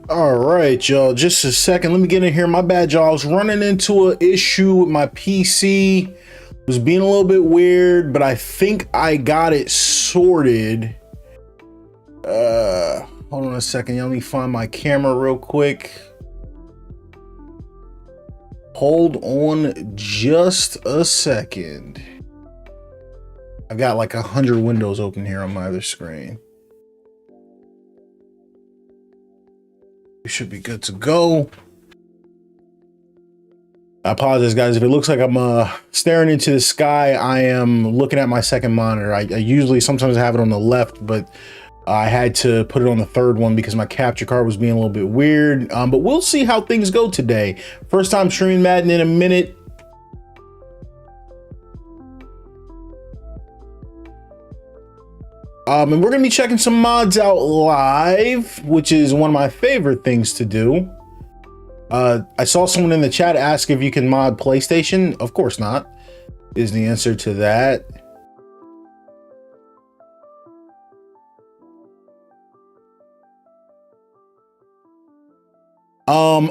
All right, y'all, just a second. Let me get in here. My bad, y'all. I was running into an issue with my PC. It was being a little bit weird, but I think I got it sorted. Hold on a second. Let me find my camera real quick. Hold on just a second. I've got like 100 windows open here on my other screen. We should be good to go. I apologize, guys. If it looks like I'm staring into the sky, I am looking at my second monitor. I usually sometimes have it on the left, but I had to put it on the third one because my capture card was being a little bit weird. But we'll see how things go today. First time streaming Madden in a minute. And we're gonna be checking some mods out live, which is one of my favorite things to do. I saw someone in the chat ask if you can mod PlayStation. Of course not, is the answer to that.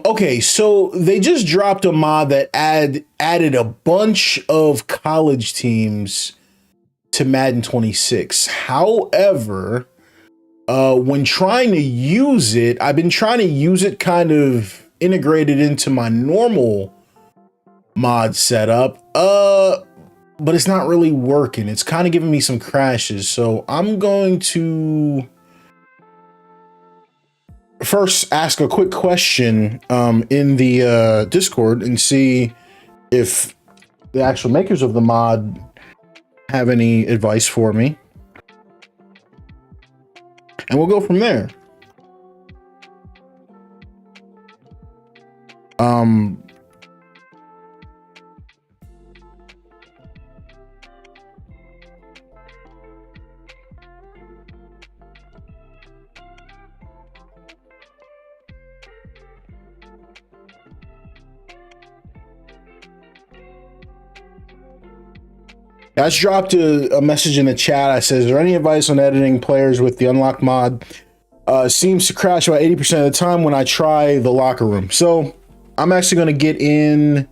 Okay, so they just dropped a mod that added a bunch of college teams to Madden 26. However, when trying to use it, I've been trying to use it kind of integrated into my normal mod setup, but it's not really working. It's kind of giving me some crashes. So I'm going to first ask a quick question in the Discord and see if the actual makers of the mod have any advice for me, and we'll go from there. I just dropped a message in the chat. I said, is there any advice on editing players with the unlocked mod? Seems to crash about 80% of the time when I try the locker room. So I'm actually going to get in.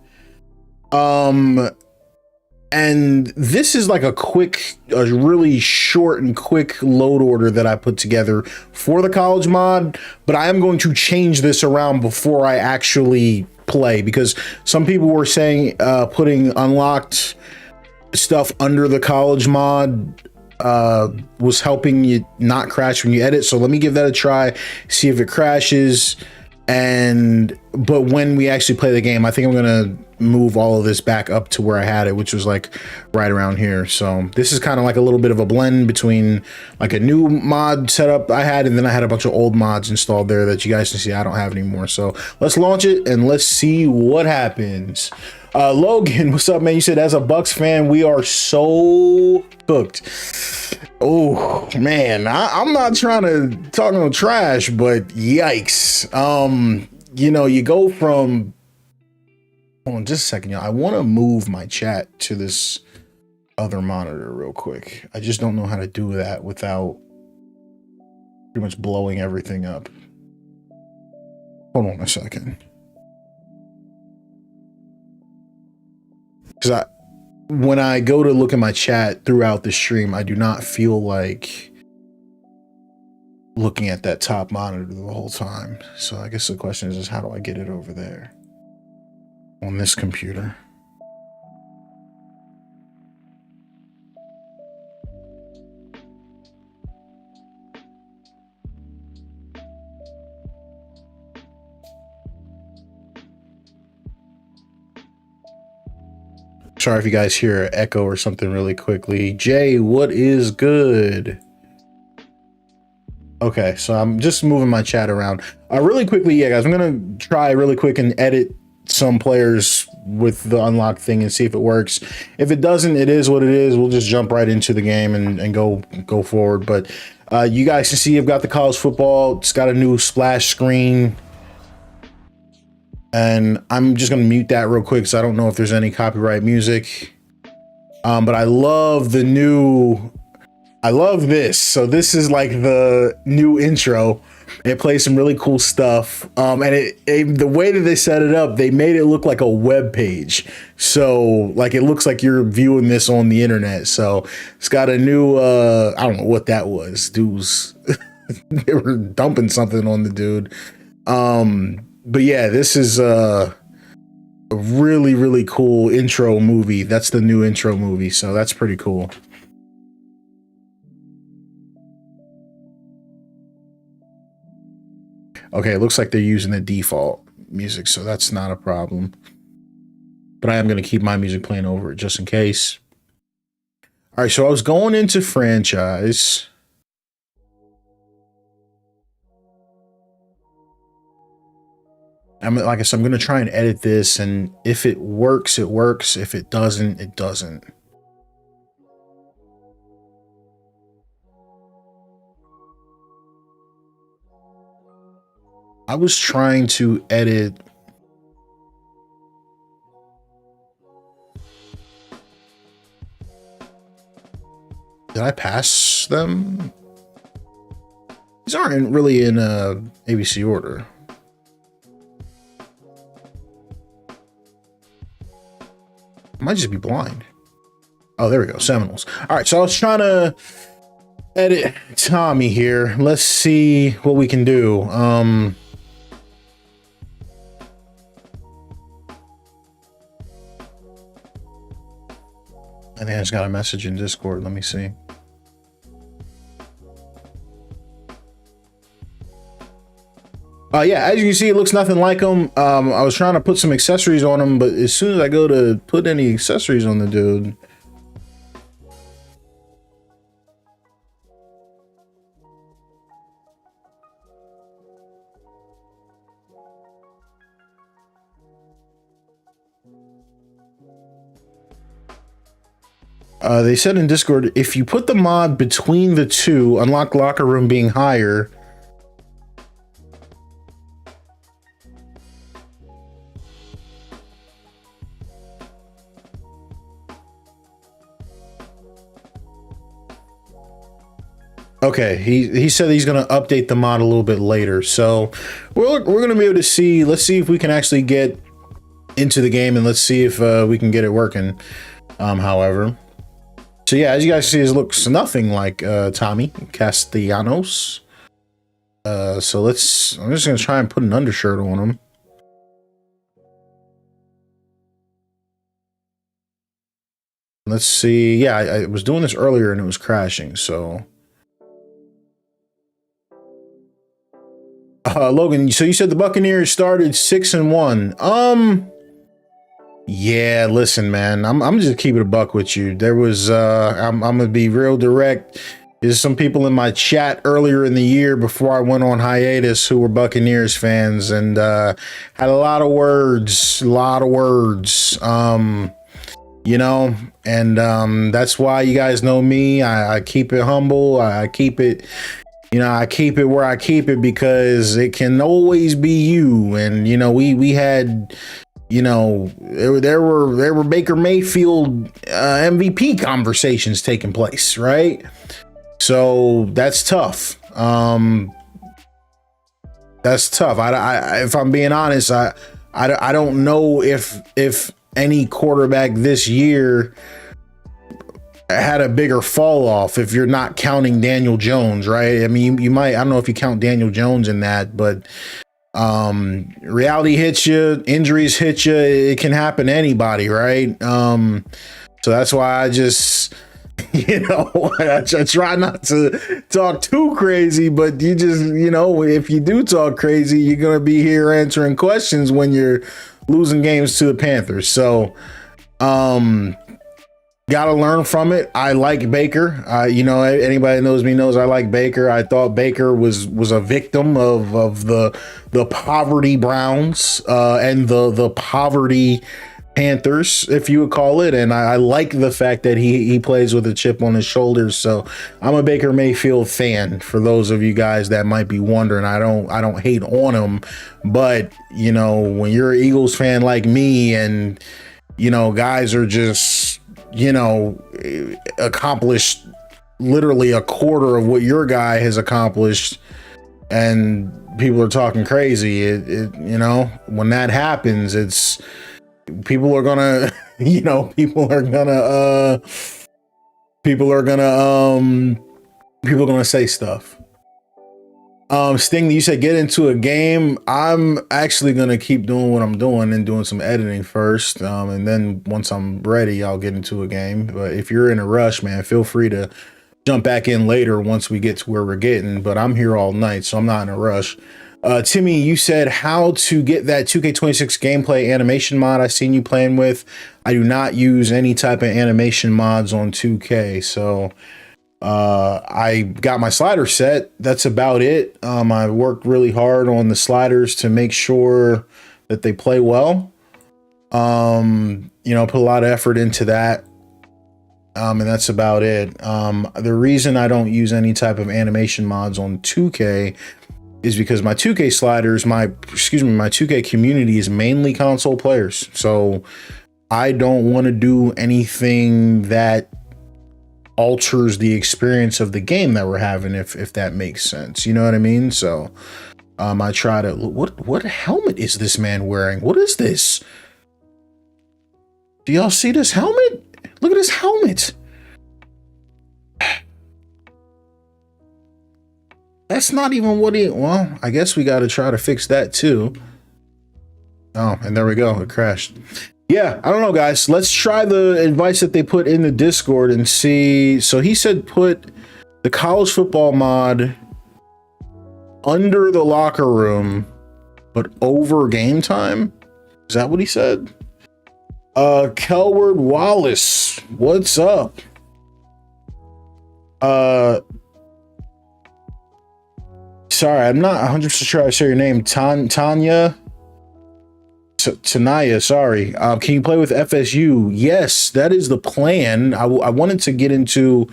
And this is like a really short and quick load order that I put together for the college mod. But I am going to change this around before I actually play, because some people were saying putting unlocked stuff under the college mod was helping you not crash when you edit. So let me give that a try, see if it crashes. But when we actually play the game, I think I'm gonna move all of this back up to where I had it, which was like right around here. So this is kind of like a little bit of a blend between like a new mod setup I had, and then I had a bunch of old mods installed there that you guys can see I don't have anymore. So let's launch it and let's see what happens. Logan, what's up, man? You said, as a Bucks fan, we are so cooked. Oh man, I'm not trying to talk no trash, but yikes. You know, you go from, hold on just a second, y'all. I want to move my chat to this other monitor real quick. I just don't know how to do that without pretty much blowing everything up. Hold on a second. Because when I go to look at my chat throughout the stream, I do not feel like looking at that top monitor the whole time. So I guess the question is how do I get it over there on this computer? Sorry if you guys hear an echo or something really quickly. Jay, what is good? Okay, so I'm just moving my chat around. Really quickly, yeah, guys, I'm going to try really quick and edit some players with the unlock thing and see if it works. If it doesn't, it is what it is. We'll just jump right into the game and go forward. But you guys can see I've got the college football. It's got a new splash screen. And I'm just going to mute that real quick because I don't know if there's any copyright music. But I love the new I love this. So this is like the new intro. It plays some really cool stuff. And the way that they set it up, they made it look like a web page. So like it looks like you're viewing this on the internet. So it's got a new I don't know what that was. Dudes they were dumping something on the dude. But yeah, this is a really, really cool intro movie. That's the new intro movie. So that's pretty cool. Okay, it looks like they're using the default music, so that's not a problem. But I am going to keep my music playing over it just in case. All right, so I was going into franchise. Like I said, I'm going to try and edit this, and if it works, it works. If it doesn't, it doesn't. I was trying to edit. Did I pass them? These aren't really in ABC order. I might just be blind. Oh, there we go. Seminoles. All right, so I was trying to edit Tommy here. Let's see what we can do. I think I just got a message in Discord. Let me see. Yeah, as you can see, it looks nothing like them. I was trying to put some accessories on them, but as soon as I go to put any accessories on the dude, they said in Discord, if you put the mod between the two, unlock locker room being higher. Okay, he said he's going to update the mod a little bit later. So we're going to be able to see. Let's see if we can actually get into the game, and let's see if we can get it working. However. So yeah, as you guys see, it looks nothing like Tommy Castellanos. So I'm just gonna try and put an undershirt on him. Let's see. Yeah, I was doing this earlier and it was crashing. So, Logan, so you said the Buccaneers started 6-1. Yeah, listen, man, I'm just keeping a buck with you. There was I'm gonna be real direct. There's some people in my chat earlier in the year before I went on hiatus who were Buccaneers fans, and had a lot of words, you know, and that's why you guys know me. I keep it humble. I keep it, you know, I keep it where I keep it, because it can always be you. And you know, we had, you know, there were Baker Mayfield MVP conversations taking place, right? So that's tough. That's tough. If I'm being honest, I don't know if any quarterback this year had a bigger fall off, if you're not counting Daniel Jones, right? I mean, you might, I don't know if you count Daniel Jones in that, but reality hits you, injuries hit you, it can happen to anybody, right? So that's why I just, you know, I try not to talk too crazy, but you just, you know, if you do talk crazy, you're gonna be here answering questions when you're losing games to the Panthers. So gotta learn from it. I like Baker. You know, anybody that knows me knows I like Baker. I thought Baker was a victim of the poverty Browns and the poverty Panthers, if you would call it. And I like the fact that he plays with a chip on his shoulders. So I'm a Baker Mayfield fan, for those of you guys that might be wondering. I don't hate on him, but you know, when you're an Eagles fan like me, and you know, guys are just, you know, accomplished literally a quarter of what your guy has accomplished, and people are talking crazy. You know, when that happens, it's people are gonna, you know, people are gonna say stuff. Sting, you said get into a game. I'm actually gonna keep doing what I'm doing and doing some editing first, and then once I'm ready, I'll get into a game. But if you're in a rush, man, feel free to jump back in later once we get to where we're getting. But I'm here all night, so I'm not in a rush. Timmy, you said how to get that 2K26 gameplay animation mod I seen you playing with. I do not use any type of animation mods on 2K, so I got my slider set. That's about it. I worked really hard on the sliders to make sure that they play well. You know, put a lot of effort into that. And that's about it. The reason I don't use any type of animation mods on 2K is because my 2K sliders, my 2K community is mainly console players. So I don't want to do anything that alters the experience of the game that we're having, if that makes sense. You know what I mean? So I try to what helmet is this man wearing? What is this? Do y'all see this helmet? Look at this helmet. That's not even what he, well, I guess we got to try to fix that too. Oh, and there we go. It crashed. Yeah, I don't know, guys. Let's try the advice that they put in the Discord and see. So he said put the college football mod under the locker room, but over game time. Is that what he said? Kelward Wallace, what's up? Sorry, I'm not 100% sure I say your name. Tanya? Tanaya, sorry. Can you play with FSU? Yes, that is the plan. I wanted to get into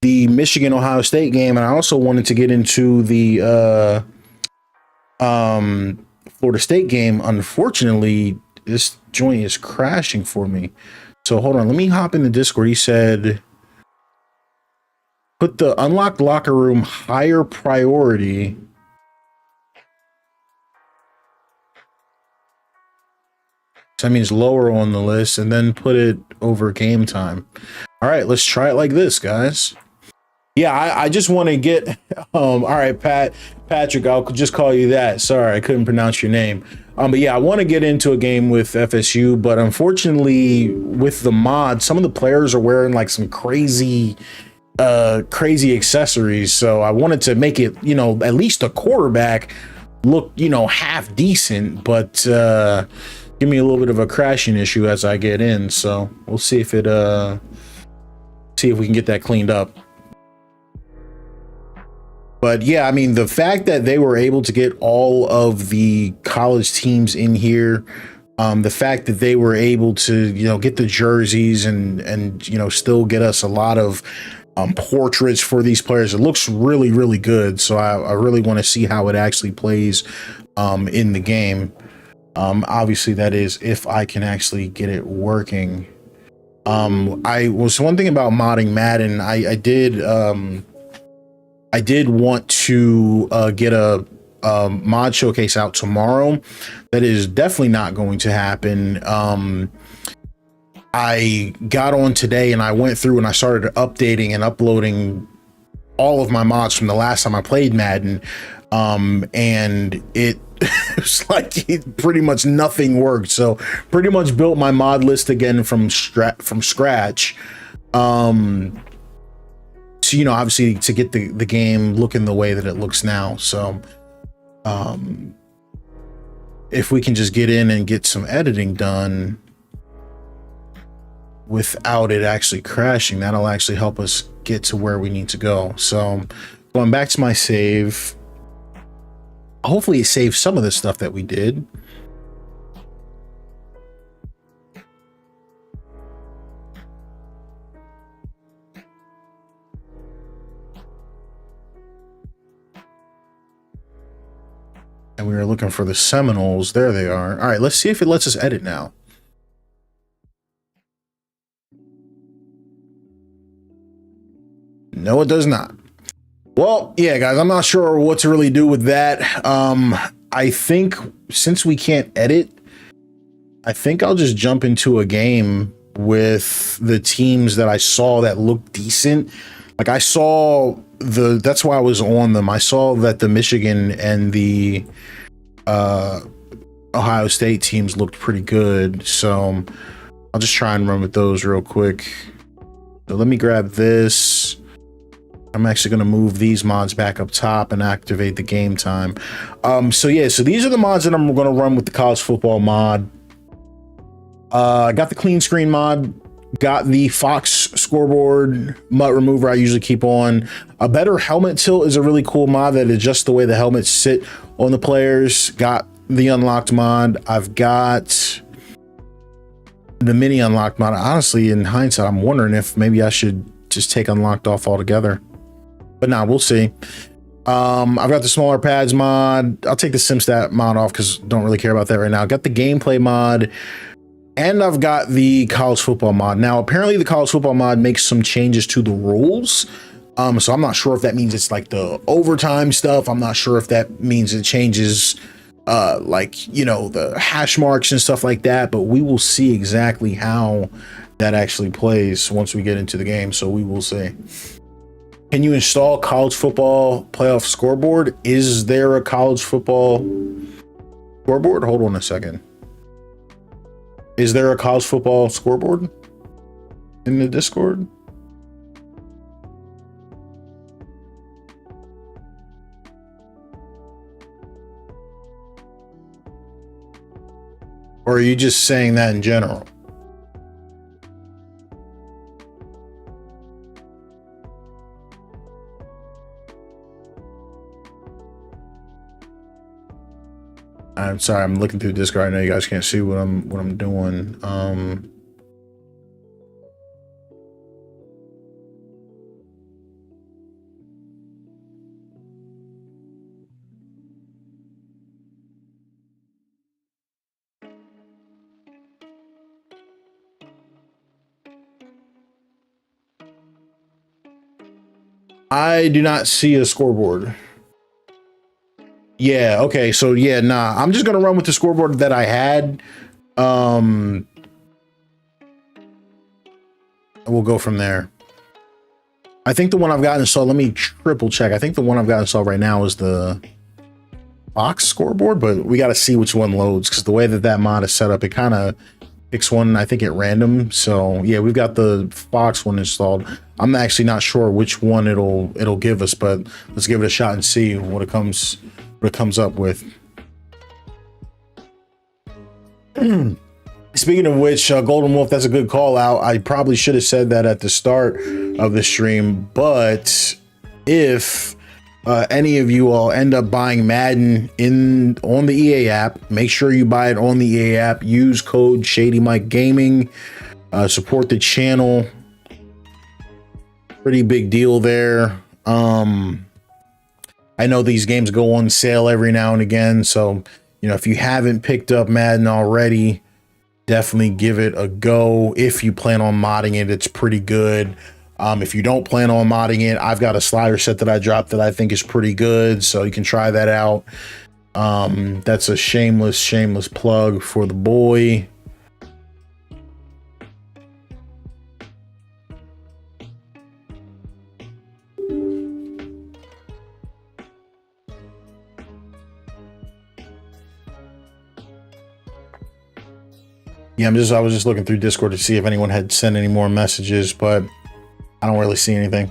the Michigan-Ohio State game, and I also wanted to get into the Florida State game. Unfortunately, this joint is crashing for me. So hold on, let me hop in the Discord. He said, put the unlocked locker room higher priority. So that means lower on the list, and then put it over game time. All right, let's try it like this, guys. Yeah, I just want to get, all right, Patrick, I'll just call you that. Sorry, I couldn't pronounce your name. But yeah, I want to get into a game with FSU, but unfortunately with the mod, some of the players are wearing like some crazy accessories. So I wanted to make it, you know, at least a quarterback look, you know, half decent, but give me a little bit of a crashing issue as I get in. So we'll see if we can get that cleaned up. But yeah, I mean, the fact that they were able to get all of the college teams in here, the fact that they were able to, you know, get the jerseys and you know, still get us a lot of portraits for these players, it looks really, really good. So I really want to see how it actually plays in the game. Obviously, that is if I can actually get it working. I was one thing about modding Madden. I did want to get a mod showcase out tomorrow. That is definitely not going to happen. I got on today and I went through and I started updating and uploading all of my mods from the last time I played Madden. And it was like pretty much nothing worked. So pretty much built my mod list again from scratch. So, you know, obviously to get the game looking the way that it looks now. So if we can just get in and get some editing done without it actually crashing, that'll actually help us get to where we need to go. So going back to my save, hopefully it saves some of the stuff that we did. And we were looking for the Seminoles. There they are. All right, let's see if it lets us edit now. No, it does not. Well, yeah, guys, I'm not sure what to really do with that. I think since we can't edit, I think I'll just jump into a game with the teams that I saw that looked decent. Like I saw that's why I was on them. I saw that the Michigan and the Ohio State teams looked pretty good. So I'll just try and run with those real quick. So let me grab this. I'm actually going to move these mods back up top and activate the game time. So yeah, so these are the mods that I'm going to run with the college football mod. I got the clean screen mod, got the Fox scoreboard MUT remover I usually keep on. A better helmet tilt is a really cool mod that adjusts the way the helmets sit on the players. Got the unlocked mod. I've got the mini unlocked mod. Honestly, in hindsight, I'm wondering if maybe I should just take unlocked off altogether. But nah, we'll see. I've got the smaller pads mod. I'll take the SimStat mod off because don't really care about that right now. I've got the gameplay mod, and I've got the college football mod. Now, apparently the college football mod makes some changes to the rules. So I'm not sure if that means it's like the overtime stuff. I'm not sure if that means it changes like, you know, the hash marks and stuff like that, but we will see exactly how that actually plays once we get into the game. So we will see. Can you install college football playoff scoreboard? Is there a college football scoreboard? Hold on a second. Is there a college football scoreboard in the Discord? Or are you just saying that in general? I'm sorry, I'm looking through Discord. I know you guys can't see what I'm doing. I do not see a scoreboard. Yeah, okay, so yeah, nah, I'm just gonna run with the scoreboard that I had. We'll go from there. I think the one I've got installed, let me triple check. I think the one I've got installed right now is the Fox scoreboard, but we got to see which one loads because the way that mod is set up, it kind of picks one, I think, at random. So yeah, we've got the Fox one installed. I'm actually not sure which one it'll give us, but let's give it a shot and see what it comes up with. Speaking of which, Golden Wolf, that's a good call out. I probably should have said that at the start of the stream, but if any of you all end up buying Madden on the EA app, make sure you buy it on the EA app. Use code Shady Mike Gaming. Support the channel. Pretty big deal there. I know these games go on sale every now and again, so you know, if you haven't picked up Madden already, definitely give it a go. If you plan on modding it, it's pretty good. If you don't plan on modding it, I've got a slider set that I dropped that I think is pretty good, so you can try that out. That's a shameless plug for the boy. Yeah, I was just looking through Discord to see if anyone had sent any more messages, but I don't really see anything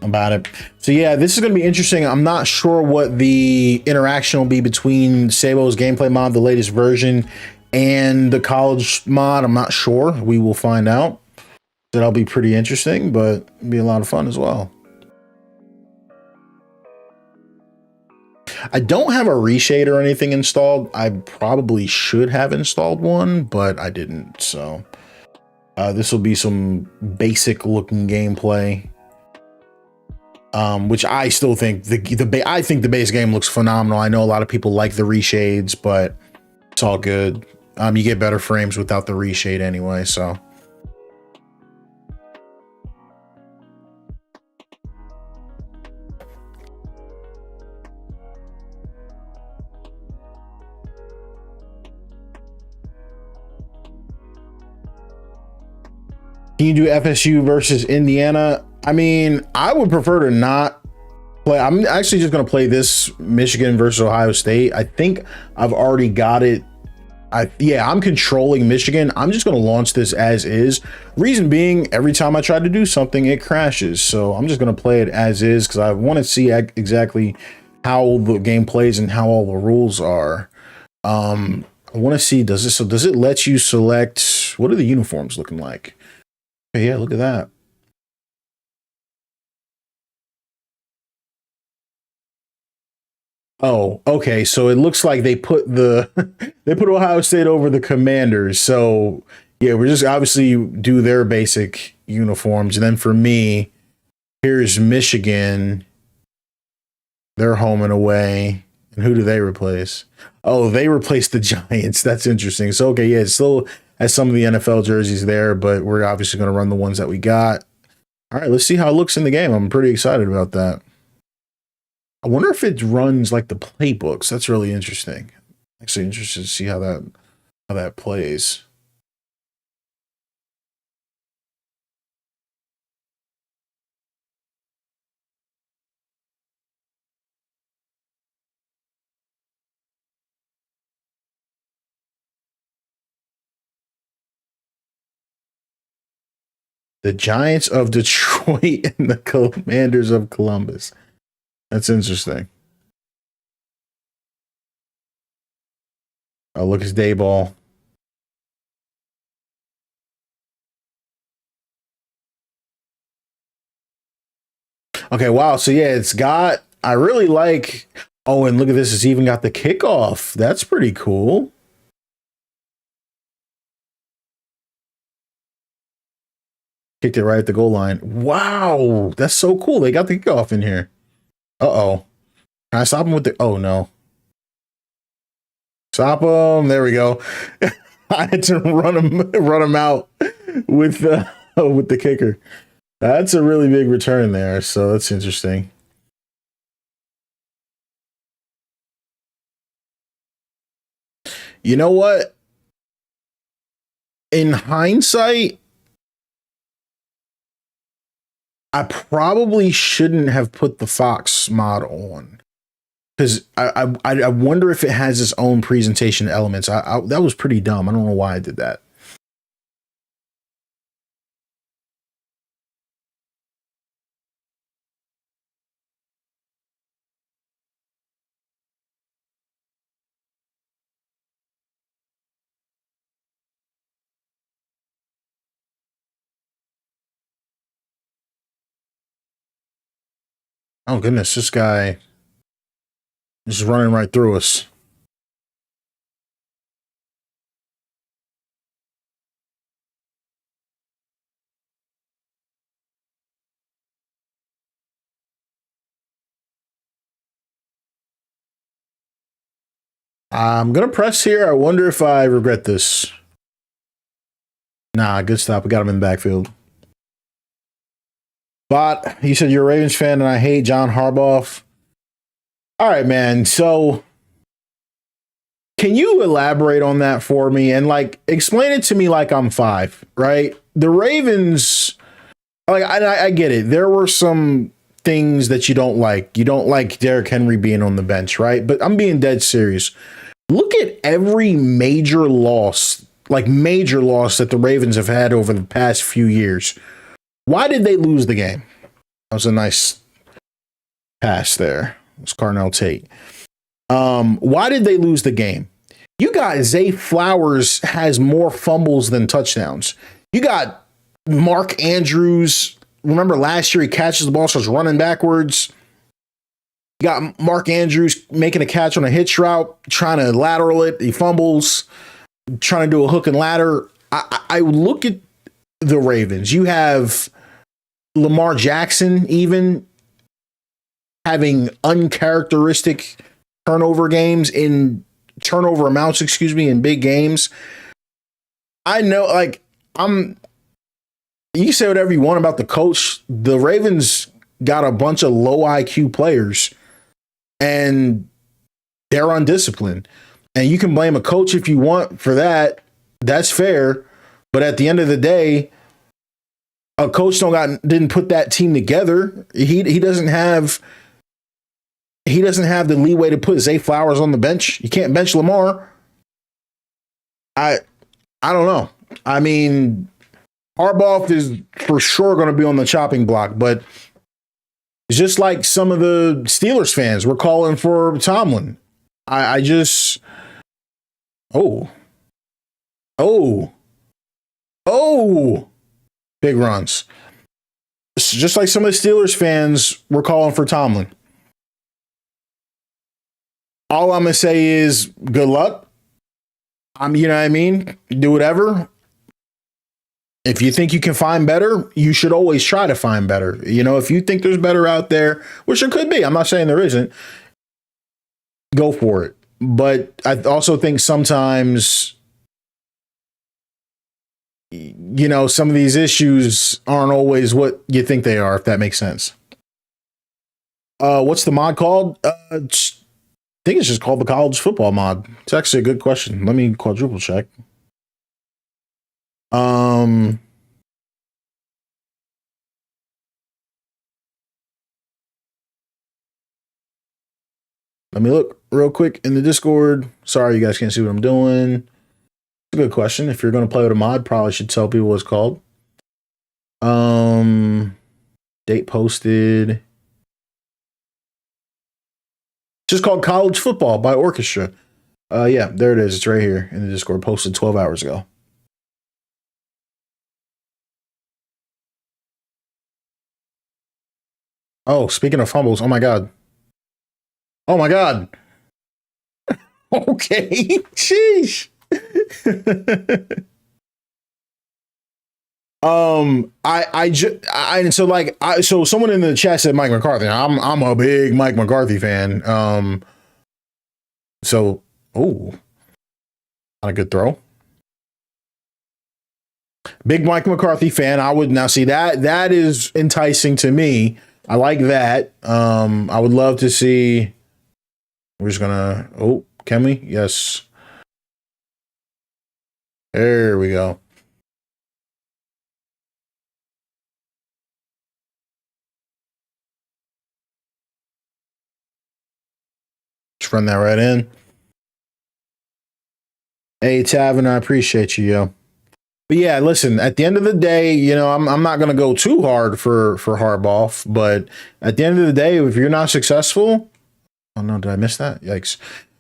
about it. So yeah, this is going to be interesting. I'm not sure what the interaction will be between Sabo's gameplay mod, the latest version, and the college mod. I'm not sure. We will find out. That'll be pretty interesting, but it'll be a lot of fun as well. I don't have a reshade or anything installed. I probably should have installed one, but I didn't. So this will be some basic looking gameplay, which I still think I think the base game looks phenomenal. I know a lot of people like the reshades, but it's all good. You get better frames without the reshade anyway. So Can you do FSU versus Indiana? I mean, I would prefer to not play. I'm actually just going to play this Michigan versus Ohio State. I think I've already got it. Yeah, I'm controlling Michigan. I'm just going to launch this as is. Reason being, every time I try to do something, it crashes. So I'm just going to play it as is because I want to see exactly how the game plays and how all the rules are. I want to see, does it let you select, what are the uniforms looking like? Okay, yeah, look at that. Oh, okay. So it looks like they put they put Ohio State over the Commanders. So yeah, we're just obviously do their basic uniforms. And then for me, here's Michigan. They're home and away. And who do they replace? Oh, they replaced the Giants. That's interesting. So okay, yeah, it still has some of the NFL jerseys there, but we're obviously going to run the ones that we got. All right, let's see how it looks in the game. I'm pretty excited about that. I wonder if it runs like the playbooks. That's really interesting. Actually interested to see how that plays. The Giants of Detroit and the Commanders of Columbus. That's interesting. Oh, look, it's Dayball. Okay, wow. So yeah, it's got, I really like, oh, and look at this, it's even got the kickoff. That's pretty cool. Kicked it right at the goal line. Wow, that's so cool. They got the kickoff in here. Uh-oh. Can I stop him with the, oh no. Stop him. There we go. I had to run him out with with the kicker. That's a really big return there, so that's interesting. You know what? In hindsight, I probably shouldn't have put the Fox mod on because I wonder if it has its own presentation elements. That was pretty dumb. I don't know why I did that. Oh goodness, this guy is running right through us. I'm gonna press here. I wonder if I regret this. Nah, good stop. We got him in the backfield. But you said you're a Ravens fan and I hate John Harbaugh. All right, man. So can you elaborate on that for me and like explain it to me like I'm five, right? The Ravens, like I get it. There were some things that you don't like. You don't like Derrick Henry being on the bench, right? But I'm being dead serious. Look at every major loss, like major loss that the Ravens have had over the past few years. Why did they lose the game? That was a nice pass there. It was Carnell Tate. Why did they lose the game? You got Zay Flowers has more fumbles than touchdowns. You got Mark Andrews. Remember last year he catches the ball, starts running backwards. You got Mark Andrews making a catch on a hitch route, trying to lateral it. He fumbles, trying to do a hook and ladder. I look at the Ravens. You have Lamar Jackson even having uncharacteristic turnover amounts, in big games. I know, like, you can say whatever you want about the coach. The Ravens got a bunch of low IQ players and they're undisciplined. And you can blame a coach if you want for that. That's fair. But at the end of the day, a coach didn't put that team together. He doesn't have the leeway to put Zay Flowers on the bench. You can't bench Lamar. I don't know. I mean, Harbaugh is for sure going to be on the chopping block, but just like some of the Steelers fans were calling for Tomlin. I just big runs. Just like some of the Steelers fans were calling for Tomlin. All I'm gonna say is good luck. You know what I mean? Do whatever. If you think you can find better, you should always try to find better. You know, if you think there's better out there, which there could be, I'm not saying there isn't, go for it. But I also think sometimes, you know, some of these issues aren't always what you think they are, if that makes sense. What's the mod called? I think it's just called the college football mod. It's actually a good question. Let me quadruple check. Let me look real quick in the Discord. Sorry, you guys can't see what I'm doing. It's a good question. If you're going to play with a mod, probably should tell people what it's called. Date posted. It's just called College Football by Orchestra. Yeah, there it is. It's right here in the Discord. Posted 12 hours ago. Oh, speaking of fumbles, oh my God. Oh my God. Okay. Sheesh. So someone in the chat said Mike McCarthy. I'm a big Mike McCarthy fan. Not a good throw. Big Mike McCarthy fan. I would now see that is enticing to me. I like that. I would love to see. We're just gonna. Oh, can we? Yes. There we go. Just run that right in. Hey, Tavern, I appreciate you, yo. But yeah, listen, at the end of the day, you know, I'm not going to go too hard for Harbaugh, but at the end of the day, if you're not successful, oh no, did I miss that? Yikes. It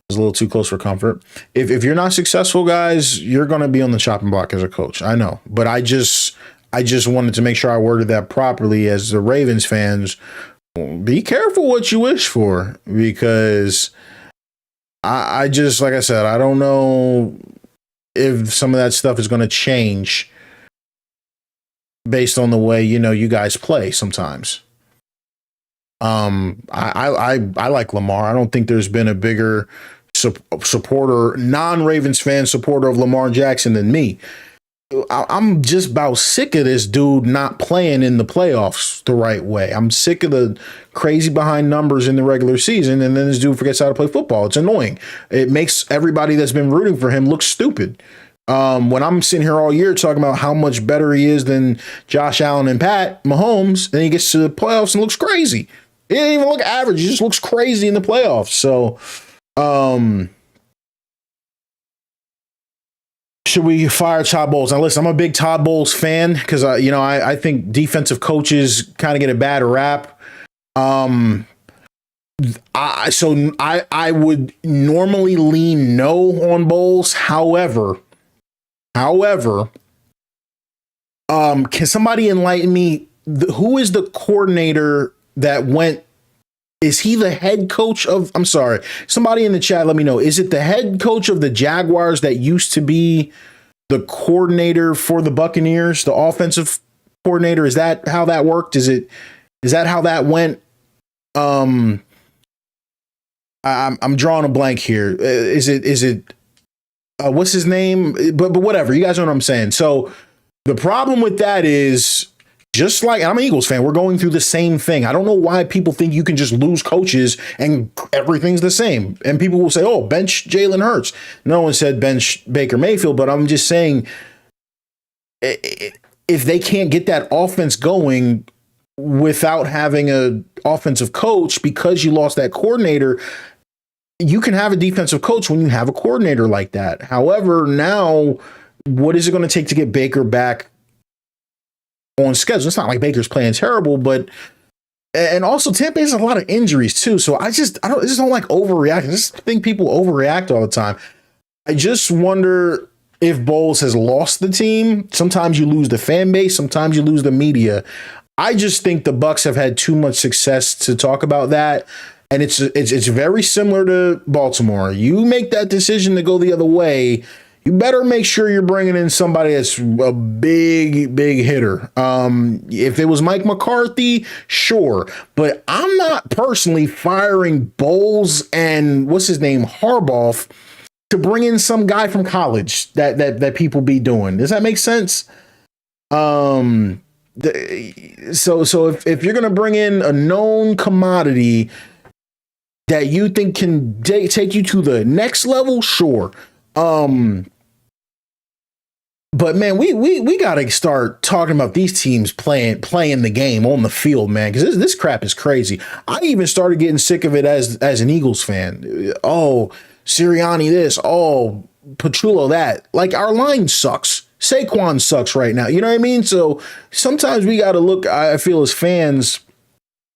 was a little too close for comfort. If you're not successful, guys, you're going to be on the chopping block as a coach. I know, but I just wanted to make sure I worded that properly as the Ravens fans. Be careful what you wish for, because I just, like I said, I don't know if some of that stuff is going to change based on the way, you know, you guys play sometimes. I like Lamar. I don't think there's been a bigger supporter, non-Ravens fan supporter of Lamar Jackson than me. I'm just about sick of this dude not playing in the playoffs the right way. I'm sick of the crazy behind numbers in the regular season, and then this dude forgets how to play football. It's annoying. It makes everybody that's been rooting for him look stupid. When I'm sitting here all year talking about how much better he is than Josh Allen and Pat Mahomes, then he gets to the playoffs and looks crazy. He didn't even look average. He just looks crazy in the playoffs. So, should we fire Todd Bowles? Now, listen, I'm a big Todd Bowles fan because, I think defensive coaches kind of get a bad rap. I would normally lean no on Bowles. However, can somebody enlighten me? Who is the coordinator that went? Is he the head coach of, I'm sorry, somebody in the chat, let me know. Is it the head coach of the Jaguars that used to be the coordinator for the Buccaneers, the offensive coordinator? Is that how that worked? Is that how that went? I'm drawing a blank here. Is it what's his name? But whatever, you guys know what I'm saying. So the problem with that is, just like, I'm an Eagles fan, we're going through the same thing. I don't know why people think you can just lose coaches and everything's the same. And people will say, oh, bench Jalen Hurts. No one said bench Baker Mayfield, but I'm just saying, if they can't get that offense going without having a offensive coach because you lost that coordinator, you can have a defensive coach when you have a coordinator like that. However, now what is it going to take to get Baker back on schedule? It's not like Baker's playing terrible, but and also Tampa has a lot of injuries too. So I just don't like overreacting. I just think people overreact all the time. I just wonder if Bowles has lost the team. Sometimes you lose the fan base, sometimes you lose the media. I just think the Bucs have had too much success to talk about that. And it's very similar to Baltimore. You make that decision to go the other way, you better make sure you're bringing in somebody that's a big hitter. If it was Mike McCarthy, sure. But I'm not personally firing Bowles and what's his name, Harbaugh, to bring in some guy from college that people be doing. Does that make sense? So if you're gonna bring in a known commodity that you think can take you to the next level, sure. But man, we gotta start talking about these teams playing the game on the field, man, because this crap is crazy. I even started getting sick of it as an Eagles fan. Oh, Sirianni this, oh, Petrullo that. Like, our line sucks. Saquon sucks right now. You know what I mean? So sometimes we gotta look, I feel, as fans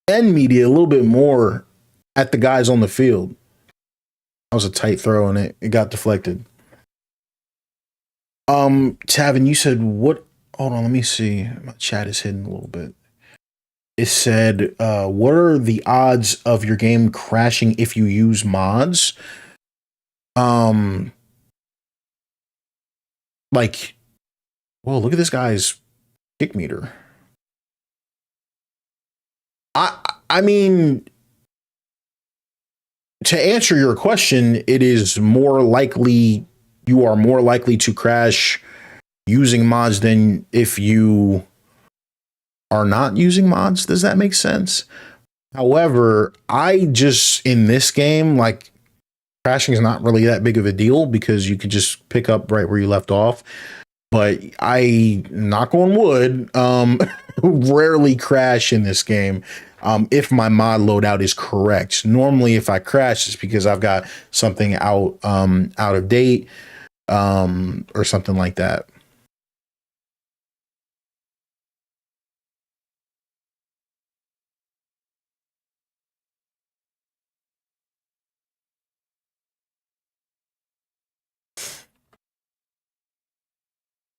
and media a little bit more at the guys on the field. That was a tight throw and it got deflected. Tavin, you said what? Hold on, let me see. My chat is hidden a little bit. It said, what are the odds of your game crashing if you use mods? Like, whoa, look at this guy's kick meter. I mean, to answer your question, it is more likely, you are more likely to crash using mods than if you are not using mods. Does that make sense? However, I just, in this game, like, crashing is not really that big of a deal because you can just pick up right where you left off. But I, knock on wood, rarely crash in this game. If my mod loadout is correct. Normally, if I crash, it's because I've got something out of date, or something like that.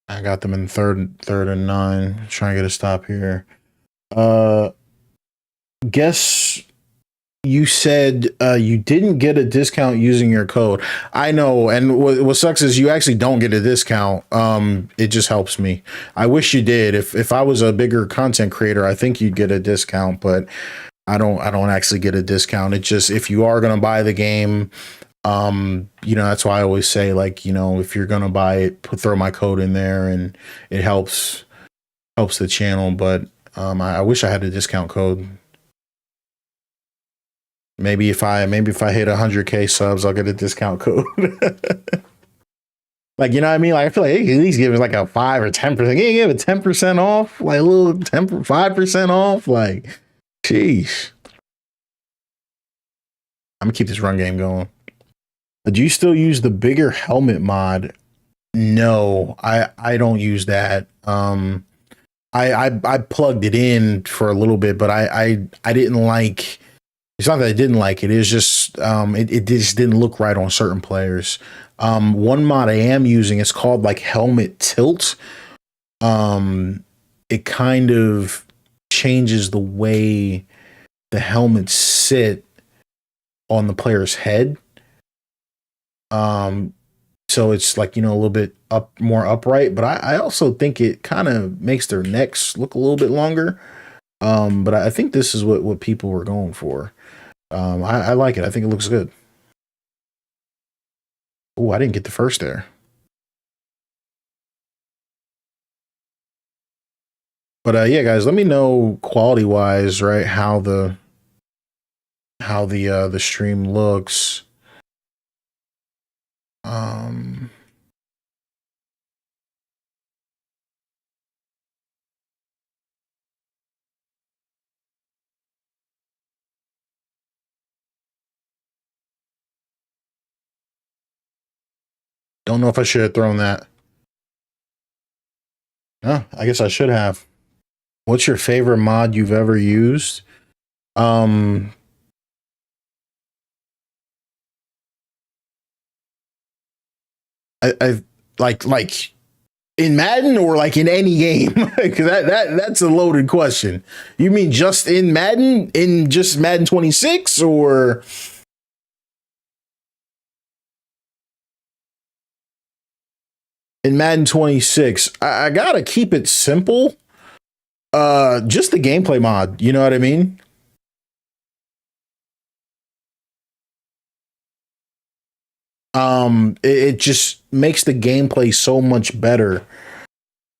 I got them in third and 9. Trying to get a stop here. Guess you said you didn't get a discount using your code. I know, and what sucks is you actually don't get a discount. It just helps me. I wish you did. If I was a bigger content creator, I think you'd get a discount, but I don't actually get a discount. It just, if you are gonna buy the game, that's why I always say, like, if you're gonna buy it, throw my code in there, and it helps the channel. But I wish I had a discount code. Maybe if I hit 100K subs, I'll get a discount code. Like, you know what I mean? Like, I feel like at least give us like a 5 or 10%. Yeah, give it 10% off, like a little 5% off. Like, sheesh. I'm gonna keep this run game going. Do you still use the bigger helmet mod? No, I don't use that. I plugged it in for a little bit, but I didn't like. It's not that I didn't like it. It's just it just didn't look right on certain players. One mod I am using, it's called like helmet tilt. It kind of changes the way the helmets sit on the player's head. So it's like, a little bit more upright, but I also think it kind of makes their necks look a little bit longer. But I think this is what people were going for. I like it. I think it looks good. Oh, I didn't get the first there. But yeah, guys, let me know quality wise, right, how the stream looks. Don't know if I should have thrown that. Oh, I guess I should have. What's your favorite mod you've ever used? I like in Madden or like in any game? Because that's a loaded question. You mean just in Madden, in just Madden 26, or in Madden 26? I gotta keep it simple. Just the gameplay mod. You know what I mean? It just makes the gameplay so much better.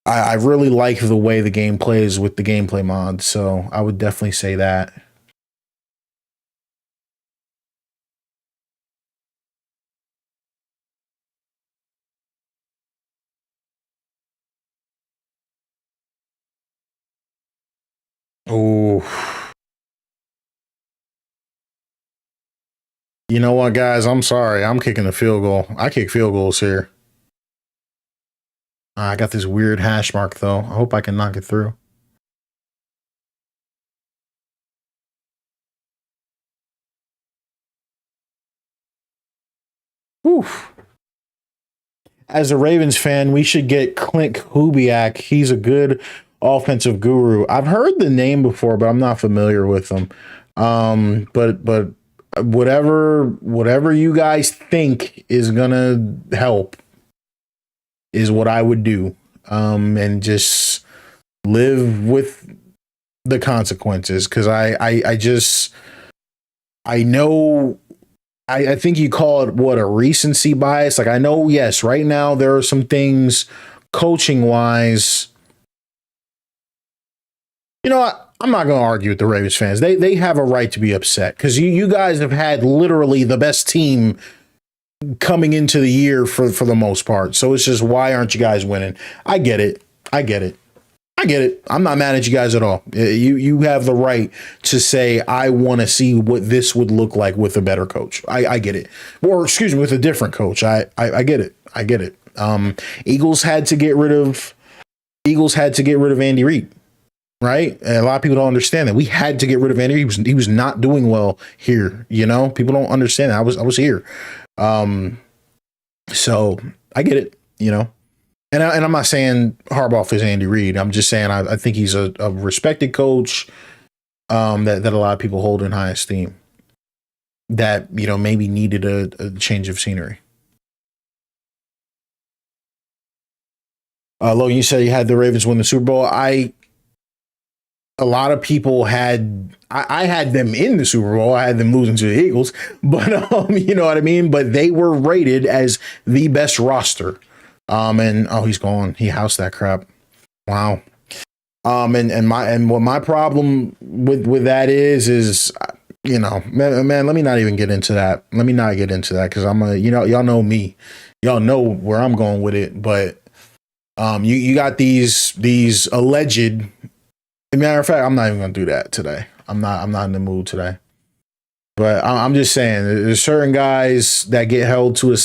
I really like the way the game plays with the gameplay mod, so I would definitely say that. Oh, you know what, guys? I'm sorry. I'm kicking a field goal. I kick field goals here. I got this weird hash mark, though. I hope I can knock it through. Oof. As a Ravens fan, we should get Clint Kubiak. He's a good offensive guru. I've heard the name before, but I'm not familiar with him. But whatever you guys think is gonna help is what I would do. And just live with the consequences, because I know, I think you call it what, a recency bias. Like, I know, yes, right now there are some things coaching wise. You know what? I'm not going to argue with the Ravens fans. They have a right to be upset, because you guys have had literally the best team coming into the year for the most part. So it's just, why aren't you guys winning? I get it. I get it. I get it. I'm not mad at you guys at all. You have the right to say, I want to see what this would look like with a better coach. I get it. Or excuse me, with a different coach. I get it. I get it. Eagles had to get rid of Andy Reid, right? And a lot of people don't understand that. We had to get rid of Andy. He was not doing well here. You know, people don't understand that. I was here. So I get it, you know. And I'm not saying Harbaugh is Andy Reid. I'm just saying I think he's a respected coach that a lot of people hold in high esteem, that, you know, maybe needed a change of scenery. Logan, you said you had the Ravens win the Super Bowl. A lot of people I had them in the Super Bowl. I had them losing to the Eagles, but you know what I mean? But they were rated as the best roster. And he's gone. He housed that crap. Wow. And what my problem with that is, you know, man, let me not even get into that. Let me not get into that, because you know, y'all know me. Y'all know where I'm going with it. But you got these alleged. As a matter of fact, I'm not even gonna do that today. I'm not in the mood today. But I'm just saying, there's certain guys that get held to a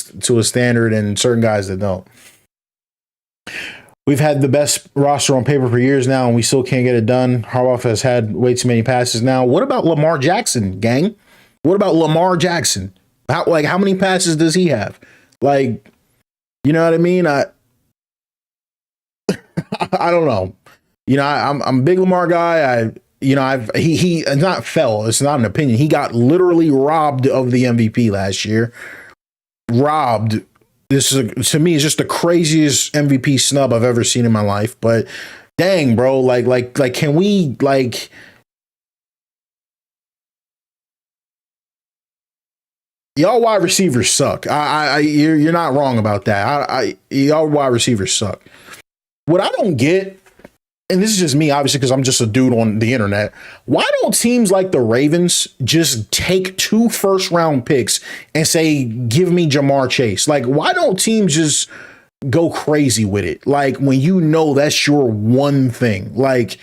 standard, and certain guys that don't. We've had the best roster on paper for years now, and we still can't get it done. Harbaugh has had way too many passes now. What about Lamar Jackson, gang? What about Lamar Jackson? How many passes does he have? Like, you know what I mean? I don't know. You know, I'm a big Lamar guy. He not fell. It's not an opinion. He got literally robbed of the MVP last year. Robbed. This is, to me, is just the craziest MVP snub I've ever seen in my life. But dang, bro, like, can we, like, y'all wide receivers suck. You're not wrong about that. Y'all wide receivers suck. What I don't get, and this is just me, obviously, because I'm just a dude on the internet. Why don't teams like the Ravens just take 2 first-round picks and say, give me Jamar Chase? Like, why don't teams just go crazy with it? Like, when you know that's your one thing. Like,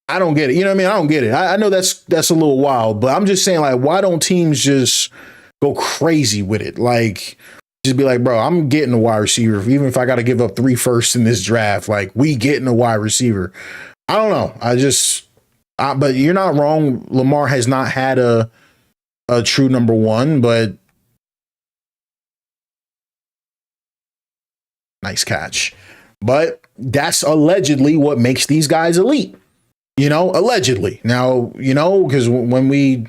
I don't get it. You know what I mean? I don't get it. I know that's a little wild, but I'm just saying, like, why don't teams just go crazy with it. Like, just be like, bro, I'm getting a wide receiver. Even if I got to give up 3 firsts in this draft, like, we getting a wide receiver. I don't know. But you're not wrong. Lamar has not had a true number one, but nice catch. But that's allegedly what makes these guys elite. Allegedly. Now, because when we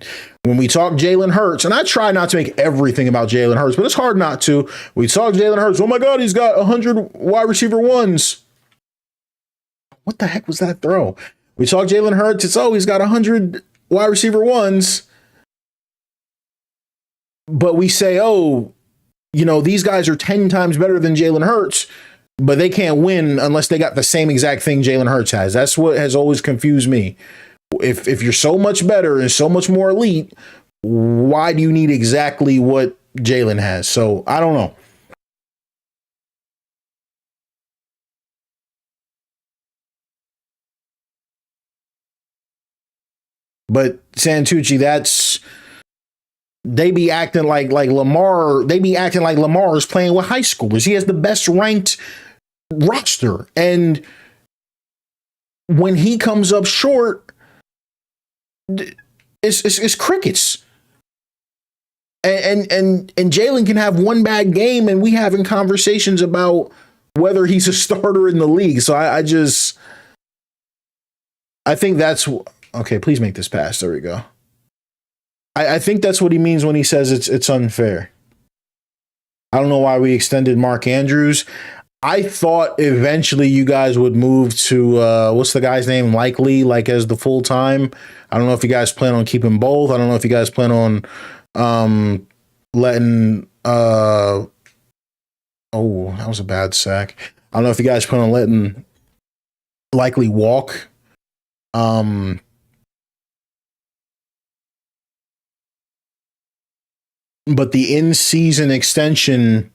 talk Jalen Hurts, and I try not to make everything about Jalen Hurts, but it's hard not to. We talk Jalen Hurts. Oh my God, he's got 100 wide receiver ones. What the heck was that throw? We talk Jalen Hurts. He's got 100 wide receiver ones. But we say, these guys are 10 times better than Jalen Hurts, but they can't win unless they got the same exact thing Jalen Hurts has. That's what has always confused me. If you're so much better and so much more elite, why do you need exactly what Jalen has? So I don't know. But Santucci, they be acting like Lamar. They be acting like Lamar is playing with high schoolers. He has the best ranked roster, and when he comes up short, it's crickets. And Jalen can have one bad game, and we having conversations about whether he's a starter in the league. So I think that's okay. Please make this pass. There we go. I think that's what he means when he says it's unfair. I don't know why we extended Mark Andrews. I thought eventually you guys would move to what's the guy's name? Likely, like as the full time. I don't know if you guys plan on keeping both. I don't know if you guys plan on letting oh, that was a bad sack. I don't know if you guys plan on letting Likely walk. But the in-season extension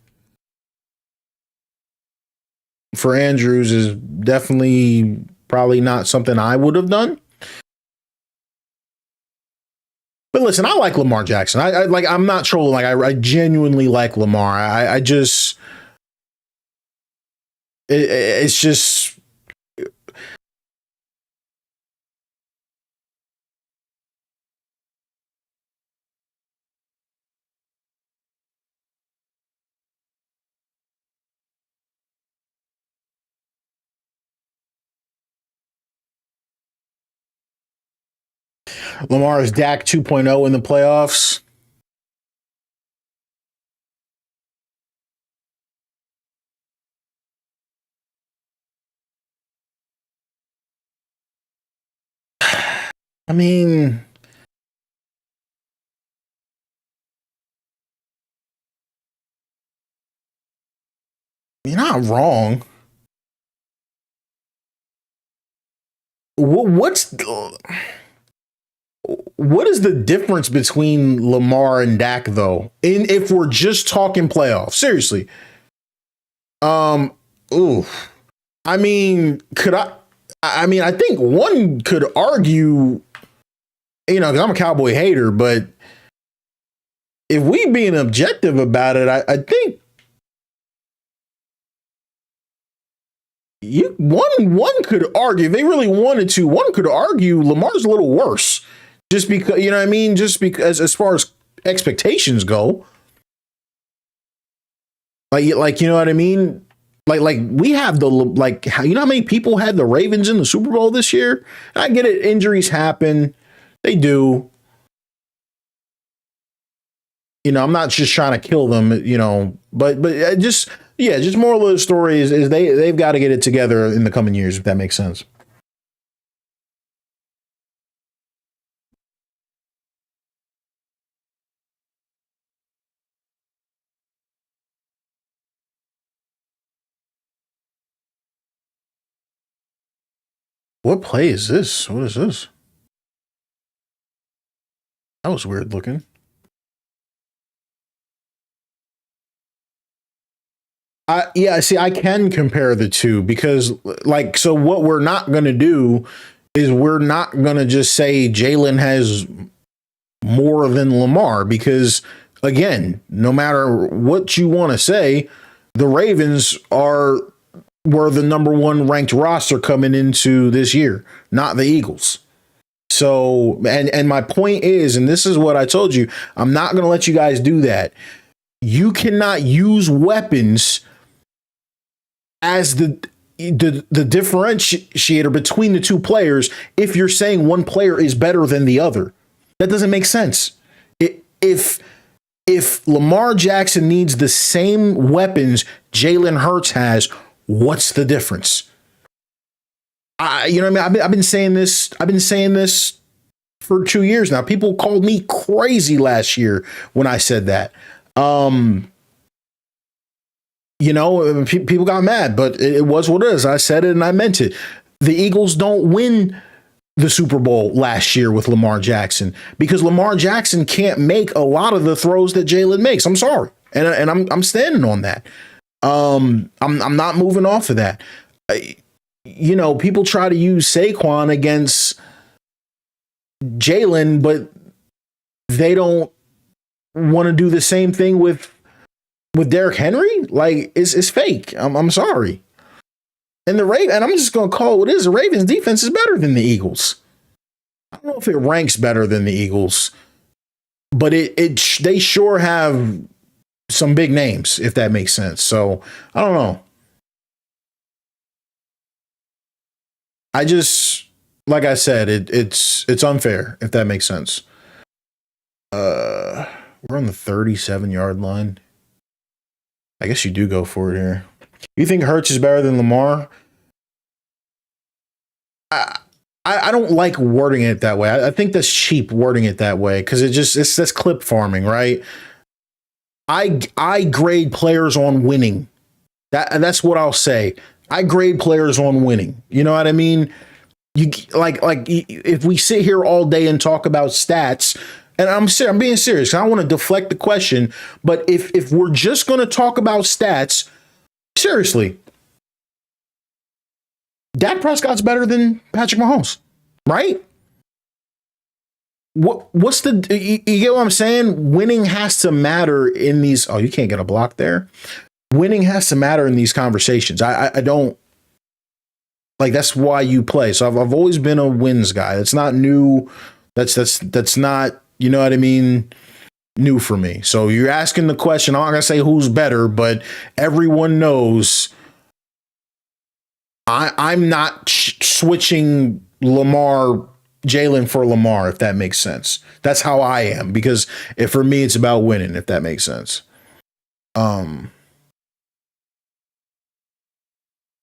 for Andrews is definitely probably not something I would have done. But listen, I like Lamar Jackson. I'm not trolling. Like I genuinely like Lamar. I just it's just. Lamar is Dak 2.0 in the playoffs. I mean, you're not wrong. What is the difference between Lamar and Dak though? If we're just talking playoffs, seriously. Ooh. I mean, I think one could argue, because I'm a Cowboy hater, but if we being objective about it, I think one could argue, if they really wanted to, one could argue Lamar's a little worse. Just because, you know what I mean? Just because as far as expectations go. Like, you know what I mean? Like we have how many people had the Ravens in the Super Bowl this year? I get it. Injuries happen. They do. I'm not just trying to kill them, but just moral of the story is they've got to get it together in the coming years, if that makes sense. What play is this? What is this? That was weird looking. I can compare the two because, so what we're not going to do is we're not going to just say Jalen has more than Lamar because again, no matter what you want to say, the Ravens were the number one ranked roster coming into this year, not the Eagles. So, and my point is, and this is what I told you, I'm not going to let you guys do that. You cannot use weapons as the differentiator between the two players if you're saying one player is better than the other. That doesn't make sense. If Lamar Jackson needs the same weapons Jalen Hurts has, what's the difference? You know what I mean? I've been saying this. I've been saying this for 2 years now. People called me crazy last year when I said that. You know, people got mad, but it was what it is. I said it and I meant it. The Eagles don't win the Super Bowl last year with Lamar Jackson because Lamar Jackson can't make a lot of the throws that Jalen makes. I'm sorry, and I'm standing on that. I'm not moving off of that. You know, people try to use Saquon against Jalen, but they don't want to do the same thing with Derrick Henry. Like, it's fake. I'm sorry. And I'm just going to call it what it is. The Ravens defense is better than the Eagles. I don't know if it ranks better than the Eagles, but they sure have some big names, if that makes sense. So I don't know. I just, like I said, it's unfair, if that makes sense. We're on the 37-yard line. I guess you do go for it here. You think Hurts is better than Lamar? I don't like wording it that way. I think that's cheap wording it that way because that's clip farming, right? I grade players on winning. That's what I'll say. I grade players on winning. You know what I mean? You like if we sit here all day and talk about stats, and I'm being serious. I don't want to deflect the question, but if we're just going to talk about stats, seriously, Dak Prescott's better than Patrick Mahomes, right? What's you get what I'm saying? Winning has to matter in these. Oh, you can't get a block there. Winning has to matter in these conversations. I don't like, that's why you play. So I've always been a wins guy. That's not new. That's not, you know what I mean, new for me. So you're asking the question. I'm not gonna say who's better, but everyone knows I'm not switching Jalen for Lamar, if that makes sense. That's how I am, because for me it's about winning, if that makes sense.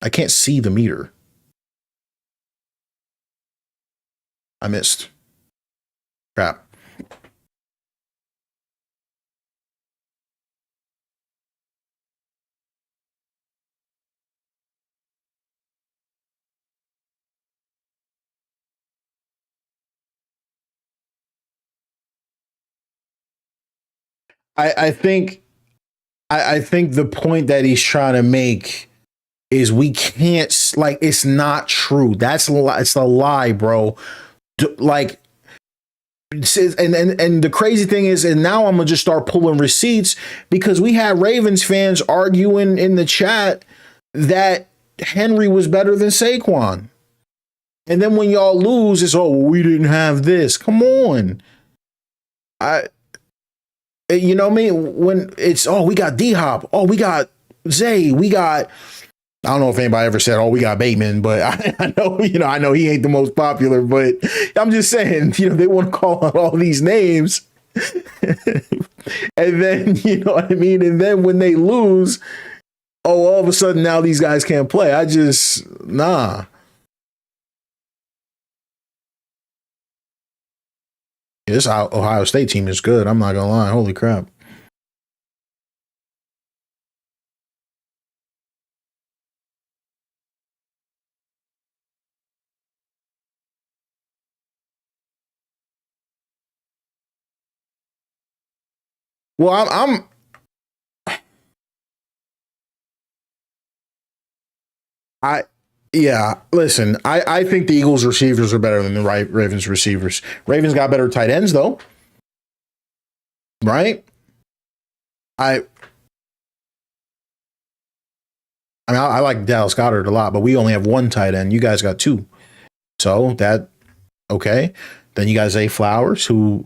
I can't see the meter. I missed. Crap. I think the point that he's trying to make is we can't, like, it's not true. It's a lie, bro. Like, and the crazy thing is, and now I'm gonna just start pulling receipts because we had Ravens fans arguing in the chat that Henry was better than Saquon. And then when y'all lose, it's, oh, we didn't have this. Come on. You know what I mean? When it's, oh, we got D-Hop. Oh, we got Zay. We got, I don't know if anybody ever said, oh, we got Bateman, but I know he ain't the most popular, but I'm just saying, they want to call out all these names. And then, you know what I mean? And then when they lose, oh, all of a sudden now these guys can't play. Nah. This Ohio State team is good. I'm not going to lie. Holy crap. Well, listen, I think the Eagles receivers are better than the Ravens receivers. Ravens got better tight ends though. Right? I mean, I like Dallas Goedert a lot, but we only have one tight end. You guys got two. So that, okay. Then you got Zay Flowers, who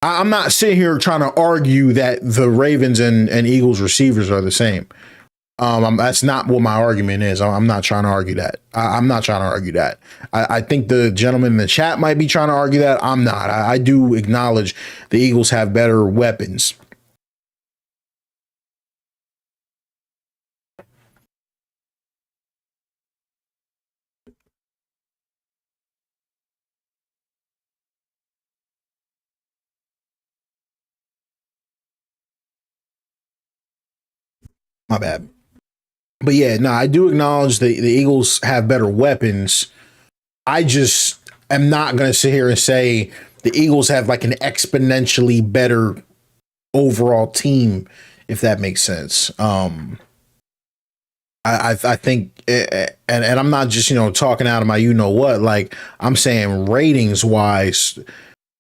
I'm not sitting here trying to argue that the Ravens and Eagles receivers are the same. That's not what my argument is. I'm not trying to argue that. I'm not trying to argue that. I think the gentleman in the chat might be trying to argue that. I'm not. I do acknowledge the Eagles have better weapons. My bad. But yeah, no, I do acknowledge the Eagles have better weapons. I just am not going to sit here and say the Eagles have like an exponentially better overall team, if that makes sense. I think, and I'm not just, talking out of my, what, like I'm saying ratings wise,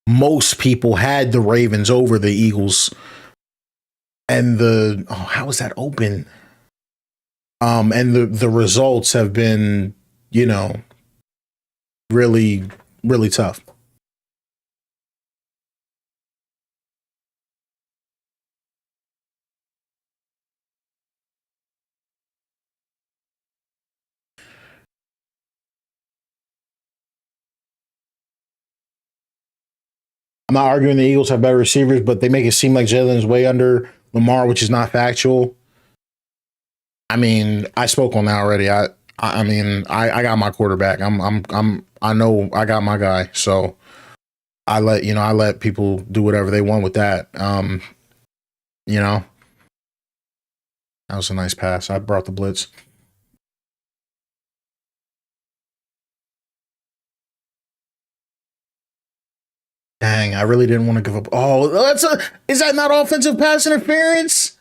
most people had the Ravens over the Eagles, and how was that open? And the results have been, really, really tough. I'm not arguing the Eagles have better receivers, but they make it seem like Jalen's way under Lamar, which is not factual. I mean, I spoke on that already. I got my quarterback. I know I got my guy. So I let people do whatever they want with that. That was a nice pass. I brought the blitz. Dang, I really didn't want to give up. Oh, is that not offensive pass interference?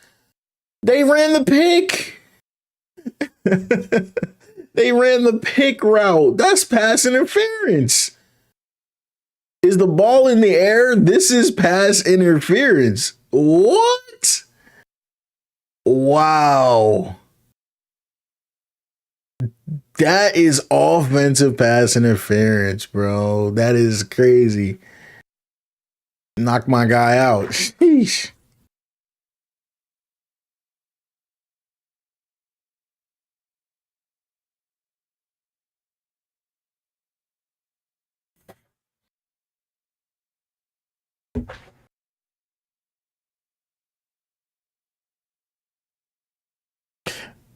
They ran the pick. They ran the pick route. That's pass interference. Is the ball in the air? This is pass interference. What? Wow. That is offensive pass interference, bro. That is crazy. Knock my guy out. Sheesh.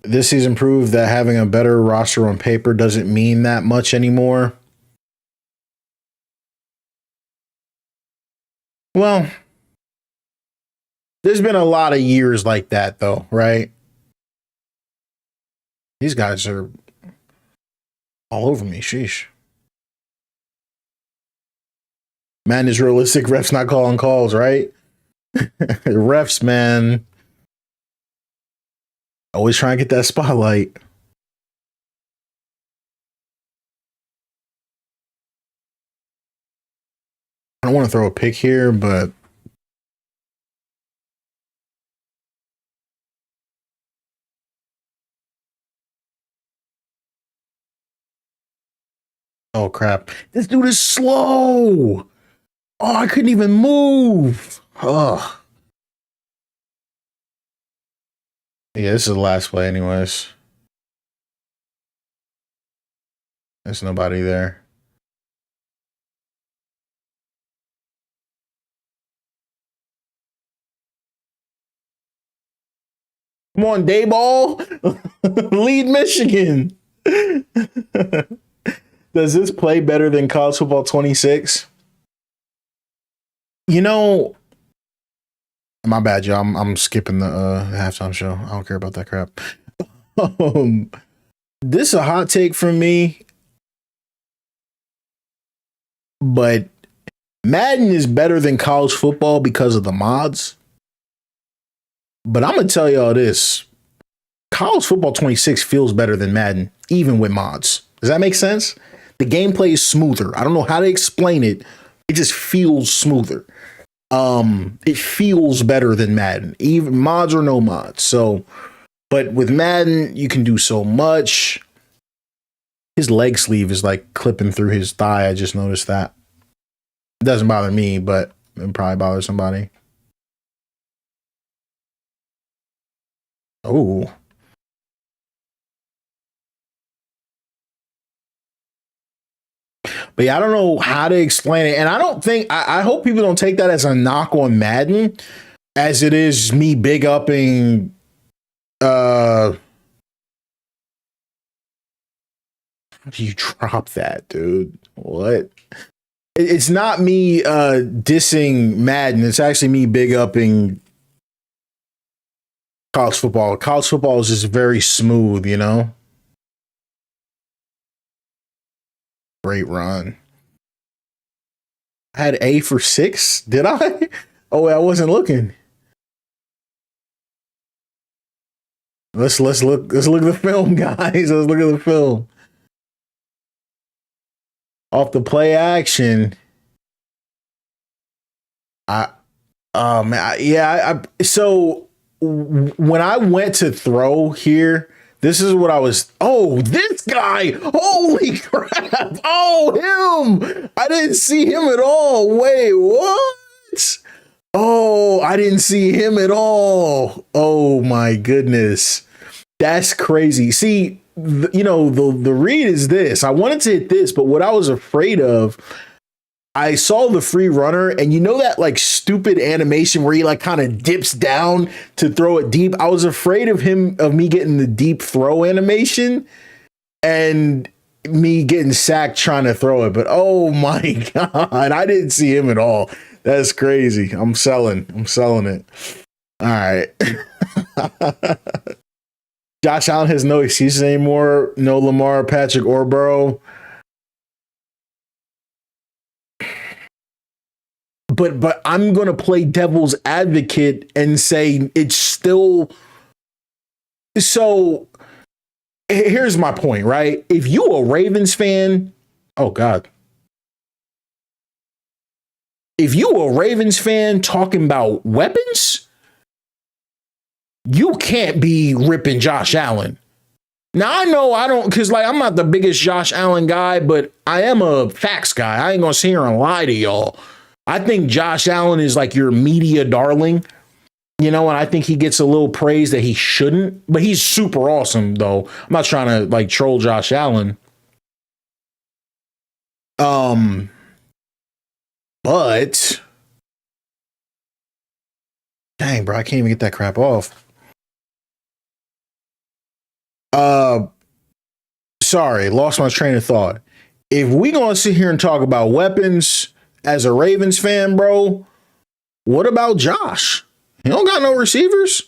This season proved that having a better roster on paper doesn't mean that much anymore. Well, there's been a lot of years like that, though, right? These guys are all over me. Sheesh. Man, is realistic. Refs not calling calls, right? Refs, man. Always trying to get that spotlight. I don't want to throw a pick here, but oh crap. This dude is slow. Oh, I couldn't even move. Oh. Yeah, this is the last play anyways. There's nobody there. Come on, Dayball. Lead Michigan. Does this play better than college football 26? My bad, y'all. I'm skipping the halftime show. I don't care about that crap. This is a hot take from me, but Madden is better than college football because of the mods. But I'm gonna tell y'all this: college football 26 feels better than Madden, even with mods. Does that make sense? The gameplay is smoother. I don't know how to explain it, it just feels smoother. It feels better than Madden, even mods or no mods. So, but with Madden, you can do so much. His leg sleeve is like clipping through his thigh. I just noticed that. It doesn't bother me, but it probably bothers somebody. Oh. But yeah, I don't know how to explain it. And I don't think, I hope people don't take that as a knock on Madden, as it is me big upping, how do you drop that, dude? What? It's not me dissing Madden. It's actually me big upping college football. College football is just very smooth, you know? Great run. I had A for 6. Did I? Oh, I wasn't looking. Let's look at the film, guys. Let's look at the film. Off the play action. Oh man, so when I went to throw here, this is what I was. Oh, this guy! Holy crap! Oh, him! I didn't see him at all. Wait, what? Oh, I didn't see him at all. Oh my goodness, that's crazy. See, the read is this. I wanted to hit this, but what I was afraid of, I saw the free runner, and you know that like stupid animation where he like kind of dips down to throw it deep. I was afraid of me getting the deep throw animation and me getting sacked trying to throw it. But oh my God, I didn't see him at all. That's crazy. I'm selling it. All right. Josh Allen has no excuses anymore. No Lamar, Patrick, or Burrow. But I'm going to play devil's advocate and say it's still. So here's my point, right? If you a Ravens fan, oh God. If you a Ravens fan talking about weapons, you can't be ripping Josh Allen. Now I know I don't, because like I'm not the biggest Josh Allen guy, but I am a facts guy. I ain't gonna sit here and lie to y'all. I think Josh Allen is like your media darling, and I think he gets a little praise that he shouldn't, but he's super awesome though. I'm not trying to like troll Josh Allen. But dang, bro, I can't even get that crap off. Sorry, lost my train of thought. If we gonna sit here and talk about weapons as a Ravens fan, bro, what about Josh? He don't got no receivers.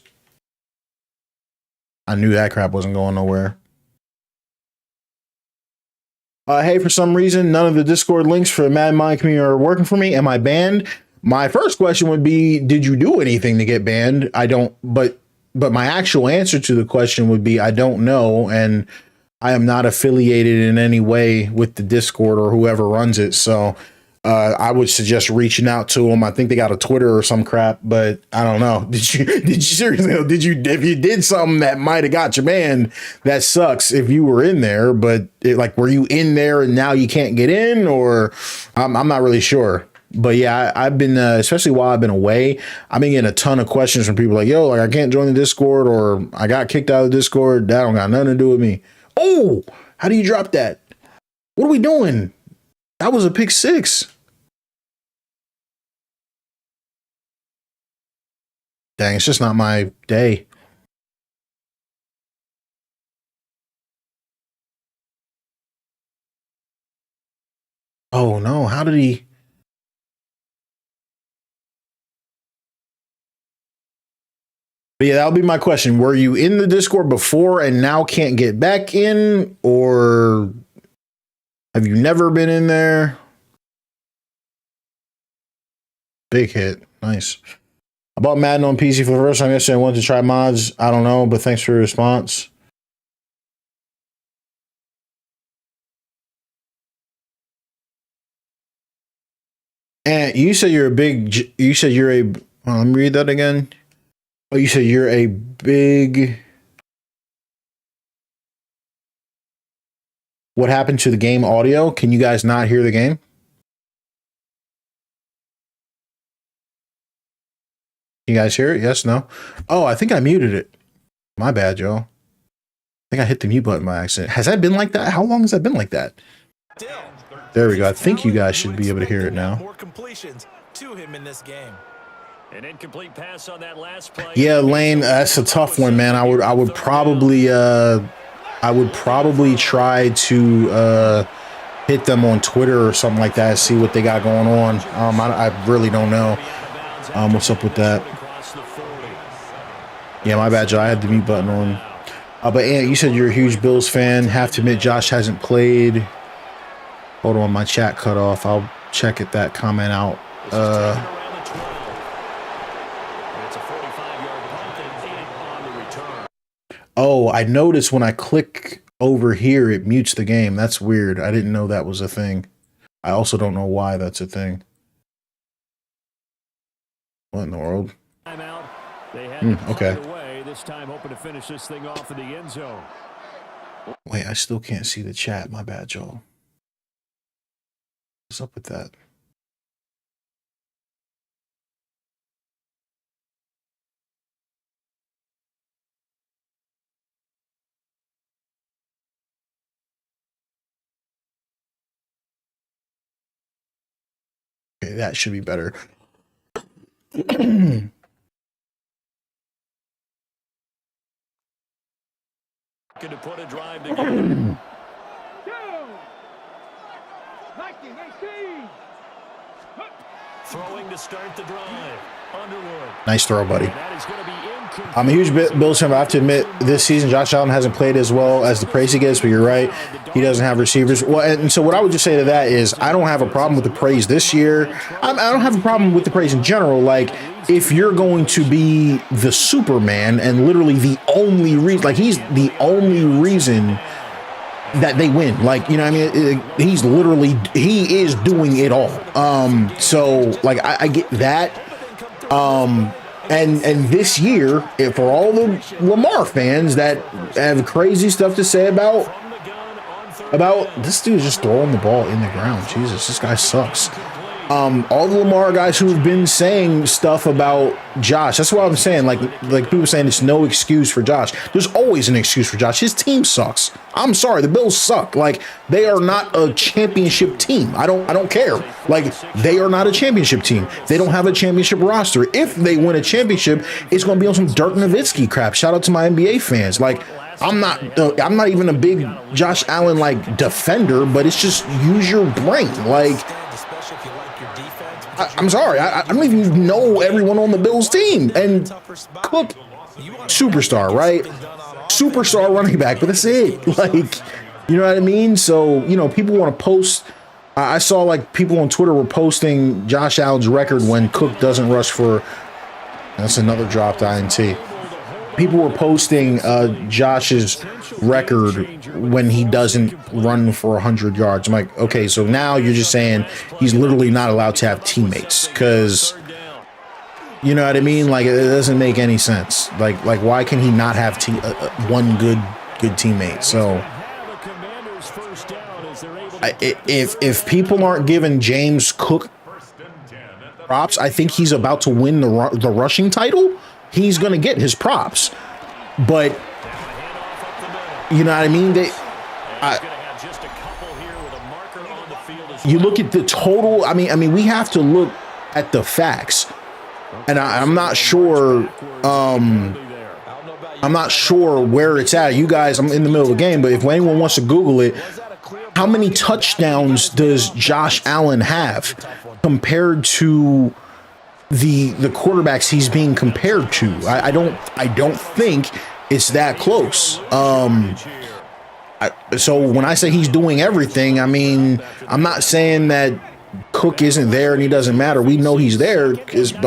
I knew that crap wasn't going nowhere. Hey, for some reason, none of the Discord links for the Madden Mind community are working for me. Am I banned? My first question would be, did you do anything to get banned? I don't, but my actual answer to the question would be, I don't know. And I am not affiliated in any way with the Discord or whoever runs it. So I would suggest reaching out to them. I think they got a Twitter or some crap, but I don't know. Did you seriously, if you did something that might have got you banned, that sucks if you were in there, but were you in there and now you can't get in, or I'm not really sure. But yeah, I've been, especially while I've been away, I've been getting a ton of questions from people like, yo, like I can't join the Discord, or I got kicked out of the Discord. That don't got nothing to do with me. Oh, how do you drop that? What are we doing? That was a pick 6. Dang, it's just not my day. Oh no, how did he? But yeah, that'll be my question. Were you in the Discord before and now can't get back in, or have you never been in there? Big hit. Nice. I bought Madden on PC for the first time yesterday. I wanted to try mods. I don't know, but thanks for your response. And you said you're a big. You said you're a. Let me read that again. Oh, you said you're a big. What happened to the game audio? Can you guys not hear the game? You guys hear it? Yes, no? Oh, I think I muted it. My bad, y'all. I think I hit the mute button by accident. Has that been like that? How long has that been like that? There we go. I think you guys should be able to hear it now. More completions to him in this game. An incomplete pass on that last play. Yeah, Lane, that's a tough one, man. I would probably try to hit them on Twitter or something like that, see what they got going on. I really don't know what's up with that. Yeah, my bad, Joe. I had the mute button on. But Ant, you said you're a huge Bills fan. Have to admit, Josh hasn't played. Hold on, my chat cut off. I'll check that comment out. Oh, I noticed when I click over here, it mutes the game. That's weird. I didn't know that was a thing. I also don't know why that's a thing. What in the world? Okay. This time hoping to finish this thing off in the end zone. Wait, I still can't see the chat. My bad, Joel. What's up with that? Okay, that should be better. To put a drive together. Throwing to start the drive. Underwood. Nice throw, buddy. I'm a huge Bills fan, but I have to admit, this season Josh Allen hasn't played as well as the praise he gets, but you're right. He doesn't have receivers. Well, and so what I would just say to that is I don't have a problem with the praise this year. I don't have a problem with the praise in general. Like, if you're going to be the Superman and literally the only reason, like he's the only reason that they win. Like, you know what I mean? He is doing it all. So like I get that. And this year, for all the Lamar fans that have crazy stuff to say about this dude just throwing the ball in the ground. Jesus, this guy sucks. All the Lamar guys who have been saying stuff about Josh. That's what I'm saying. Like people saying it's no excuse for Josh. There's always an excuse for Josh. His team sucks. I'm sorry, the Bills suck. Like, they are not a championship team. I don't care. Like, they are not a championship team. They don't have a championship roster. If they win a championship, it's going to be on some Dirk Nowitzki crap. Shout out to my NBA fans. Like, I'm not even a big Josh Allen like defender, but it's just use your brain. Like, I'm sorry, I don't even know everyone on the Bills team. And Cook, superstar, right? Superstar running back, but that's it. Like, you know what I mean? So, you know, people want to post. I saw like people on Twitter were posting Josh Allen's record when Cook doesn't rush for. That's another dropped INT. People were posting Josh's record when he doesn't run for 100 yards. I'm like, okay, so now you're just saying he's literally not allowed to have teammates because, you know what I mean? Like, it doesn't make any sense. Like why can he not have one good teammate? So if people aren't giving James Cook props, I think he's about to win the rushing title. He's going to get his props, but you know what I mean? You look at the total. I mean, we have to look at the facts, and I'm not sure. I'm not sure where it's at. You guys, I'm in the middle of the game, but if anyone wants to Google it, how many touchdowns does Josh Allen have compared to the quarterbacks he's being compared to? I don't think it's that close. So when I say he's doing everything, I mean, I'm not saying that Cook isn't there and he doesn't matter. We know he's there, but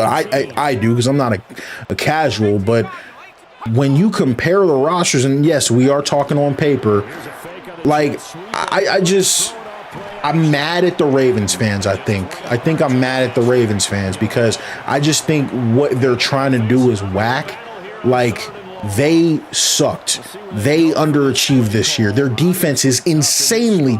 I do, because I'm not a casual. But when you compare the rosters, and yes, we are talking on paper, like I just I'm mad at the Ravens fans, I think I'm mad at the Ravens fans because I just think what they're trying to do is whack. Like, they sucked. They underachieved this year. Their defense is insanely,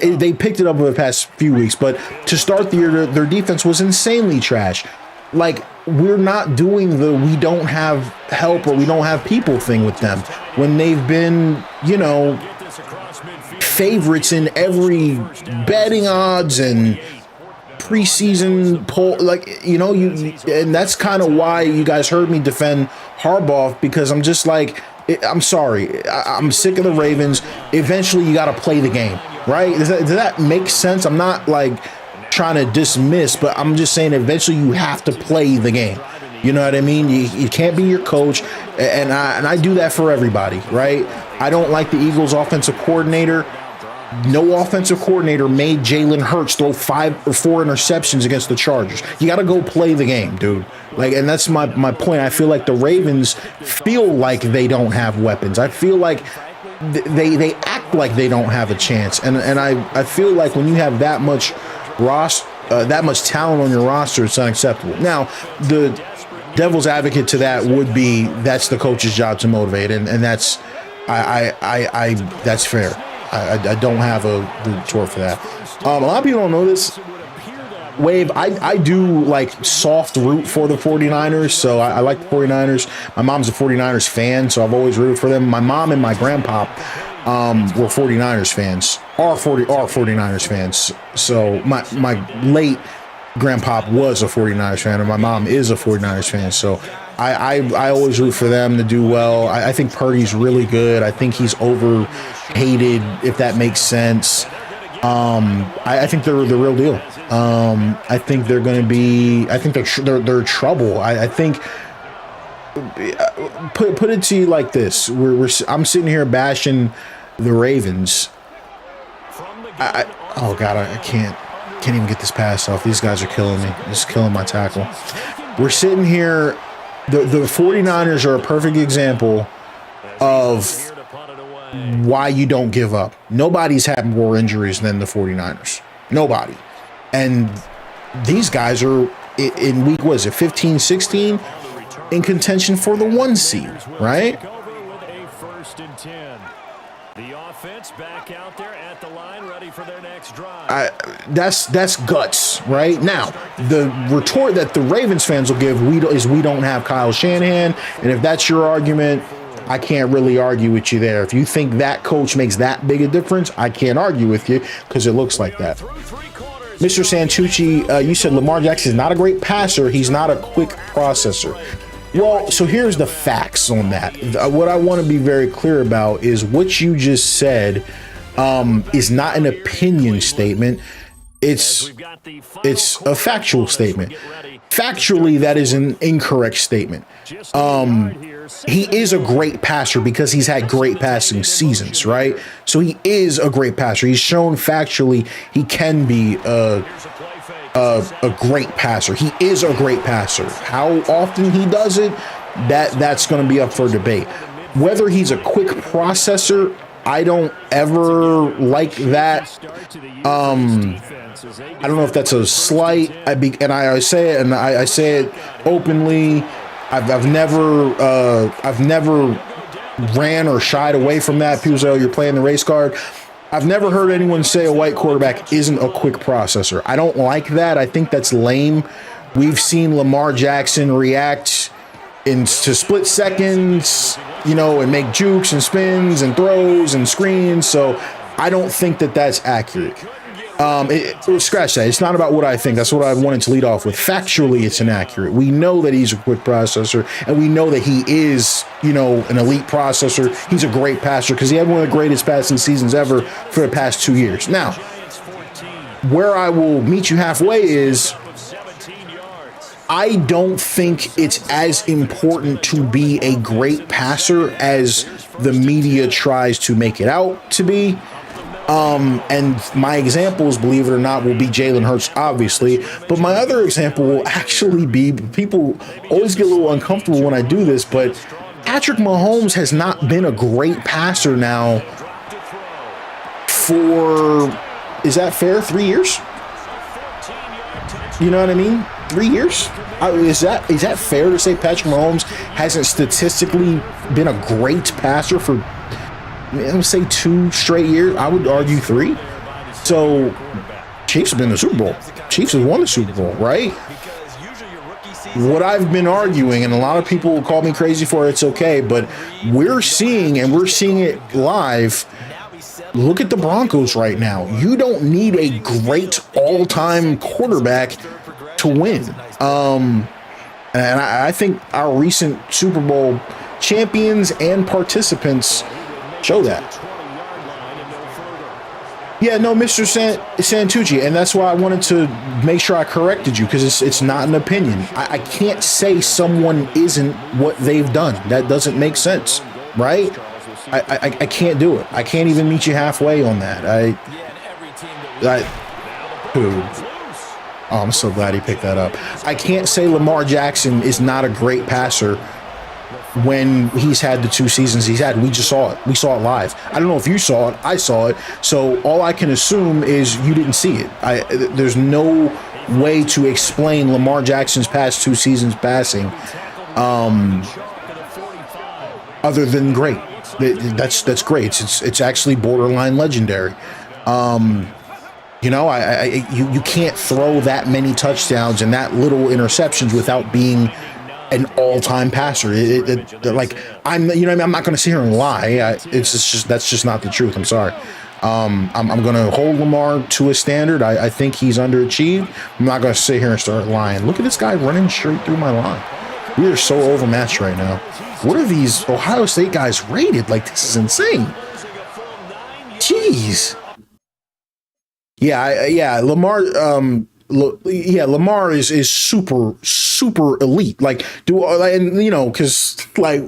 they picked it up over the past few weeks, but to start the year, their defense was insanely trash. Like, we're not doing the we don't have help or we don't have people thing with them when they've been, you know, favorites in every betting odds and preseason poll, like, you know, and that's kind of why you guys heard me defend Harbaugh, because I'm just like, I'm sorry, I'm sick of the Ravens. Eventually you got to play the game, right? Does that make sense? I'm not like trying to dismiss, but I'm just saying eventually you have to play the game. You know what I mean? You can't be your coach, and I do that for everybody, right? I don't like the Eagles offensive coordinator. No offensive coordinator made Jalen Hurts throw 5 or 4 interceptions against the Chargers. You got to go play the game, dude. Like, and that's my point. I feel like the Ravens feel like they don't have weapons. I feel like they act like they don't have a chance. And I feel like when you have that much that much talent on your roster, it's unacceptable. Now, the devil's advocate to that would be that's the coach's job to motivate, and that's that's fair. I don't have a retort for that. A lot of people don't know this. Wave, I do like soft root for the 49ers, so I like the 49ers. My mom's a 49ers fan, so I've always rooted for them. My mom and my grandpa were 49ers fans, are 49ers fans. So my late grandpa was a 49ers fan, and my mom is a 49ers fan. So I always root for them to do well. I think Purdy's really good. I think he's overhated, if that makes sense. I think they're the real deal. I think they're going to be. I think they're trouble. I think. Put it to you like this: I'm sitting here bashing the Ravens. Oh God, I can't even get this pass off. These guys are killing me. Just killing my tackle. We're sitting here. The 49ers are a perfect example of why you don't give up. Nobody's had more injuries than the 49ers. Nobody. And these guys are in week, was it 15, 16, in contention for the 1 seed, right? Back out there at the line, ready for their next drive. That's guts, right? Now, the retort that the Ravens fans will give is we don't have Kyle Shanahan, and if that's your argument, I can't really argue with you there. If you think that coach makes that big a difference, I can't argue with you because it looks like that. Mr. Santucci, you said Lamar Jackson is not a great passer. He's not a quick processor. Well, so here's the facts on that. What I want to be very clear about is what you just said is not an opinion statement. It's a factual statement. Factually, that is an incorrect statement. He is a great passer because he's had great passing seasons, right? So he is a great passer. He's shown factually he can be a great passer. He is a great passer. How often he does it, that's going to be up for debate. Whether he's a quick processor, I don't ever like that. I don't know if that's a slight. I say it, and I say it openly. I've never ran or shied away from that. People say, "Oh, you're playing the race card." I've never heard anyone say a white quarterback isn't a quick processor. I don't like that. I think that's lame. We've seen Lamar Jackson react to split seconds, and make jukes and spins and throws and screens. So I don't think that that's accurate. Scratch that. It's not about what I think. That's what I wanted to lead off with. Factually, it's inaccurate. We know that he's a quick processor, and we know that he is, an elite processor. He's a great passer because he had one of the greatest passing seasons ever for the past 2 years. Now, where I will meet you halfway is I don't think it's as important to be a great passer as the media tries to make it out to be. And my examples, believe it or not, will be Jalen Hurts, obviously. But my other example will actually be, people always get a little uncomfortable when I do this, but Patrick Mahomes has not been a great passer now for Is that fair? 3 years? You know what I mean? 3 years? Is that fair to say Patrick Mahomes hasn't statistically been a great passer for, I would say, 2 straight years? I would argue 3. So Chiefs have been in the Super Bowl. Chiefs have won the Super Bowl, right? What I've been arguing, and a lot of people will call me crazy for it, it's okay, but we're seeing it live. Look at the Broncos right now. You don't need a great all-time quarterback to win. And I think our recent Super Bowl champions and participants show that. Yeah, no, Mr. Santucci, and that's why I wanted to make sure I corrected you, because it's not an opinion. I can't say someone isn't what they've done. That doesn't make sense, right? I can't do it. I can't even meet you halfway on that. Oh, I'm so glad he picked that up. I can't say Lamar Jackson is not a great passer when he's had the 2 seasons he's had. We just saw it. We saw it live. I don't know if you saw it. I saw it. So all I can assume is you didn't see it. There's no way to explain Lamar Jackson's past 2 seasons passing other than great. That's great. It's actually borderline legendary. You know, you can't throw that many touchdowns and that little interceptions without being an all-time passer. Like, I'm not going to sit here and lie. That's just not the truth. I'm sorry. I'm going to hold Lamar to a standard. I think he's underachieved. I'm not going to sit here and start lying. Look at this guy running straight through my line. We are so overmatched right now. What are these Ohio State guys rated? Like, this is insane. Jeez. Yeah, Lamar. Lamar is super elite. Like, and you know, because like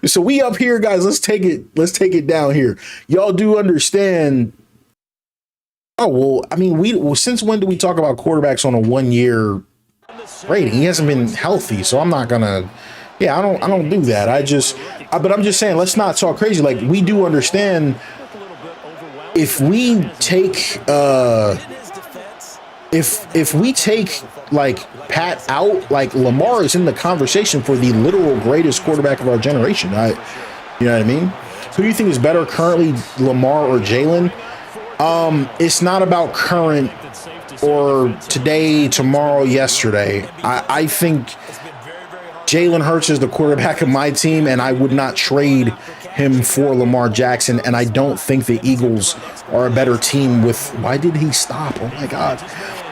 so we up here, guys. Let's take it down here. Y'all do understand. Oh well, I mean, since when do we talk about quarterbacks on a 1-year rating? He hasn't been healthy, so I'm not gonna. Yeah, I don't do that. But I'm just saying, let's not talk crazy. Like, we do understand. If we take if we take like Pat out, like Lamar is in the conversation for the literal greatest quarterback of our generation. You know what I mean? Who do you think is better currently, Lamar or Jalen? It's not about current or today, tomorrow, yesterday. I think Jalen Hurts is the quarterback of my team, and I would not trade him for Lamar Jackson, and I don't think the Eagles are a better team with... Why did he stop? Oh my God.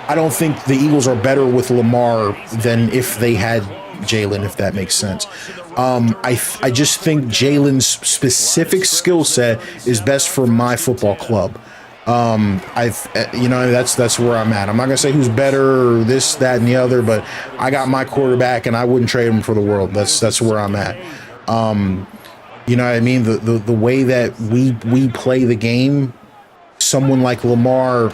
I don't think the Eagles are better with Lamar than if they had Jalen, if that makes sense. I just think Jalen's specific skill set is best for my football club. That's where I'm at. I'm not gonna say who's better or this, that, and the other, but I got my quarterback, and I wouldn't trade him for the world. That's where I'm at. You know what I mean? The way that we play the game, someone like Lamar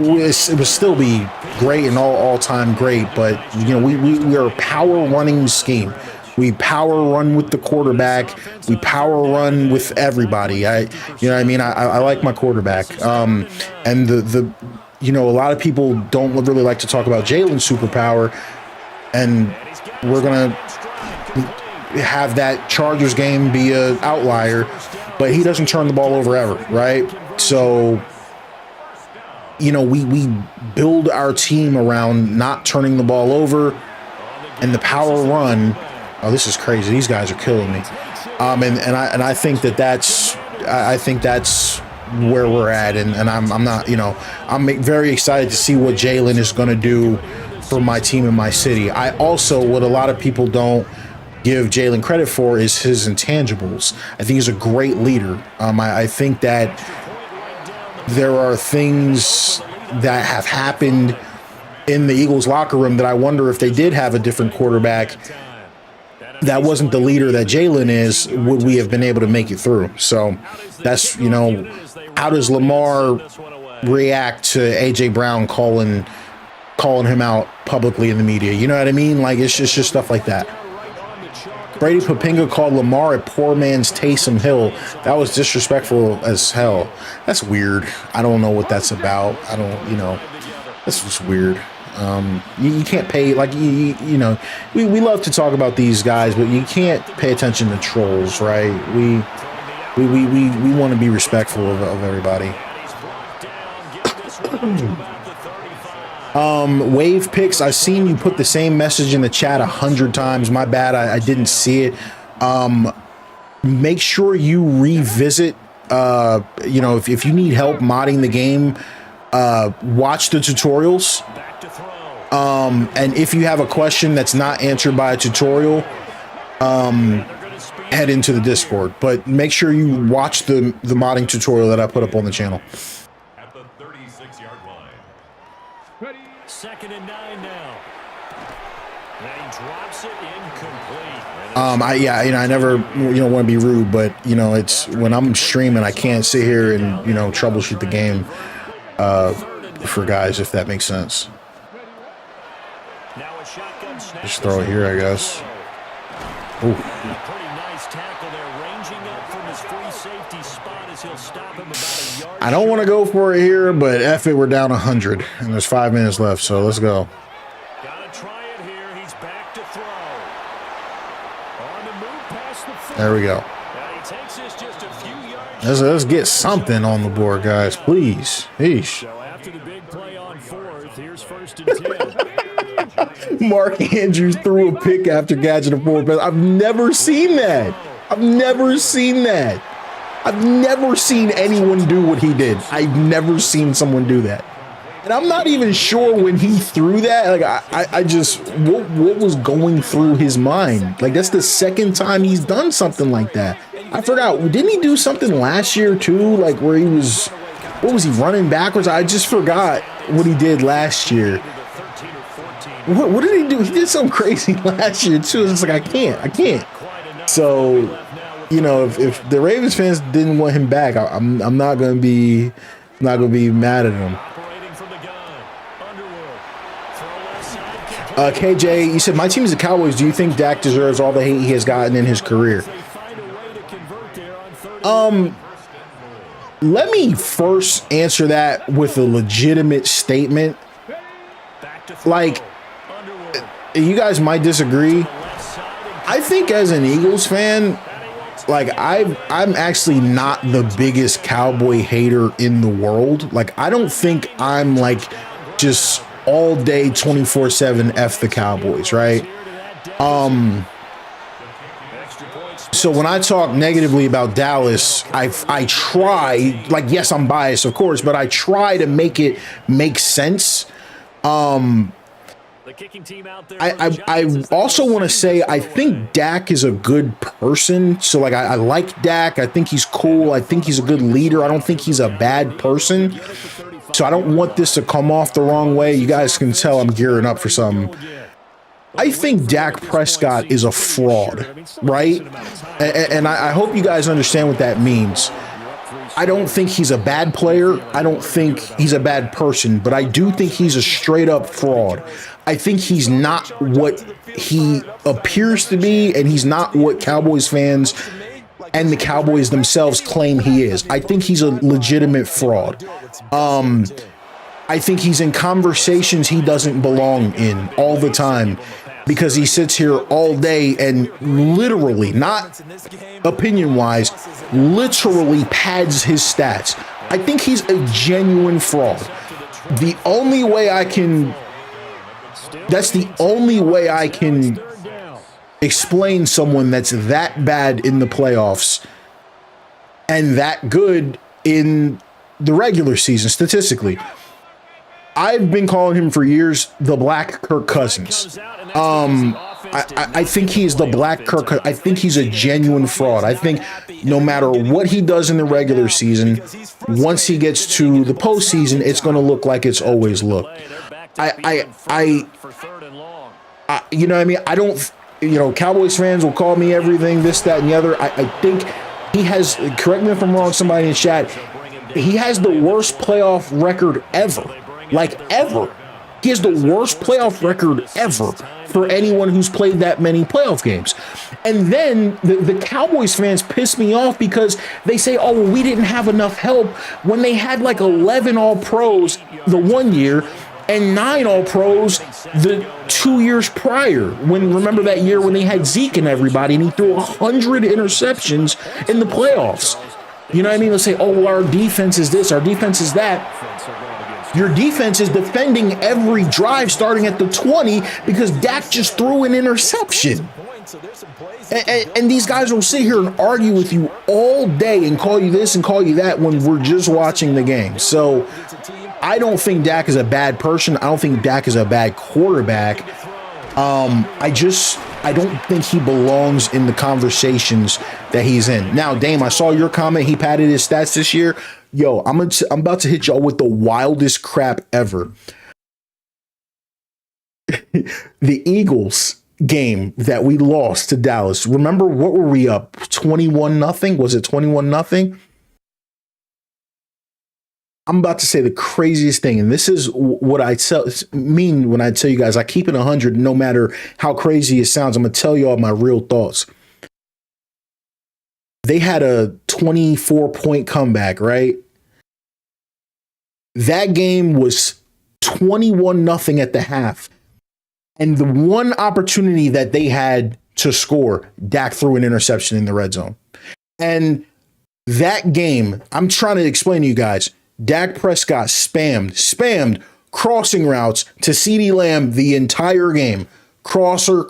would still be great and all-time great, but you know, we are a power running scheme. We power run with the quarterback. We power run with everybody. You know what I mean? I like my quarterback. And a lot of people don't really like to talk about Jalen's superpower, and we're gonna have that Chargers game be an outlier, but he doesn't turn the ball over ever, right? So, you know, we build our team around not turning the ball over and the power run. Oh, this is crazy. These guys are killing me. I think that's where we're at, and I'm not, you know, I'm very excited to see what Jalen is going to do for my team in my city. I also, what a lot of people don't give Jalen credit for is his intangibles. I think he's a great leader. I think that there are things that have happened in the Eagles locker room that I wonder if they did have a different quarterback that wasn't the leader that Jalen is, would we have been able to make it through? So that's, you know, how does Lamar react to AJ Brown calling him out publicly in the media? You know what I mean? Like, it's just stuff like that. Brady Papinga called Lamar a poor man's Taysom Hill. That was disrespectful as hell. That's weird. I don't know what that's about. I don't, you know, that's just weird. You can't pay, like, you know, we love to talk about these guys, but you can't pay attention to trolls, right? We want to be respectful of everybody. Wave picks. I've seen you put the same message in the chat 100 times. My bad. I didn't see it. Make sure you revisit, you know, if you need help modding the game, watch the tutorials. And if you have a question that's not answered by a tutorial, head into the Discord, but make sure you watch the modding tutorial that I put up on the channel. At the 36-yard line. Second and 9 now. And he drops it incomplete. Yeah, you know, I never, you know, want to be rude, but you know, it's when I'm streaming, I can't sit here and, you know, troubleshoot the game for guys, if that makes sense. Just throw it here, I guess. Ooh. I don't want to go for it here, but F it, we're down 100, and there's 5 minutes left, so let's go. Gotta try it here. He's back to throw. On the move past the 40. There we go. He takes this just a few yards. Let's get something on the board, guys, please. Yeesh. So after the big play on 4th, here's 1st and 10. Mark Andrews threw a pick after catching a 4th pass. I've never seen that. I've never seen that. I've never seen anyone do what he did. I've never seen someone do that. And I'm not even sure when he threw that. Like, I just, what was going through his mind? Like, that's the second time he's done something like that. I forgot. Didn't he do something last year too? Like, where he was, what was he, running backwards? I just forgot what he did last year. What did he do? He did something crazy last year too. It's just like, I can't. So, you know, if the Ravens fans didn't want him back, I'm not gonna be mad at him. KJ, you said my team is the Cowboys. Do you think Dak deserves all the hate he has gotten in his career? Let me first answer that with a legitimate statement. Like, you guys might disagree. I think as an Eagles fan, like, I'm actually not the biggest Cowboy hater in the world. Like, I don't think I'm like just all day 24/7 F the Cowboys, right? So when I talk negatively about Dallas, I try, like, yes, I'm biased, of course, but I try to make it make sense. I also want to say I think Dak is a good person. So, like, I like Dak. I think he's cool. I think he's a good leader. I don't think he's a bad person. So I don't want this to come off the wrong way. You guys can tell I'm gearing up for something. I think Dak Prescott is a fraud, right? And I hope you guys understand what that means. I don't think he's a bad player. I don't think he's a bad person, but I do think he's a straight up fraud. I think he's not what he appears to be, and he's not what Cowboys fans and the Cowboys themselves claim he is. I think he's a legitimate fraud. I think he's in conversations he doesn't belong in all the time because he sits here all day and literally, not opinion-wise, literally pads his stats. I think he's a genuine fraud. The only way I can explain someone that's that bad in the playoffs and that good in the regular season statistically. I've been calling him for years the Black Kirk Cousins. I think he is the Black Kirk. I think he's a genuine fraud. I think no matter what he does in the regular season, once he gets to the postseason, it's going to look like it's always looked. You know what I mean? I don't, you know, Cowboys fans will call me everything, this, that, and the other. I think he has, correct me if I'm wrong, somebody in chat, he has the worst playoff record ever. Like, ever. He has the worst playoff record ever for anyone who's played that many playoff games. And then the Cowboys fans piss me off because they say, oh, well, we didn't have enough help when they had like 11 All-Pros the one year and 9 All-Pros the 2 years prior. Remember that year when they had Zeke and everybody and he threw 100 interceptions in the playoffs. You know what I mean? Let's say, oh, well, our defense is this, our defense is that. Your defense is defending every drive starting at the 20 because Dak just threw an interception. And these guys will sit here and argue with you all day and call you this and call you that when we're just watching the game. So I don't think Dak is a bad person. I don't think Dak is a bad quarterback. I don't think he belongs in the conversations that he's in. Now, Dame, I saw your comment. He padded his stats this year. Yo, I'm about to hit y'all with the wildest crap ever. The Eagles game that we lost to Dallas. Remember, what were we up? 21-0? Was it 21-0? I'm about to say the craziest thing, and this is what I mean when I tell you guys I keep it 100 no matter how crazy it sounds. I'm going to tell you all my real thoughts. They had a 24-point comeback, right? That game was 21-0 at the half. And the one opportunity that they had to score, Dak threw an interception in the red zone. And that game, I'm trying to explain to you guys, Dak Prescott spammed crossing routes to CeeDee Lamb the entire game. Crosser.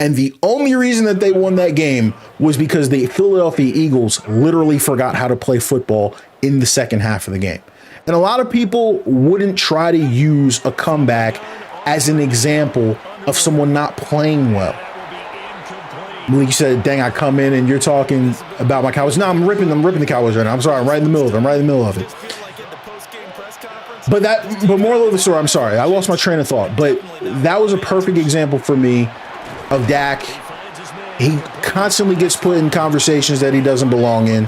And the only reason that they won that game was because the Philadelphia Eagles literally forgot how to play football in the second half of the game. And a lot of people wouldn't try to use a comeback as an example of someone not playing well. When you said, dang, I come in and you're talking about my Cowboys. No, I'm ripping the Cowboys right now. I'm sorry. I'm right in the middle of it. But moral of the story, I'm sorry. I lost my train of thought. But that was a perfect example for me of Dak. He constantly gets put in conversations that he doesn't belong in.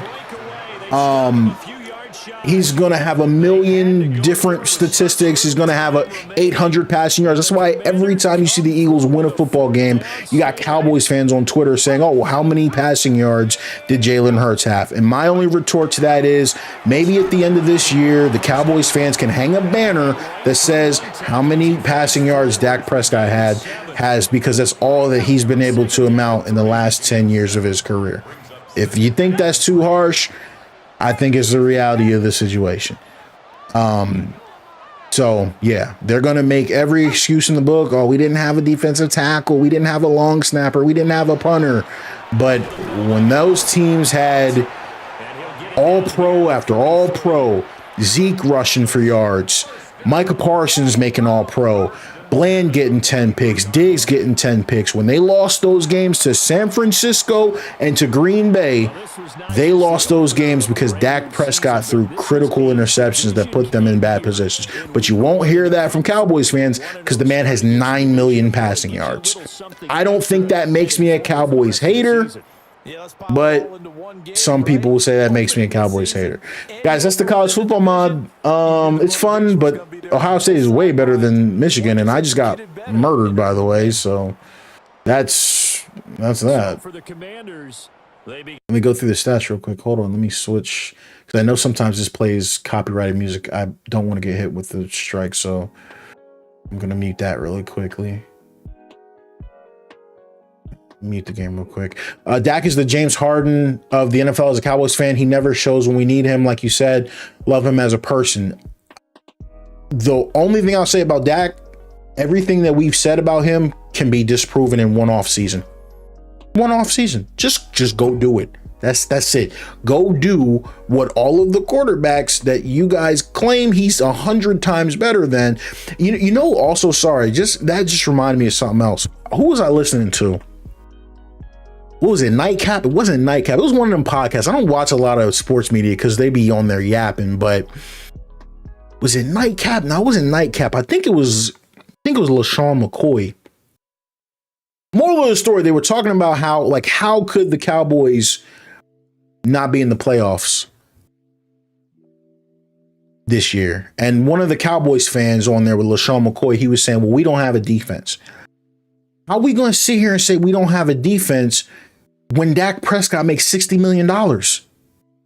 He's going to have a million different statistics. He's going to have 800 passing yards. That's why every time you see the Eagles win a football game, you got Cowboys fans on Twitter saying, oh, well, how many passing yards did Jalen Hurts have? And my only retort to that is maybe at the end of this year, the Cowboys fans can hang a banner that says how many passing yards Dak Prescott has, because that's all that he's been able to amount in the last 10 years of his career. If you think that's too harsh, I think it's the reality of the situation. So, yeah, they're going to make every excuse in the book. Oh, we didn't have a defensive tackle. We didn't have a long snapper. We didn't have a punter. But when those teams had all pro after all pro, Zeke rushing for yards, Micah Parsons making all pro, Bland getting 10 picks, Diggs getting 10 picks. When they lost those games to San Francisco and to Green Bay, they lost those games because Dak Prescott threw critical interceptions that put them in bad positions. But you won't hear that from Cowboys fans because the man has 9 million passing yards. I don't think that makes me a Cowboys hater, but some people will say that makes me a Cowboys hater. Guys, that's the college football mod. It's fun, but Ohio State is way better than Michigan, and I just got murdered, by the way, so that's that. Let me go through the stats real quick. Hold on, let me switch, because I know sometimes this plays copyrighted music. I don't want to get hit with the strike, so I'm going to mute that really quickly. Mute the game real quick. Dak is the James Harden of the NFL as a Cowboys fan. He never shows when we need him. Like you said, love him as a person. The only thing I'll say about Dak, everything that we've said about him can be disproven in one off season. Just go do it. That's it. Go do what all of the quarterbacks that you guys claim he's 100 times better than. You know, also, sorry, that just reminded me of something else. Who was I listening to? What was it? Nightcap? It wasn't Nightcap. It was one of them podcasts. I don't watch a lot of sports media because they be on there yapping, but was it Nightcap? No, it wasn't Nightcap. I think it was LaShawn McCoy. Moral of the story, they were talking about how could the Cowboys not be in the playoffs? this year. And one of the Cowboys fans on there with LaShawn McCoy, he was saying, well, we don't have a defense. How are we going to sit here and say we don't have a defense when Dak Prescott makes $60 million?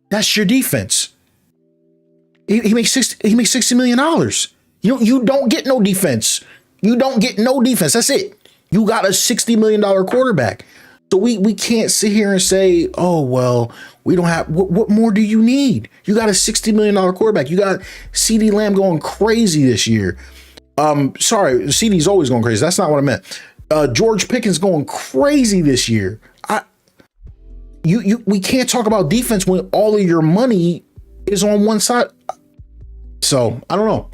That's your defense. He makes $60 million. You don't get no defense. You don't get no defense. That's it. You got a $60 million quarterback. So we can't sit here and say, oh, well, we don't have, what more do you need? You got a $60 million quarterback. You got CeeDee Lamb going crazy this year. Sorry, CeeDee's always going crazy. That's not what I meant. George Pickens going crazy this year. We can't talk about defense when all of your money is on one side. So I don't know.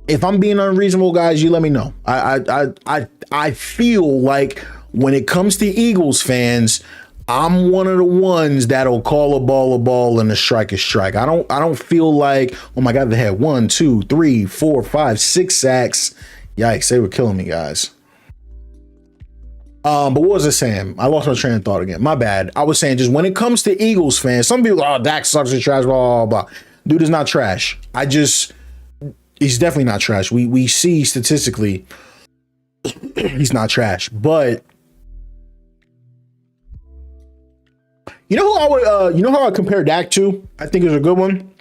If I'm being unreasonable, guys, you let me know. I feel like when it comes to Eagles fans, I'm one of the ones that'll call a ball and a strike. I don't feel like, oh my God, they had 1, 2, 3, 4, 5, 6 sacks. Yikes, they were killing me, guys. But what was I saying? I lost my train of thought again. My bad. I was saying just when it comes to Eagles fans, some people, oh, Dak sucks, he's trash, blah, blah, blah. Dude is not trash. He's definitely not trash. We see statistically he's not trash. But you know how I compare Dak to? I think is a good one.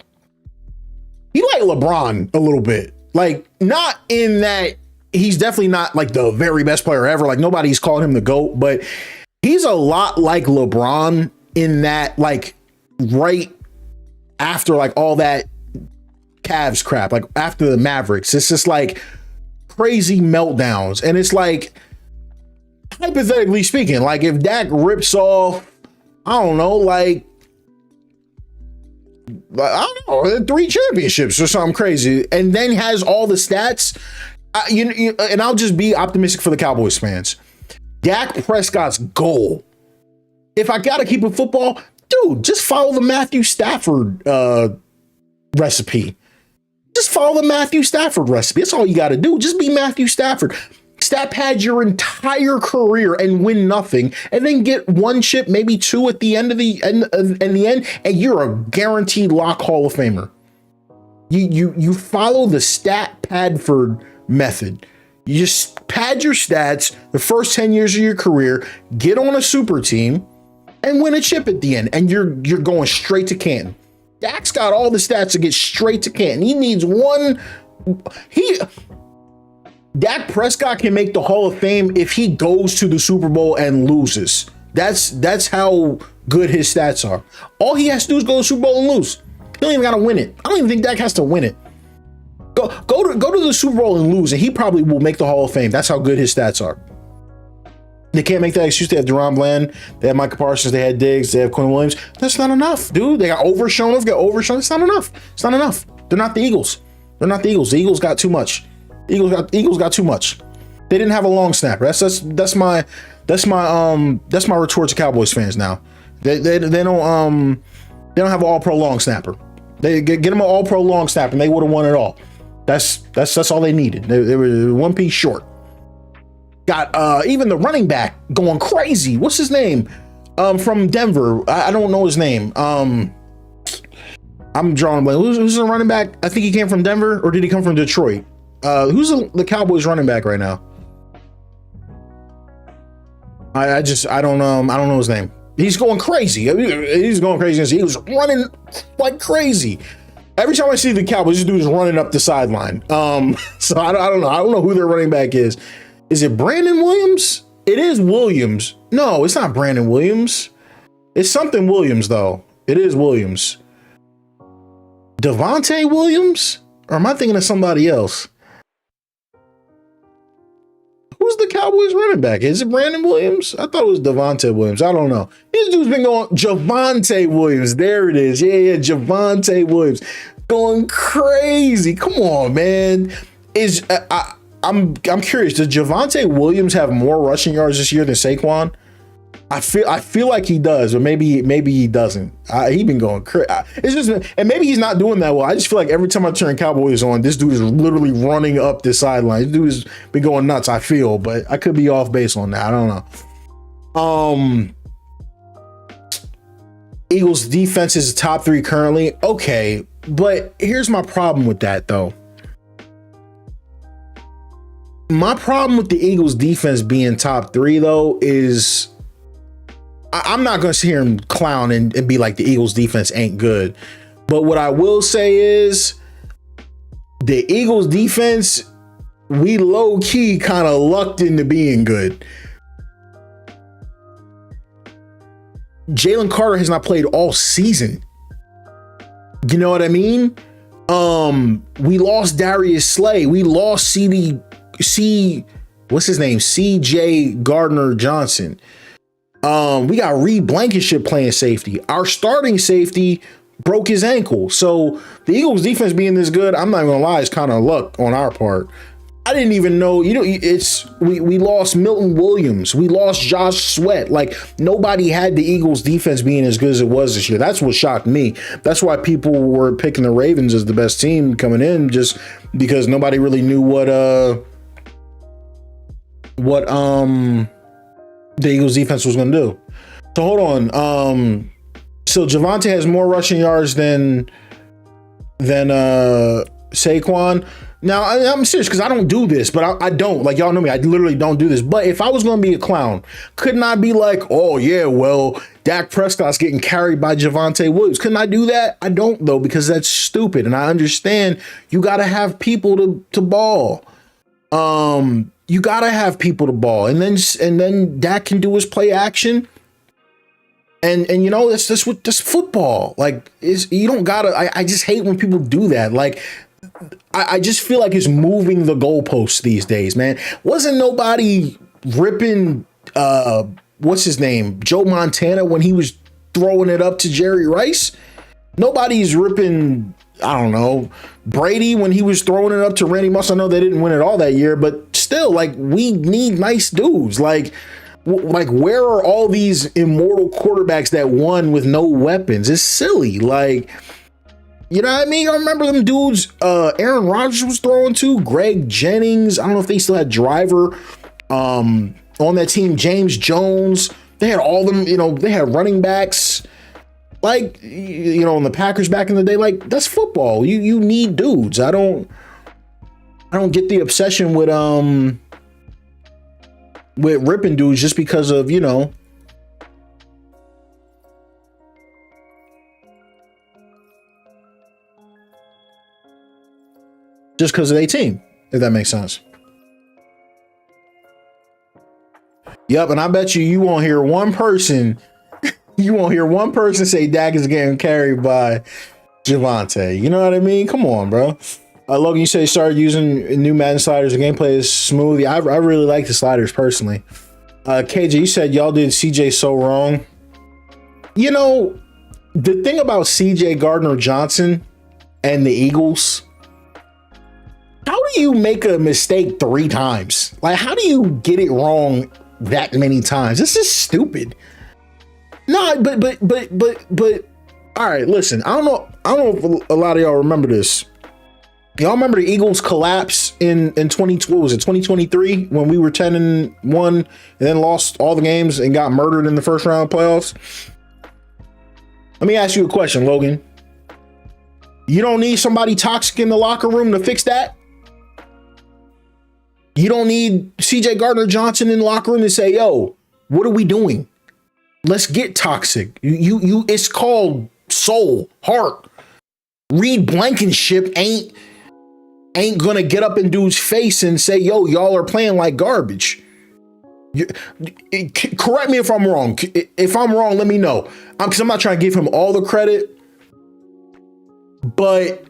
He like LeBron a little bit. Like, not in that he's definitely not like the very best player ever. Like, nobody's calling him the GOAT, but he's a lot like LeBron in that, like, right after like all that Cavs crap, like after the Mavericks, it's just like crazy meltdowns. And it's like, hypothetically speaking, like if Dak rips off, I don't know, like I don't know, 3 championships or something crazy, and then has all the stats, and I'll just be optimistic for the Cowboys fans. Dak Prescott's goal, if I gotta keep it football, dude, just follow the Matthew Stafford recipe. Just follow the Matthew Stafford recipe. That's all you got to do. Just be Matthew Stafford. Stat pad your entire career and win nothing, and then get 1 chip, maybe 2 at the end of the end, and you're a guaranteed lock Hall of Famer. You follow the stat padford method. You just pad your stats the first 10 years of your career, get on a super team, and win a chip at the end, and you're going straight to Canton. Dak's got all the stats to get straight to Canton. He needs one. Dak Prescott can make the Hall of Fame if he goes to the Super Bowl and loses. That's how good his stats are. All he has to do is go to the Super Bowl and lose. He don't even got to win it. I don't even think Dak has to win it. Go to the Super Bowl and lose, and he probably will make the Hall of Fame. That's how good his stats are. They can't make that excuse. They have Deron Bland, they have Micah Parsons, they had Diggs, they have Quinn Williams. That's not enough, dude. They got overshown. It's not enough. It's not enough. They're not the Eagles. They're not the Eagles. The Eagles got too much. Eagles got too much. They didn't have a long snapper. That's my retort to Cowboys fans now. They don't have an all-pro long snapper. They get them an all-pro long snapper and they would have won it all. That's all they needed. They were 1 piece short. Got even the running back going crazy. What's his name? From Denver. I don't know his name. I'm drawing a blank. Who's the running back? I think he came from Denver, or did he come from Detroit? Who's the Cowboys running back right now? I don't know his name. He's going crazy. He's going crazy. He was running like crazy. Every time I see the Cowboys, this dude is running up the sideline. So I don't know. I don't know who their running back is. Is it Brandon Williams? It is Williams. No, it's not Brandon Williams. It's something Williams, though. It is Williams. Devontae Williams? Or am I thinking of somebody else? Who's the Cowboys running back? Is it Brandon Williams? I thought it was Devontae Williams. I don't know. This dude's been going Javonte Williams. There it is. Yeah, Javonte Williams. Going crazy. Come on, man. I'm curious. Does Javonte Williams have more rushing yards this year than Saquon? I feel like he does, or maybe he doesn't. He been going crazy. It's just, and maybe he's not doing that well. I just feel like every time I turn Cowboys on, this dude is literally running up the sideline. This dude has been going nuts. I feel, but I could be off base on that. I don't know. Eagles defense is top 3 currently. Okay, But here's my problem with that, though. My problem with the Eagles defense being top 3, though, is I'm not going to sit here and clown and be like the Eagles defense ain't good. But what I will say is the Eagles defense, we low key kind of lucked into being good. Jalen Carter has not played all season. You know what I mean? We lost Darius Slay. We lost what's his name? CJ Gardner-Johnson. We got Reed Blankenship playing safety. Our starting safety broke his ankle. So the Eagles defense being this good, I'm not gonna lie, it's kind of luck on our part. I didn't even know, we lost Milton Williams. We lost Josh Sweat. Like, nobody had the Eagles defense being as good as it was this year. That's what shocked me. That's why people were picking the Ravens as the best team coming in, just because nobody really knew what the Eagles defense was going to do. So hold on. So Javonte has more rushing yards than Saquon. Now, I'm serious because I don't do this, but I don't. Like, y'all know me. I literally don't do this. But if I was going to be a clown, couldn't I be like, oh, yeah, well, Dak Prescott's getting carried by Javonte Williams? Couldn't I do that? I don't, though, because that's stupid. And I understand you got to have people to ball. You got to have people to ball. And then Dak can do his play action. And you know, that's football. Like, you don't got to. I just hate when people do that. Like, I just feel like it's moving the goalposts these days, man. Wasn't nobody ripping, what's his name? Joe Montana when he was throwing it up to Jerry Rice? Nobody's ripping, I don't know, Brady when he was throwing it up to Randy Moss. I know they didn't win it all that year, but still, like, we need nice dudes. Like, where are all these immortal quarterbacks that won with no weapons? It's silly. Like, you know what I mean? I remember them dudes Aaron Rodgers was throwing to, Greg Jennings. I don't know if they still had Driver on that team, James Jones. They had all them, you know, they had running backs. Like, you know, in the Packers back in the day, like, that's football. You need dudes. I don't get the obsession with ripping dudes just because of, you know, just because of their team, if that makes sense. Yep, and I bet you won't hear one person, say Dak is getting carried by Javonte. You know what I mean? Come on, bro. Logan, you say started using new Madden sliders. The gameplay is smooth. Yeah, I really like the sliders personally. KJ, you said y'all did CJ so wrong. You know, the thing about CJ Gardner-Johnson and the Eagles, how do you make a mistake 3 times? Like, how do you get it wrong that many times? This is stupid. No, but all right, listen, I don't know if a lot of y'all remember this. Y'all remember the Eagles collapse in 2023 when we were 10-1 and then lost all the games and got murdered in the first round of playoffs? Let me ask you a question, Logan. You don't need somebody toxic in the locker room to fix that? You don't need CJ Gardner-Johnson in the locker room to say, yo, what are we doing? Let's get toxic. You it's called soul, heart. Reed Blankenship ain't gonna get up in dude's face and say, yo, y'all are playing like garbage. Correct me if I'm wrong. If I'm wrong, let me know. Because I'm not trying to give him all the credit, but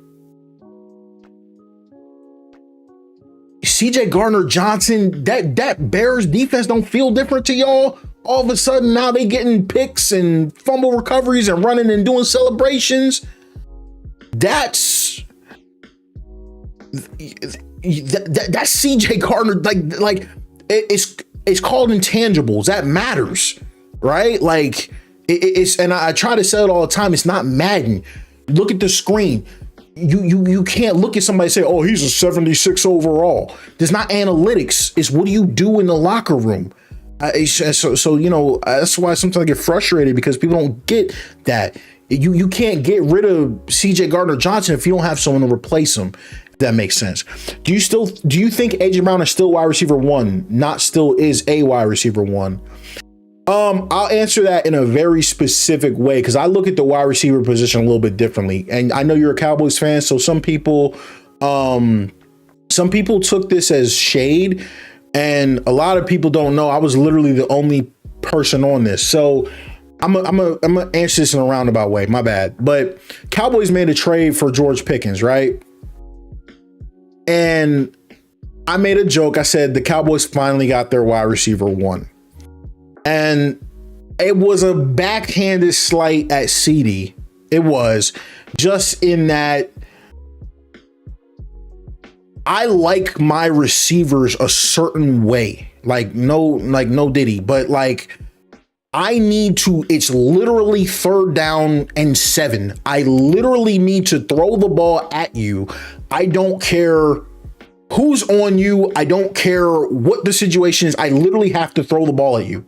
CJ Gardner-Johnson, that Bears defense don't feel different to y'all? All of a sudden now they getting picks and fumble recoveries and running and doing celebrations. That's CJ Gardner. Like it's called intangibles. That matters, right? Like it's, and I try to say it all the time. It's not Madden. Look at the screen. You can't look at somebody and say, oh, he's a 76 overall. There's not analytics. It's what do you do in the locker room? So you know, that's why sometimes I get frustrated because people don't get that. You can't get rid of CJ Gardner-Johnson if you don't have someone to replace him. If that makes sense. Do you think AJ Brown is still wide receiver 1? Not still is a wide receiver 1. I'll answer that in a very specific way because I look at the wide receiver position a little bit differently. And I know you're a Cowboys fan, so some people took this as shade, and a lot of people don't know I was literally the only person on this. So I'm gonna answer this in a roundabout way. My bad. But Cowboys made a trade for George Pickens, right? And I made a joke. I said the Cowboys finally got their wide receiver 1. And it was a backhanded slight at Shady. It was just in that I like my receivers a certain way. Like no Diddy, but like I need to, it's literally 3rd down and 7. I literally need to throw the ball at you. I don't care who's on you. I don't care what the situation is. I literally have to throw the ball at you.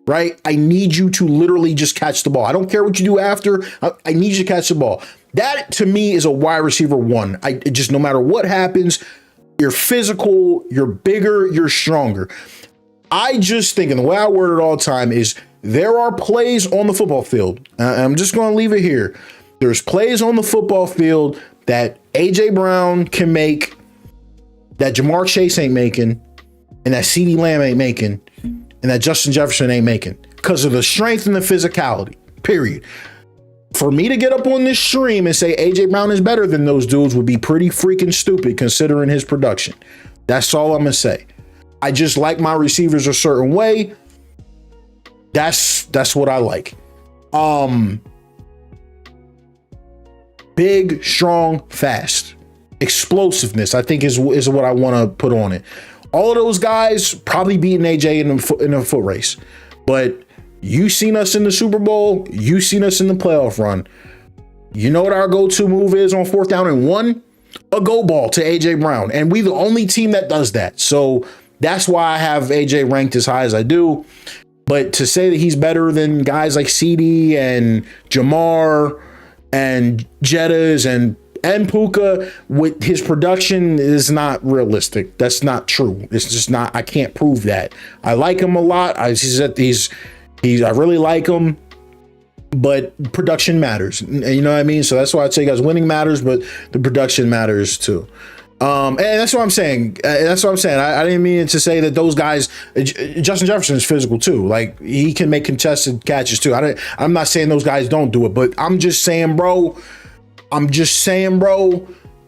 Right? I need you to literally just catch the ball. I don't care what you do after. I need you to catch the ball. That to me is a wide receiver 1. It just, no matter what happens, you're physical, you're bigger, you're stronger. I just think, and the way I word it all the time is there are plays on the football field. I'm just going to leave it here. There's plays on the football field that AJ Brown can make, that Jamar Chase ain't making, and that CeeDee Lamb ain't making, and that Justin Jefferson ain't making because of the strength and the physicality, period. For me to get up on this stream and say AJ Brown is better than those dudes would be pretty freaking stupid considering his production. That's all I'm going to say. I just like my receivers a certain way. That's what I like. Big, strong, fast. Explosiveness, I think is what I want to put on it. All of those guys probably beating AJ in a foot race, but you seen us in the Super Bowl. You seen us in the playoff run. You know what our go-to move is on 4th down and 1? A go ball to AJ Brown, and we the only team that does that. So that's why I have AJ ranked as high as I do. But to say that he's better than guys like Shady and Jamar and Jettas and Puka with his production is not realistic. That's not true. It's just not. I can't prove that. I like him a lot. I really like him, but production matters. You know what I mean? So that's why I say, guys, winning matters, but the production matters too. And that's what I'm saying. I didn't mean to say that those guys. Justin Jefferson is physical too. Like he can make contested catches too. I'm not saying those guys don't do it, but I'm just saying, bro.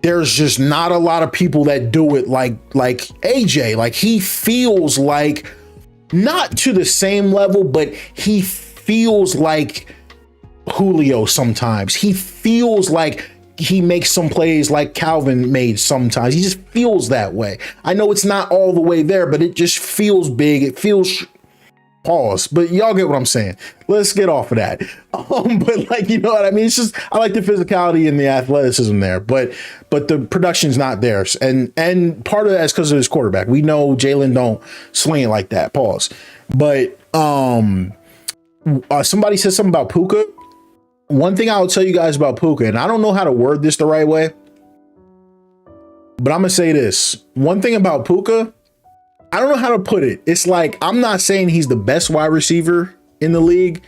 There's just not a lot of people that do it like AJ. Like he feels like not to the same level, but he feels like Julio sometimes. He feels like he makes some plays like Calvin made sometimes. He just feels that way. I know it's not all the way there, but it just feels big. It feels pause, but y'all get what I'm saying. Let's get off of that. But like, you know what I mean? It's just, I like the physicality and the athleticism there, but the production's not there. And part of that is because of his quarterback. We know Jalen don't swing it like that. Pause. But somebody said something about Puka. One thing I will tell you guys about Puka, and I don't know how to word this the right way, but I'm gonna say this. One thing about Puka, I don't know how to put it. It's like, I'm not saying he's the best wide receiver in the league,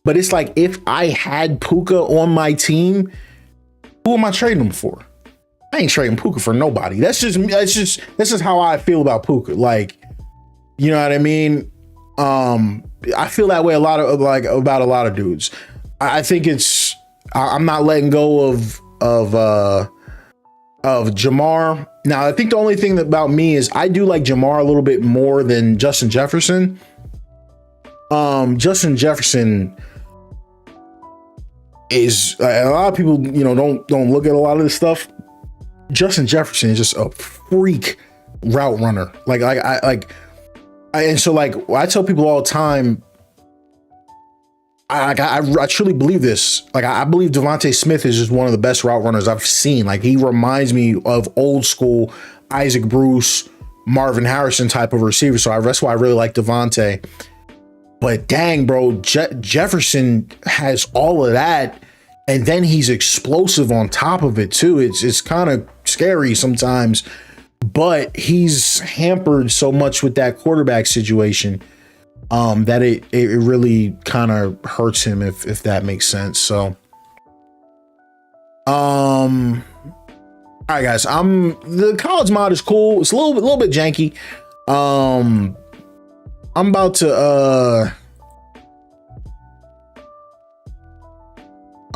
but it's like, if I had Puka on my team, who am I trading him for? I ain't trading Puka for nobody. That's just how I feel about Puka. Like, you know what I mean? I feel that way about a lot of dudes. I think I'm not letting go of Jamar. Now, I think the only thing about me is I do like Jamar a little bit more than Justin Jefferson. Justin Jefferson is a lot of people, you know, don't look at a lot of this stuff. Justin Jefferson is just a freak route runner. And so I tell people all the time, I truly believe this. Like, I believe Devontae Smith is just one of the best route runners I've seen. Like, he reminds me of old school Isaac Bruce, Marvin Harrison type of receiver. So that's why I really like Devontae. But dang, bro, Jefferson has all of that And then he's explosive on top of it too. It's kind of scary sometimes, but he's hampered so much with that quarterback situation that it really kind of hurts him, if that makes sense. So all right, guys, the college mod is cool. It's a little bit janky. I'm about to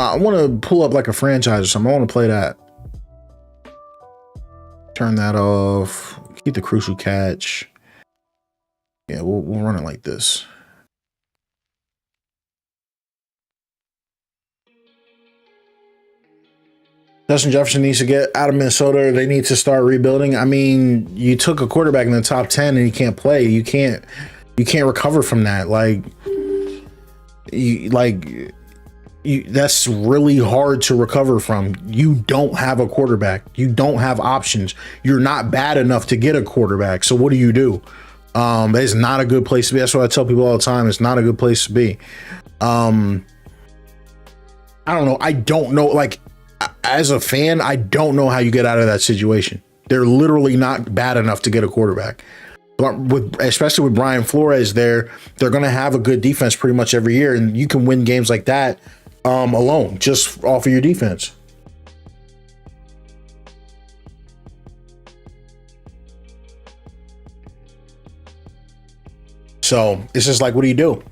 I want to pull up like a franchise or something. I want to play that. Turn that off. Keep the crucial catch. Yeah, we'll run it like this. Justin Jefferson needs to get out of Minnesota. They need to start rebuilding. I mean, you took a quarterback in the top 10 and he can't play. You can't recover from that. That's really hard to recover from. You don't have a quarterback. You don't have options. You're not bad enough to get a quarterback. So what do? It's not a good place to be. That's what I tell people all the time. It's not a good place to be. I don't know. I don't know. Like, as a fan, I don't know how you get out of that situation. They're literally not bad enough to get a quarterback. Especially with Brian Flores there, they're going to have a good defense pretty much every year. And you can win games like that alone, just off of your defense. So it's just like, what do you do?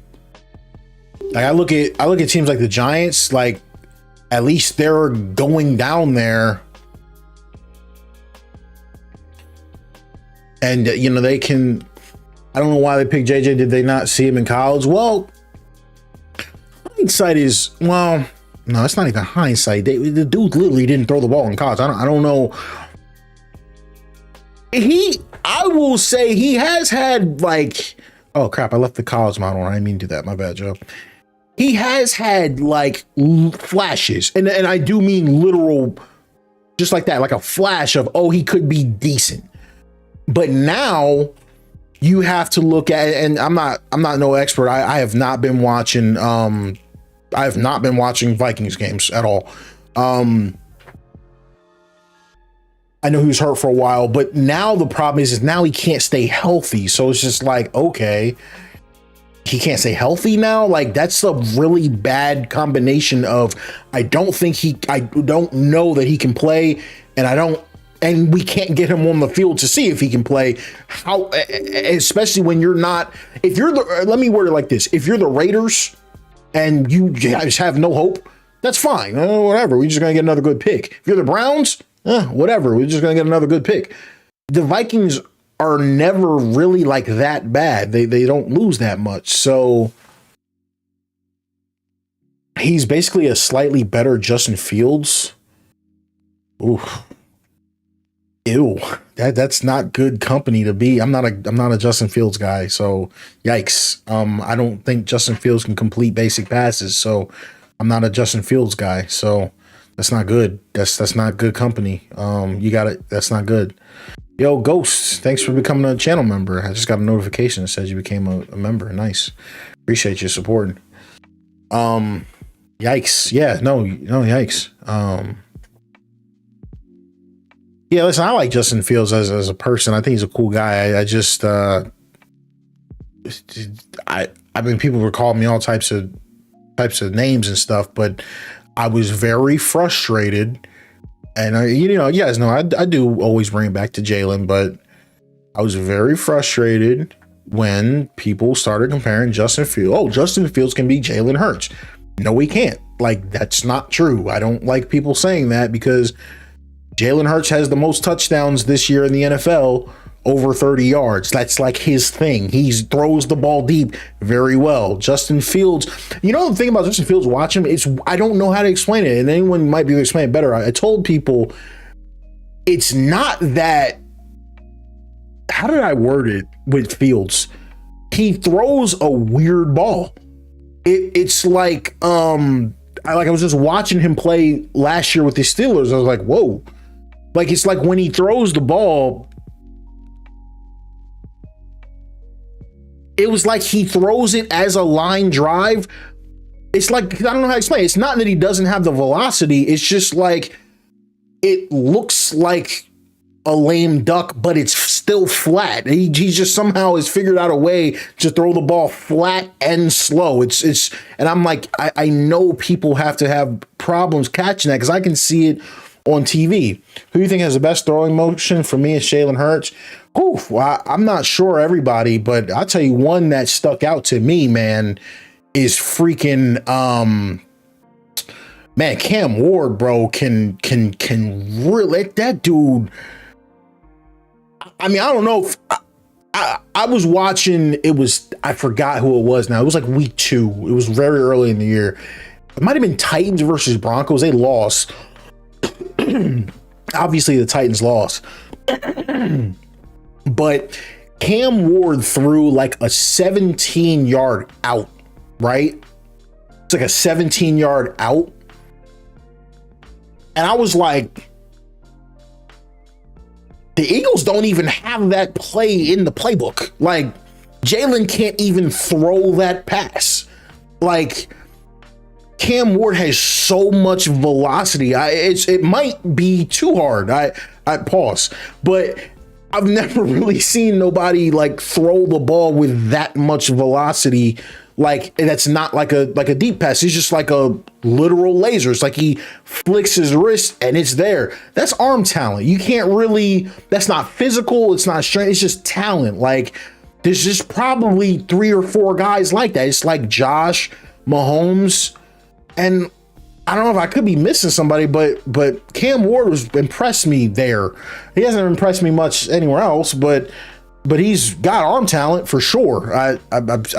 Like, I look at teams like the Giants, like, at least they're going down there and they can. I don't know why they picked JJ. Did they not see him in college? Well, hindsight is, well, no, it's not even hindsight. The dude literally didn't throw the ball in college. I don't know. I will say he has had, like, oh crap, I left the college model. I didn't mean to do that. My bad, Joe. He has had like flashes, and I do mean literal, just like that, like a flash of, oh, he could be decent. But now you have to look at, and I'm not no expert. I have not been watching Vikings games at all. I know he was hurt for a while, but now the problem is now he can't stay healthy. So it's just like, okay, he can't stay healthy now. Like, that's a really bad combination of, I don't know that he can play, and we can't get him on the field to see if he can play. How, especially when you're not, let me word it like this. If you're the Raiders and you just have no hope, that's fine. Whatever. We're just going to get another good pick. If you're the Browns, whatever. We're just going to get another good pick. The Vikings are never really like that bad. They don't lose that much. So he's basically a slightly better Justin Fields. Ooh. Ew. That's not good company to be. I'm not a Justin Fields guy, so yikes. I don't think Justin Fields can complete basic passes, so I'm not a Justin Fields guy. So that's not good. That's not good company. That's not good. Yo, Ghost, thanks for becoming a channel member. I just got a notification that says you became a member. Nice. Appreciate your support. Yikes. Yeah, no, yikes. Yeah, listen, I like Justin Fields as a person. I think he's a cool guy. I mean, people were calling me all types of names and stuff, but I was very frustrated. And you guys know I do always bring it back to Jalen, but I was very frustrated when people started comparing Justin Fields. Oh, Justin Fields can be Jalen Hurts. No, he can't. Like, that's not true. I don't like people saying that, because Jalen Hurts has the most touchdowns this year in the NFL, over 30 yards. That's like his thing. He throws the ball deep very well. Justin Fields, the thing about Justin Fields, watch him, I don't know how to explain it, and anyone might be able to explain it better. I told people, it's not that, how did I word it with Fields? He throws a weird ball. It's like, I was just watching him play last year with the Steelers. I was like, whoa. Like, it's like when he throws the ball, it was like he throws it as a line drive, it's like, I don't know how to explain it. It's not that he doesn't have the velocity. It's just like, it looks like a lame duck, but it's still flat. He just somehow has figured out a way to throw the ball flat and slow. It's and I'm like, I know people have to have problems catching that because I can see it on TV. Who do you think has the best throwing motion? For me, it's Jalen Hurts. Oof, well, I'm not sure everybody, but I'll tell you one that stuck out to me, man, is freaking man, Cam Ward, bro, can really, that dude. I mean, I don't know if I was watching, I forgot who it was now. It was like week 2. It was very early in the year. It might have been Titans versus Broncos. They lost. Obviously, the Titans lost. But Cam Ward threw like a 17-yard out, right? It's like a 17-yard out. And I was like, the Eagles don't even have that play in the playbook. Like, Jalen can't even throw that pass. Like, Cam Ward has so much velocity. It might be too hard. I pause. But I've never really seen nobody like throw the ball with that much velocity. Like, that's not like a deep pass. It's just like a literal laser. It's like he flicks his wrist and it's there. That's arm talent. You can't really, that's not physical. It's not strength. It's just talent. Like, there's just probably 3 or 4 guys like that. It's like Josh, Mahomes, and I don't know if I could be missing somebody, but Cam Ward was impressed me there. He hasn't impressed me much anywhere else, but he's got arm talent for sure. I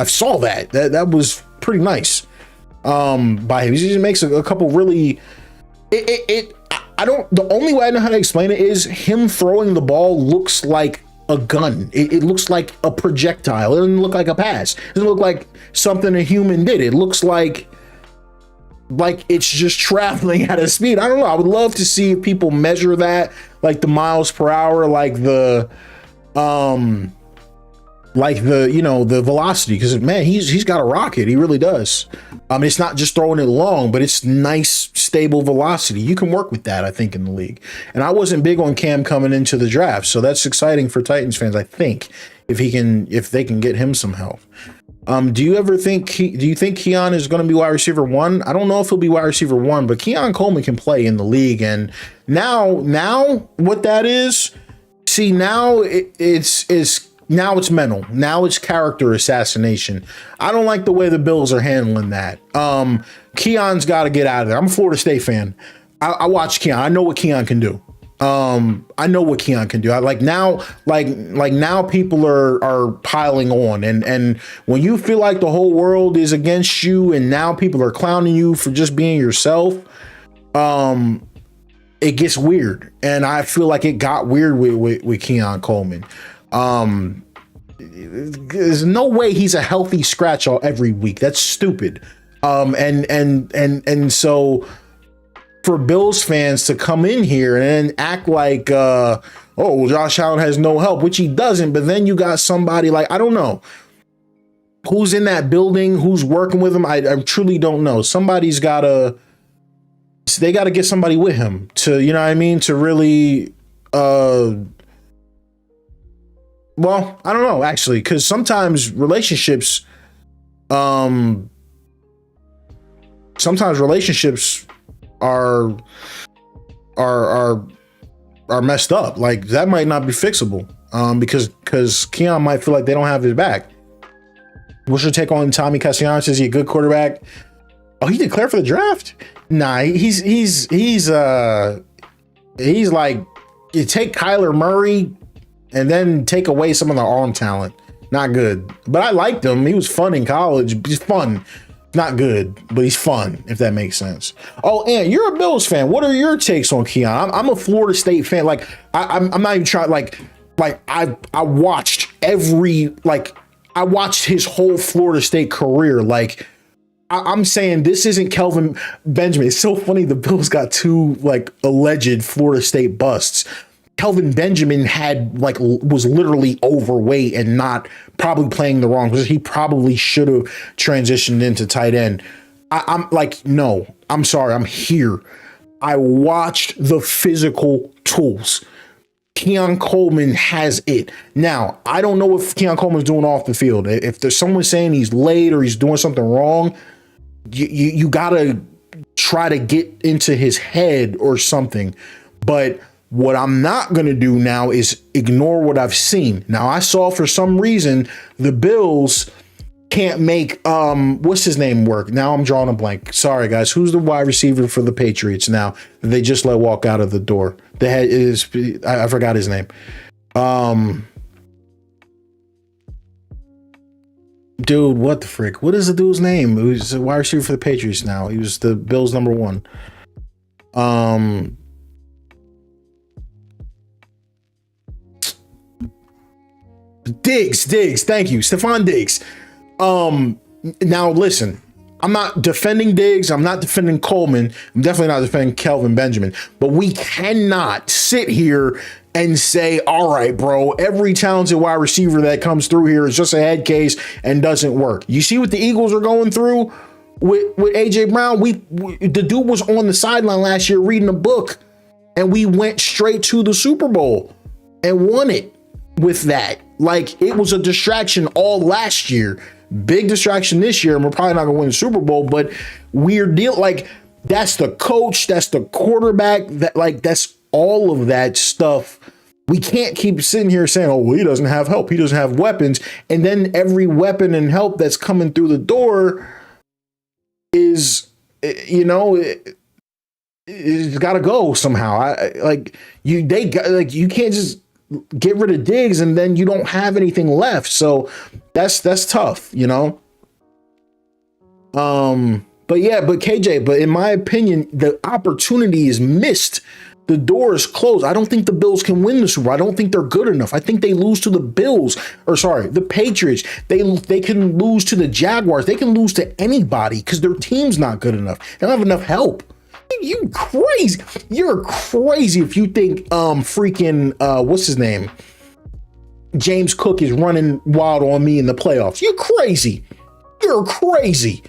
saw that. That was pretty nice by him. He just makes a couple really. I don't. The only way I know how to explain it is him throwing the ball looks like a gun. It looks like a projectile. It doesn't look like a pass. It doesn't look like something a human did. It looks like it's just traveling at a speed. I don't know. I would love to see if people measure that, like the miles per hour, like the the velocity, because man, he's got a rocket. He really does. It's not just throwing it long, but it's nice, stable velocity. You can work with that, I think, in the league. And I wasn't big on Cam coming into the draft, so that's exciting for Titans fans, I think, if they can get him some help. Do you think Keon is going to be wide receiver 1? I don't know if he'll be wide receiver 1, but Keon Coleman can play in the league. And now what that is, see, now it's mental. Now it's character assassination. I don't like the way the Bills are handling that. Keon's got to get out of there. I'm a Florida State fan. I watch Keon. I know what Keon can do. I know what Keon can do. I like now people are piling on, and when you feel like the whole world is against you and now people are clowning you for just being yourself, it gets weird. And I feel like it got weird with Keon Coleman. There's no way he's a healthy scratch all every week. That's stupid. And so for Bills fans to come in here and act like, Josh Allen has no help, which he doesn't. But then you got somebody like, I don't know who's in that building, who's working with him. I truly don't know. They got to get somebody with him to, you know what I mean? To really, well, I don't know, actually, because sometimes relationships are messed up. Like, that might not be fixable, because Keon might feel like they don't have his back. What's your take on Tommy Castellanos? Is he a good quarterback? Oh, he declared for the draft? Nah, he's like, you take Kyler Murray and then take away some of the arm talent. Not good. But I liked him. He was fun in college. He's fun. Not good, but he's fun, if that makes sense. Oh, and you're a Bills fan. What are your takes on Keon? I'm a Florida State fan. Like, I'm not even trying, I watched I watched his whole Florida State career. Like, I'm saying this isn't Kelvin Benjamin. It's so funny. The Bills got 2 alleged Florida State busts. Kelvin Benjamin was literally overweight and not probably playing the wrong position. He probably should have transitioned into tight end. I'm like, no, I'm sorry, I'm here. I watched the physical tools. Keon Coleman has it. Now, I don't know if Keon Coleman's doing off the field. If there's someone saying he's late or he's doing something wrong, you gotta try to get into his head or something. But what I'm not gonna do now is ignore what I've seen. Now, I saw for some reason the Bills can't make what's his name work. Now I'm drawing a blank. Sorry guys. Who's the wide receiver for the Patriots now? They just let walk out of the door. The head is I forgot his name. Dude, what the frick? What is the dude's name? Who's a wide receiver for the Patriots now? He was the Bills number 1. Diggs. Thank you. Stephon Diggs. Now listen, I'm not defending Diggs. I'm not defending Coleman. I'm definitely not defending Kelvin Benjamin, but we cannot sit here and say, all right, bro, every talented wide receiver that comes through here is just a head case and doesn't work. You see what the Eagles are going through with AJ Brown? The dude was on the sideline last year reading a book, and we went straight to the Super Bowl and won it with that. Like, it was a distraction all last year. Big distraction this year, and we're probably not gonna win the Super Bowl, but that's the coach, that's the quarterback, that's all of that stuff. We can't keep sitting here saying, oh, well, he doesn't have help, he doesn't have weapons, and then every weapon and help that's coming through the door is, it's gotta go somehow. You can't just get rid of Diggs and then you don't have anything left. So that's tough, But KJ, but in my opinion, the opportunity is missed. The door is closed. I don't think the Bills can win the Super Bowl. I don't think they're good enough. I think they lose to the Patriots. They can lose to the Jaguars. They can lose to anybody because their team's not good enough. They don't have enough help. You crazy. You're crazy if you think what's his name? James Cook is running wild on me in the playoffs. You're crazy. You're crazy.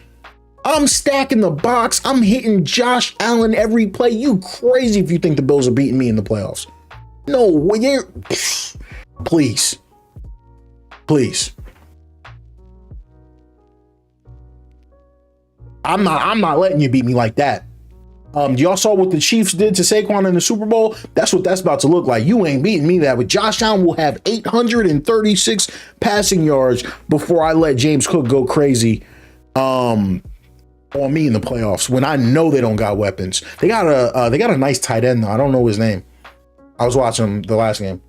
I'm stacking the box. I'm hitting Josh Allen every play. You crazy if you think the Bills are beating me in the playoffs. No, please. I'm not letting you beat me like that. Y'all saw what the Chiefs did to Saquon in the Super Bowl? That's what that's about to look like. You ain't beating me that. But Josh Allen will have 836 passing yards before I let James Cook go crazy on me in the playoffs when I know they don't got weapons. They got a nice tight end though. I don't know his name. I was watching him the last game.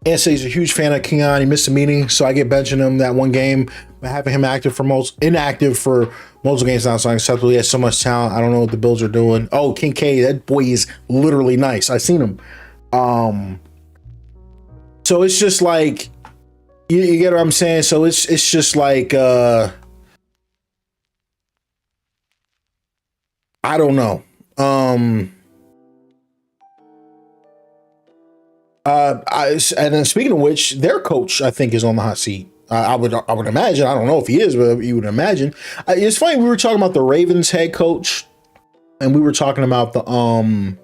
And say he's a huge fan of Keon. He missed a meeting, so I get benching him that one game. But having him inactive for multiple games now, so unacceptable. He has so much talent. I don't know what the Bills are doing. Oh, Kincaid, that boy is literally nice. I've seen him. So it's just like, you get what I'm saying? So it's just like, I don't know. And then speaking of which, their coach, I think, is on the hot seat. I would imagine. I don't know if he is, but you would imagine. It's funny. We were talking about the Ravens head coach, and we were talking about the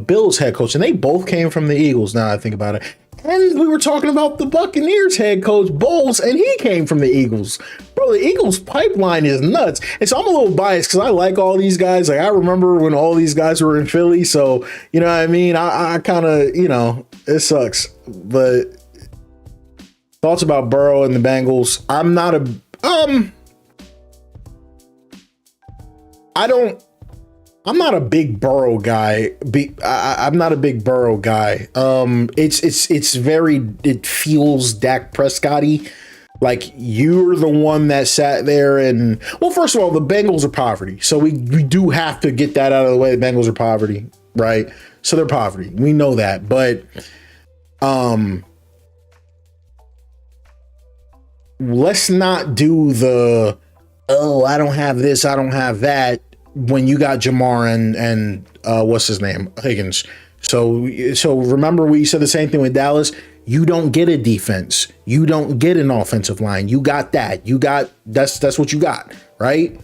Bills head coach, and they both came from the Eagles. Now I think about it. And we were talking about the Buccaneers head coach, Bowles, and he came from the Eagles. Bro, the Eagles pipeline is nuts. And so I'm a little biased because I like all these guys. Like, I remember when all these guys were in Philly. So, you know what I mean? I kind of, it sucks. But thoughts about Burrow and the Bengals. I'm not a big Burrow guy. I'm not a big Burrow guy. It feels Dak Prescott-y. Like, you're the one that sat there and, well, first of all, the Bengals are poverty. So we do have to get that out of the way. The Bengals are poverty, right? So they're poverty. We know that. But let's not do the, I don't have this, I don't have that, when you got Jamar and what's his name, Higgins, So remember we said the same thing with Dallas. You don't get a defense. You don't get an offensive line. You got that. That's what you got, right?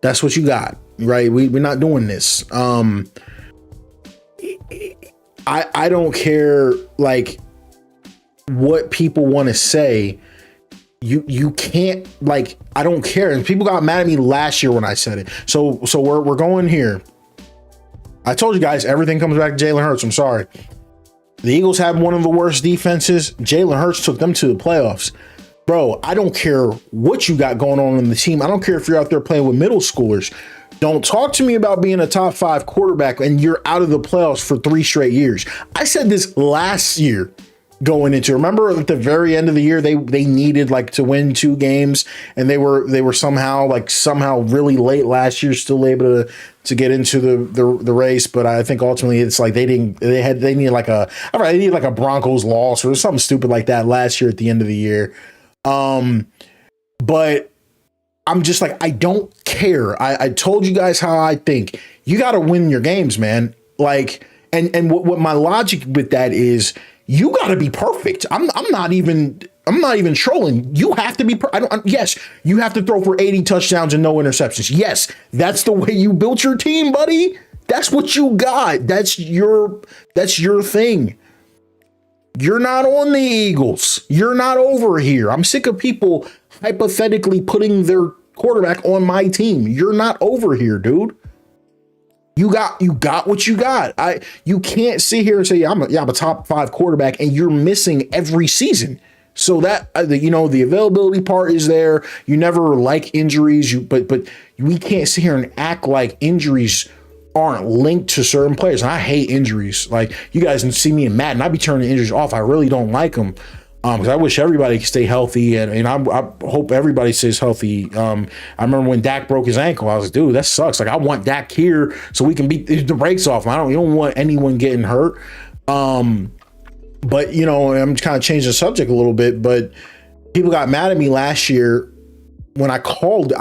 That's what you got, right? We're not doing this. I don't care like what people want to say. You can't, like, I don't care. And people got mad at me last year when I said it. So we're going here. I told you guys everything comes back to Jalen Hurts. I'm sorry. The Eagles had one of the worst defenses. Jalen Hurts took them to the playoffs. Bro, I don't care what you got going on in the team. I don't care if you're out there playing with middle schoolers. Don't talk to me about being a top 5 quarterback and you're out of the playoffs for 3 straight years. I said this last year going into, remember at the very end of the year, they needed like to win 2 games and they were somehow really late last year, still able to get into the race. But I think ultimately it's like they needed like a Broncos loss or something stupid like that last year at the end of the year. But I'm just like, I don't care. I told you guys how I think. You got to win your games, man. Like, and what my logic with that is, you got to be perfect. I'm not even trolling. You have to be. Yes, you have to throw for 80 touchdowns and no interceptions. Yes, that's the way you built your team, buddy. That's what you got. That's your thing. You're not on the Eagles. You're not over here. I'm sick of people hypothetically putting their quarterback on my team. You're not over here, dude. You got what you got. You can't sit here and say, I'm a top 5 quarterback and you're missing every season. So that, the availability part is there. You never like injuries, but we can't sit here and act like injuries aren't linked to certain players. And I hate injuries. Like, you guys can see me in Madden. I be turning injuries off. I really don't like them. Because I wish everybody could stay healthy, and I hope everybody stays healthy. I remember when Dak broke his ankle, I was like, dude, that sucks. Like, I want Dak here so we can beat the brakes off. You don't want anyone getting hurt. But I'm just kind of changing the subject a little bit. But people got mad at me last year when I called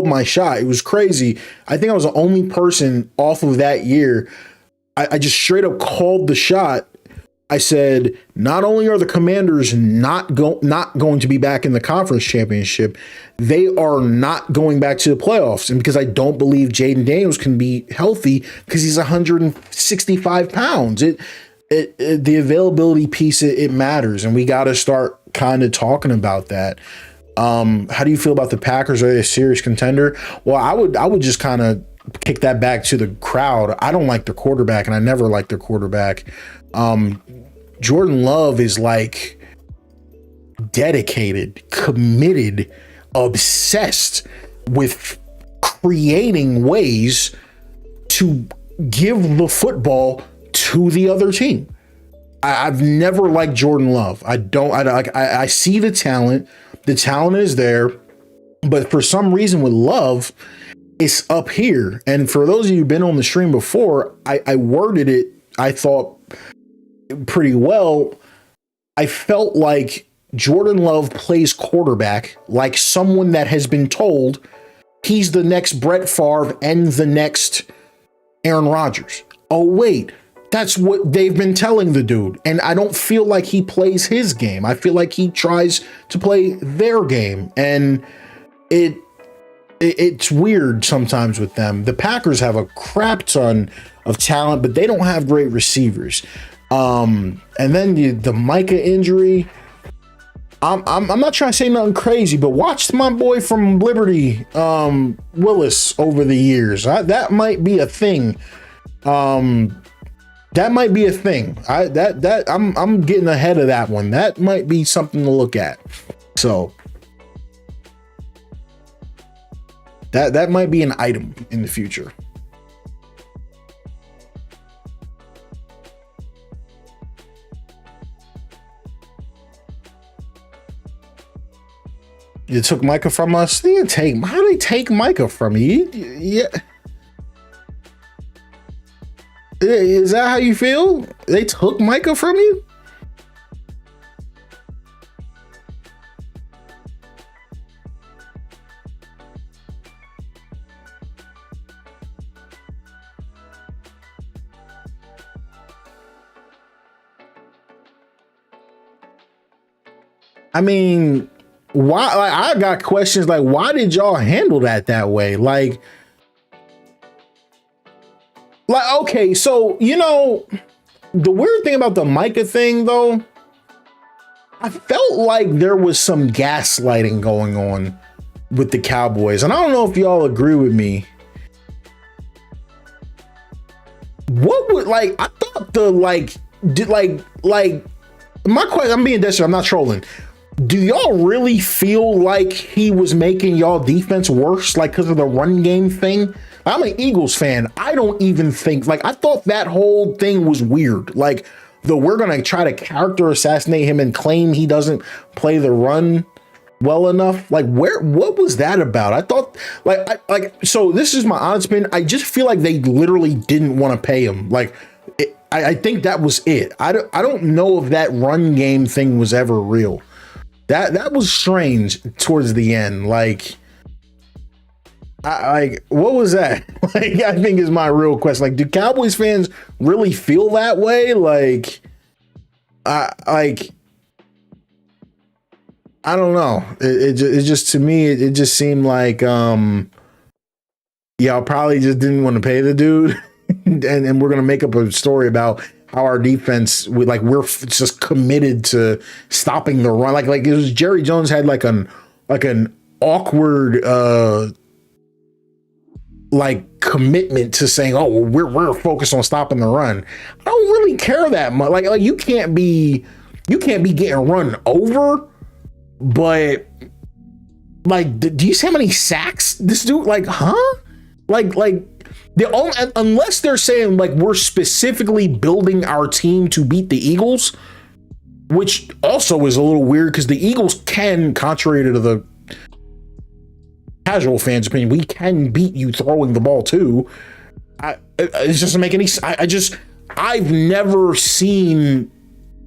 my shot. It was crazy. I think I was the only person off of that year. I just straight up called the shot. I said, not only are the Commanders not going to be back in the conference championship, they are not going back to the playoffs. And because I don't believe Jaden Daniels can be healthy because he's 165 pounds. The availability piece, it matters. And we got to start kind of talking about that. How do you feel about the Packers? Are they a serious contender? Well, I would just kind of kick that back to the crowd. I don't like their quarterback, and I never liked their quarterback. Jordan Love is like dedicated, committed, obsessed with creating ways to give the football to the other team. I've never liked Jordan Love. I see the talent. The talent is there, but for some reason with Love, it's up here. And for those of you who've been on the stream before, I worded it, I thought, pretty well. I felt like Jordan Love plays quarterback like someone that has been told he's the next Brett Favre and the next Aaron Rodgers. Oh, wait, that's what they've been telling the dude. And I don't feel like he plays his game. I feel like he tries to play their game. And it's weird sometimes with them. The Packers have a crap ton of talent, but they don't have great receivers. And then the Micah injury. I'm not trying to say nothing crazy, but watch my boy from Liberty, Willis, over the years. That might be a thing. That might be a thing. I'm getting ahead of that one. That might be something to look at. So that might be an item in the future. You took Micah from us? How do they take Micah from you? Yeah. Is that how you feel? They took Micah from you? I mean, why? Like, I got questions like, why did y'all handle that way? Like, okay, so you know, the weird thing about the Micah thing, though, I felt like there was some gaslighting going on with the Cowboys, and I don't know if y'all agree with me. What would I thought the my question, I'm being desperate, I'm not trolling. Do y'all really feel like he was making y'all defense worse, like because of the run game thing? I'm an Eagles fan. I don't even think, I thought that whole thing was weird. Like, we're gonna try to character assassinate him and claim he doesn't play the run well enough. Like, what was that about? I thought, so this is my honest opinion. I just feel like they literally didn't want to pay him. I think that was it. I don't know if that run game thing was ever real. That was strange towards the end. What was that? I think is my real question. Do Cowboys fans really feel that way? I don't know. It just to me, it just seemed like y'all probably just didn't want to pay the dude, and we're gonna make up a story about how our defense we're just committed to stopping the run. It was Jerry Jones had an awkward commitment to saying, oh, we're focused on stopping the run. I don't really care that much. You can't be getting run over, but do you see how many sacks this dude unless they're saying we're specifically building our team to beat the Eagles, which also is a little weird because the Eagles can, contrary to the casual fans' opinion, we can beat you throwing the ball too. It just doesn't make any sense. I've never seen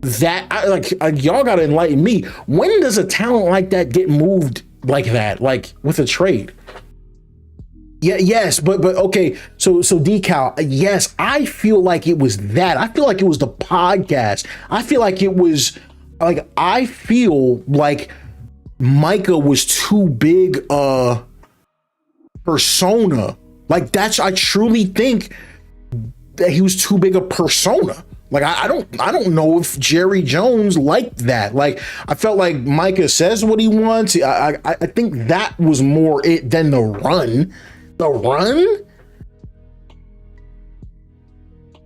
that. Y'all gotta enlighten me. When does a talent like that get moved like that? With a trade? Yeah, yes, but okay. So Decal, yes, I feel like it was that. I feel like it was the podcast. I feel like it was I feel like Micah was too big a persona. I truly think that he was too big a persona. I don't know if Jerry Jones liked that. I felt like Micah says what he wants. I think that was more it than the run. The run?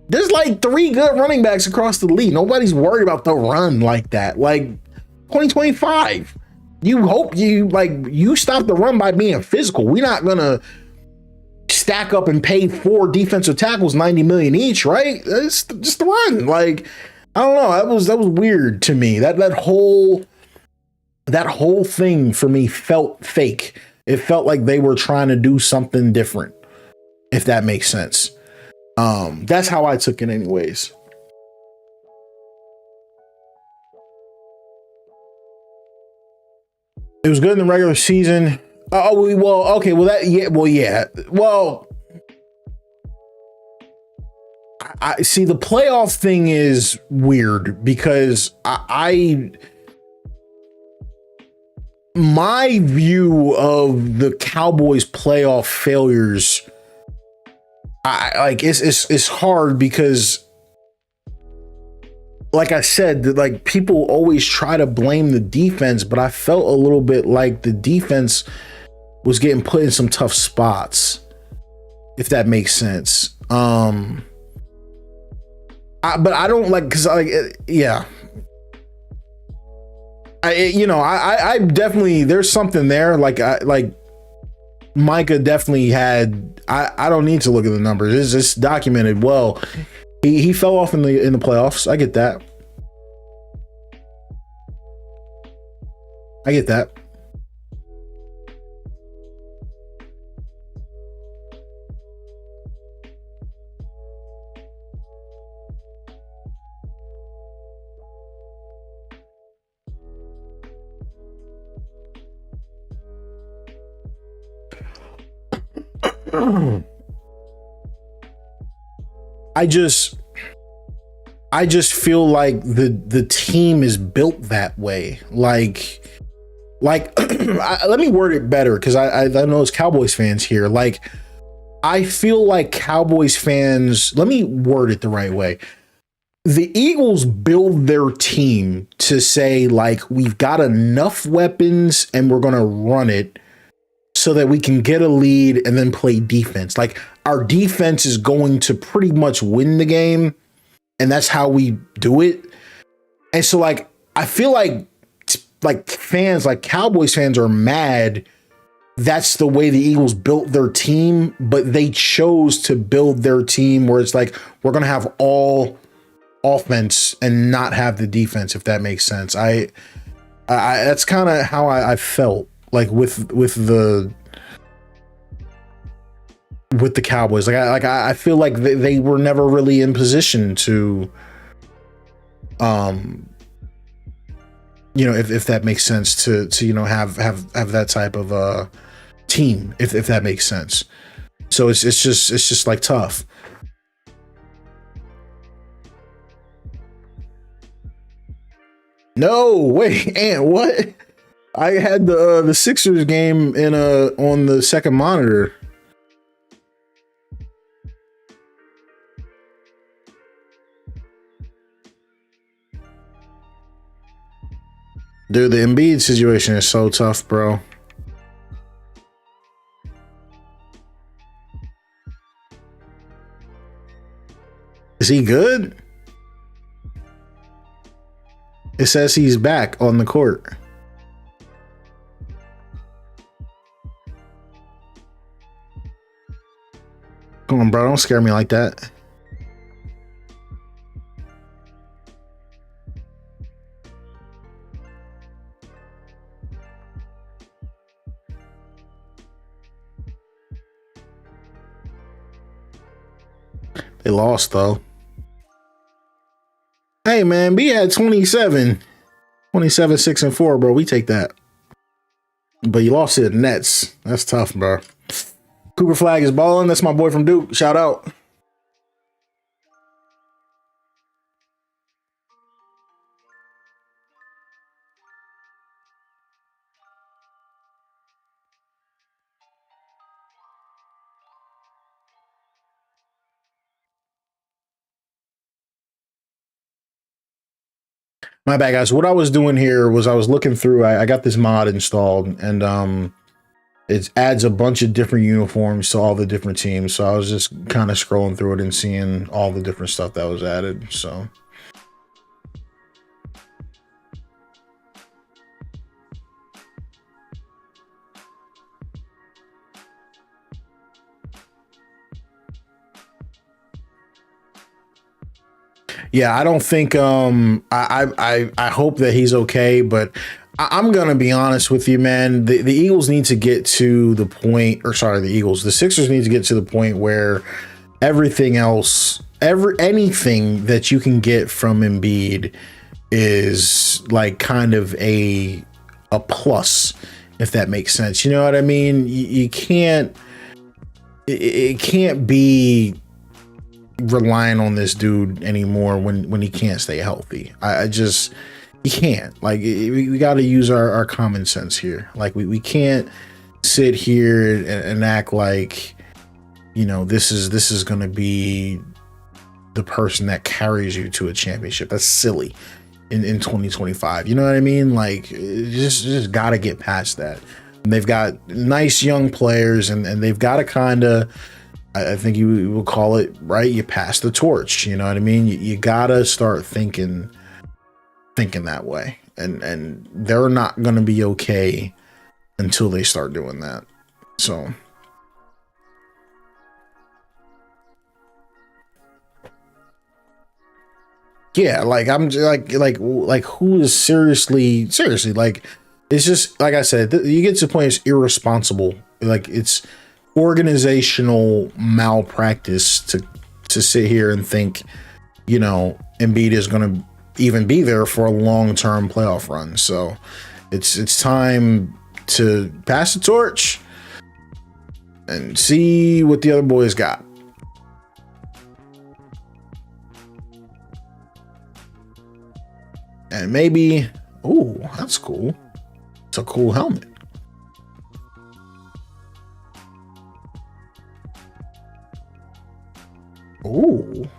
There's 3 good running backs across the league. Nobody's worried about the run like that. 2025. You hope you stop the run by being physical. We're not gonna stack up and pay 4 defensive tackles $90 million each, right? It's just the run. I don't know. That was weird to me. That whole thing for me felt fake. It felt like they were trying to do something different, if that makes sense. That's how I took it anyways. It was good in the regular season. Okay. Well, I see the playoff thing is weird because my view of the Cowboys playoff failures, it's hard because, like I said, people always try to blame the defense, but I felt a little bit like the defense was getting put in some tough spots, if that makes sense. But I don't yeah. I definitely, there's something there. Micah definitely had, I don't need to look at the numbers. It's documented well. He fell off in the playoffs. I get that. I just feel like the team is built that way. Like let me word it better, because I know it's Cowboys fans here. Like, I feel like Cowboys fans, let me word it the right way. The Eagles build their team to say, like, we've got enough weapons and we're going to run it so that we can get a lead and then play defense. Like, our defense is going to pretty much win the game, and that's how we do it. And so, like, I feel like fans, like Cowboys fans, are mad that's the way the Eagles built their team, but they chose to build their team where it's like, we're going to have all offense and not have the defense, if that makes sense. I that's kind of how I felt like with the Cowboys. I feel like they were never really in position to, if that makes sense, to have that type of team, if that makes sense. So it's just like tough. No, wait, and what? I had the Sixers game on the second monitor. Dude, the Embiid situation is so tough, bro. Is he good? It says he's back on the court. Come on, bro. Don't scare me like that. They lost, though. Hey, man, B had 27, 6 and 4, bro. We take that. But you lost to the Nets. That's tough, bro. Cooper Flag is balling. That's my boy from Duke. Shout out. My bad, guys. What I was doing here was I was looking through. I got this mod installed, and it adds a bunch of different uniforms to all the different teams. So I was just kind of scrolling through it and seeing all the different stuff that was added. So yeah, I don't think I hope that he's okay, but I'm gonna be honest with you, man. The Eagles need to get to the point, or sorry, the Sixers need to get to the point where everything else, anything that you can get from Embiid is like kind of a plus, if that makes sense. You know what I mean? You can't, it can't be relying on this dude anymore when he can't stay healthy. I just, you can't. Like, we got to use our common sense here. Like, we can't sit here and act like, this is going to be the person that carries you to a championship. That's silly in 2025. You know what I mean? Like, just got to get past that. And they've got nice young players, and they've got to kind of, I think you will call it, right, you pass the torch. You know what I mean? You gotta start thinking that way, and they're not gonna be okay until they start doing that. So yeah, like, I'm like who is seriously like, it's just like I said, you get to the point it's irresponsible. Like, it's organizational malpractice to sit here and think, Embiid is going to even be there for a long-term playoff run. So it's time to pass the torch and see what the other boys got. And maybe, oh, that's cool. It's a cool helmet. Ooh.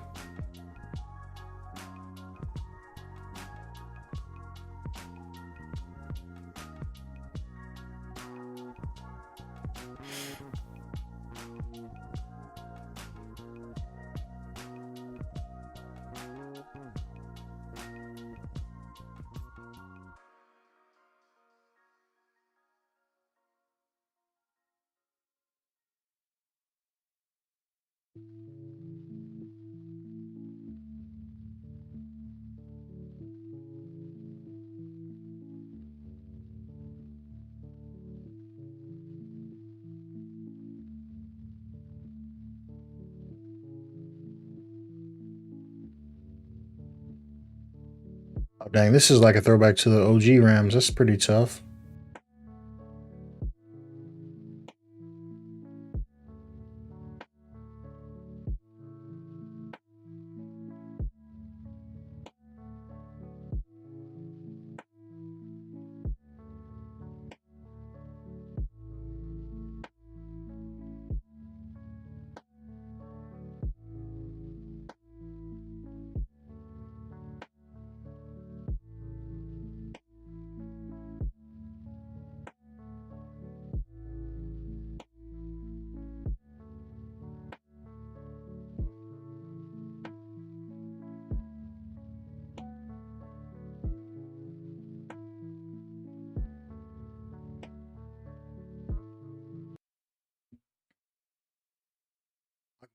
Oh, dang, this is like a throwback to the OG Rams. That's pretty tough.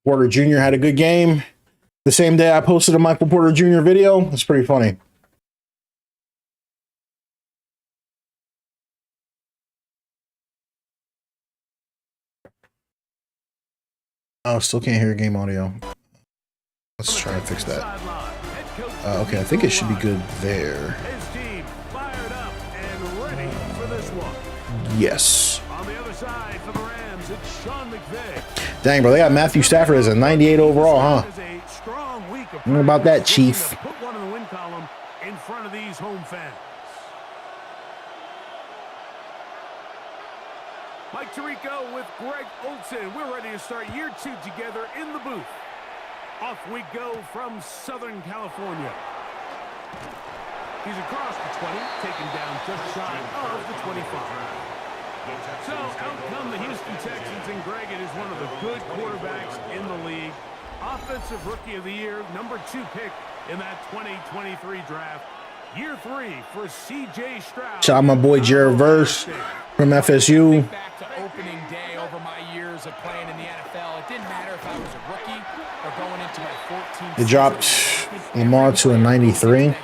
Porter Jr. had a good game. The same day I posted a Michael Porter Jr. video. It's pretty funny. Oh, still can't hear game audio. Let's try to fix that. Okay, I think it should be good there. Yes. On the other side for the Rams, it's Sean McVay. Dang, bro, they got Matthew Stafford as a 98 overall, huh? What about that, Chief? Put one in the win column in front of these home fans. Mike Tirico with Greg Olson. We're ready to start year 2 together in the booth. Off we go from Southern California. He's across the 20, taken down just shy of the 25. So, out come the Houston Texans, and Greg, it is one of the good quarterbacks in the league. Offensive Rookie of the Year, number 2 pick in that 2023 draft. Year 3 for C.J. Stroud. Shout out my boy Jared Verse from FSU. Back to opening day over my years of playing in the NFL. It didn't matter if I was a rookie or going into my 14th. They dropped Lamar to a 93.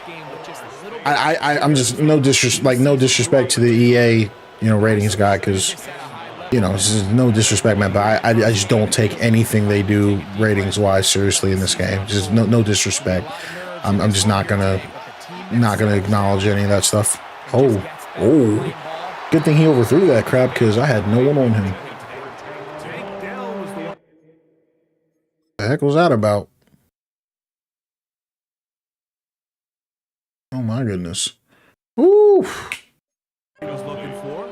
I'm just no disrespect to the EA, ratings guy, because this is no disrespect, man, but I just don't take anything they do ratings wise seriously in this game. Just no disrespect. I'm just not gonna acknowledge any of that stuff. Oh, good thing he overthrew that crap, because I had no one on him. The heck was that about? Oh my goodness. Ooh. He was looking for.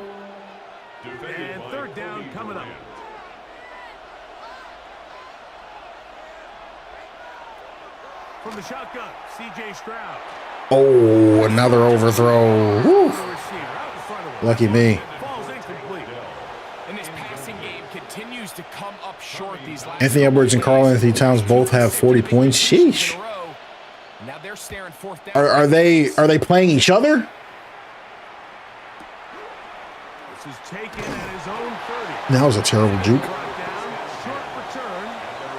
And third down coming up. From the shotgun, C.J. Stroud. Oh, another overthrow. Woo. Lucky me. And this passing game continues to come up short these last. Anthony Edwards and Karl Anthony Towns both have 40 points. Sheesh. Now they're staring fourth down. Are they playing each other? This is taken at his own 30. That was a terrible juke. Short return,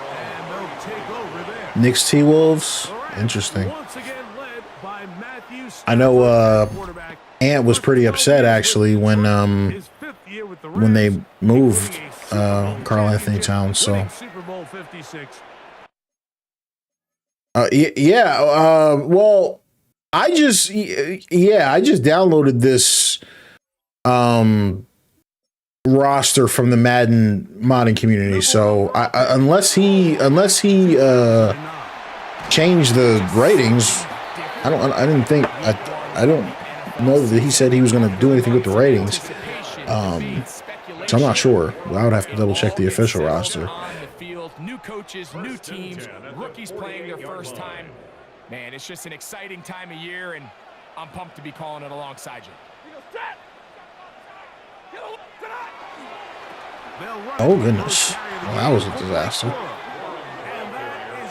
and they'll take over there. Knicks T-Wolves. Interesting. Once again led by Matthew Stafford, I know quarterback. Ant was pretty upset actually when His 5th year with the they Rams, moved Karl Anthony Towns. So winning Super Bowl 56. well, I just downloaded this roster from the Madden modding community. So unless he changed the ratings, I didn't think, I don't know that he said he was going to do anything with the ratings. So I'm not sure. I would have to double check the official roster. On the field, new coaches, new teams, rookies playing their first time. Man, it's just an exciting time of year, and I'm pumped to be calling it alongside you. Oh, goodness. Well, that was a disaster.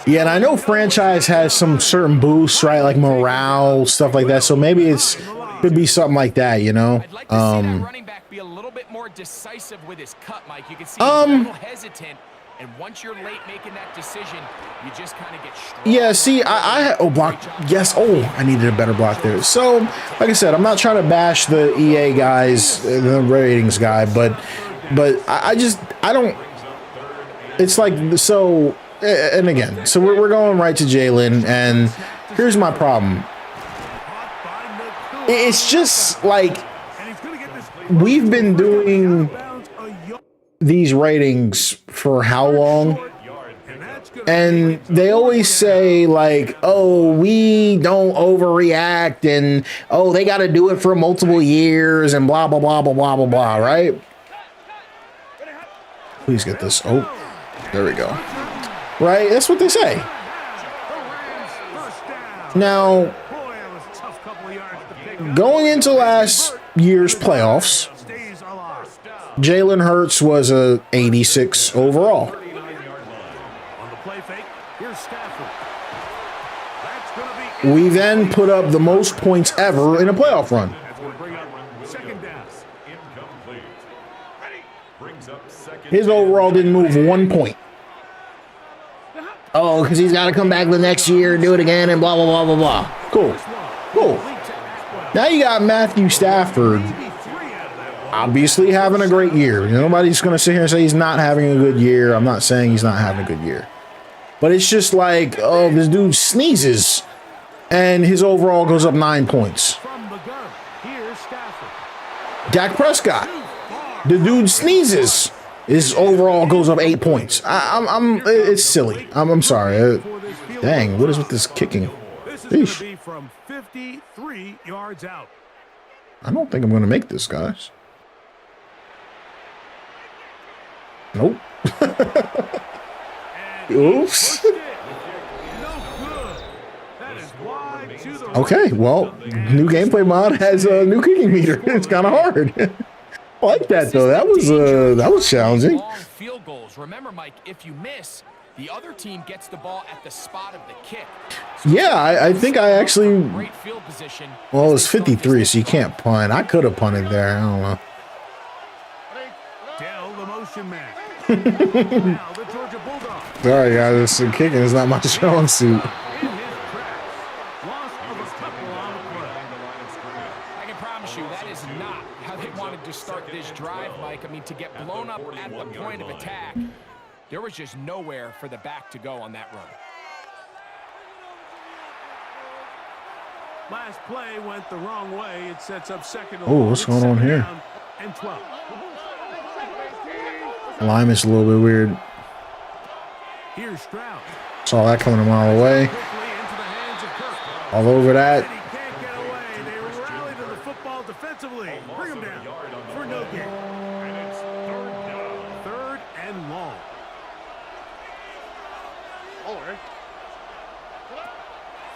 Yeah, and I know franchise has some certain boosts, right? Like morale, stuff like that. So maybe it's could be something like that, you know? I'd like to see that running back be a little bit more decisive with his cut, Mike. You can see he's a little hesitant, and once you're late making that decision, you just kind of get strong. Yeah, see, oh, block. Yes. Oh, I needed a better block there. So, like I said, I'm not trying to bash the EA guys, the ratings guy, but I don't. It's like, so, and again, so we're going right to Jalen, and here's my problem. It's just like we've been doing these ratings for how long? And they always say like, oh, we don't overreact, and oh, they got to do it for multiple years and blah, blah, blah, blah, blah, blah, blah, right? Please get this. Oh, there we go. Right? That's what they say. Now, going into last year's playoffs, Jalen Hurts was a 86 overall. We then put up the most points ever in a playoff run. His overall didn't move 1 point. Oh, because he's got to come back the next year and do it again and blah, blah, blah, blah, blah. Cool. Cool. Now you got Matthew Stafford obviously having a great year. Nobody's going to sit here and say he's not having a good year. I'm not saying he's not having a good year. But it's just like, oh, this dude sneezes and his overall goes up 9 points. Dak Prescott, the dude sneezes, his overall goes up 8 points. It's silly. I'm sorry. Dang, what is with this kicking? Sheesh. From 53 yards out. I don't think I'm going to make this, guys. Nope. Oops. Okay, well, new gameplay mod has a new kicking meter. It's kind of hard. I like that though. That was challenging. Long field goals. Remember, Mike, if you miss, the other team gets the ball at the spot of the kick. So yeah, I think I actually. Great field position. Well, it's 53, so you can't punt. I could have punted there. I don't know. Dell, the motion man. Now, the Georgia Bulldogs. Sorry, guys. This kicking is not my strong suit. I can promise you that is not how they wanted to start this drive, Mike. I mean, to get blown up at the point of attack, there was just nowhere for the back to go on that run. Last play went the wrong way. It sets up second. Oh, what's going on here? And 12. Alignment's a little bit weird. Here's Stroud. Saw that coming a mile away. All over that. He can't get away. They rally to the football defensively. Bring him down for no gain. And it's third and long.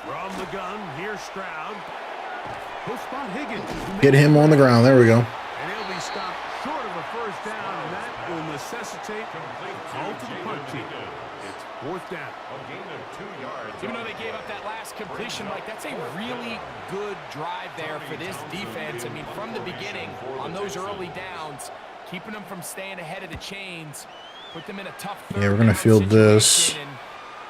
From the gun, here's Stroud. He'll spot Higgins. Get him on the ground. There we go. And he'll be stopped short of a first down, and that will necessitate a call to the punt team. It's fourth down. Even though they gave up that last completion, Mike, that's a really good drive there for this defense. I mean, from the beginning, on those early downs, keeping them from staying ahead of the chains, put them in a tough third. Yeah, we're going to field this.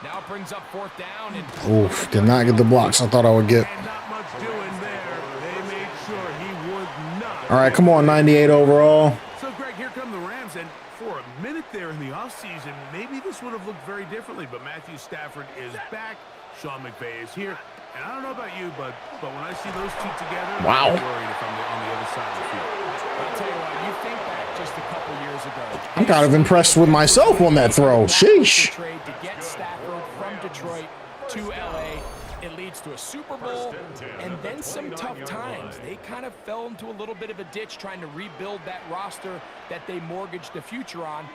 Now it brings up fourth down. And oof, did not get the blocks I thought I would get. Not much doing there. They made sure he would not. All right, come on, 98 overall. So, Greg, here come the Rams, and for a minute there in the offseason, maybe this would have looked very differently, but Matthew Stafford is back. Sean McVay is here. And I don't know about you, but when I see those two together, wow. I'm worried if I'm on the other side of the field. I'll tell you what, you think back just a couple years ago. I'm kind of impressed with myself on that throw. Sheesh. Trade to get Stafford from Detroit to LA. It leads to a Super Bowl and then some tough times. They kind of fell into a little bit of a ditch trying to rebuild that roster that they mortgaged the future on.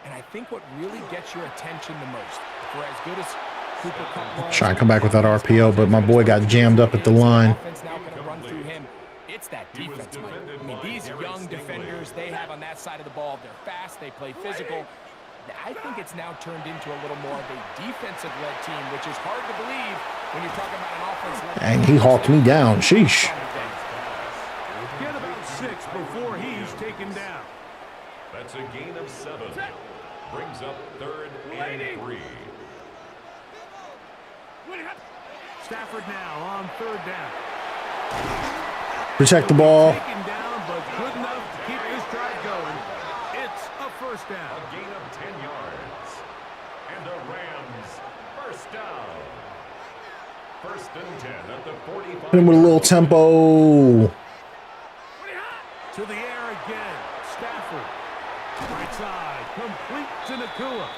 And I think what really gets your attention the most, for as good as Cooper Kupp was, Trying to come back with that RPO, but my boy got jammed up at the line. Offense now going to run through him. It's that defense, Mike. I mean, these young defenders they have on that side of the ball, they're fast, they play physical. I think it's now turned into a little more of a defensive-led team, which is hard to believe when you're talking about an offense. And he hawked me down. Sheesh. Get about 6 before he's taken down. That's a gain of 7. Brings up 3rd and 3. Stafford now on 3rd down. Protect the ball. Taken down, but good enough to keep this drive going. It's a 1st down. A gain of 10 yards. And the Rams first down. 1st and 10 at the 45. Hit him with a little tempo. To the air again. Stafford. Right side. Complete to Nakua.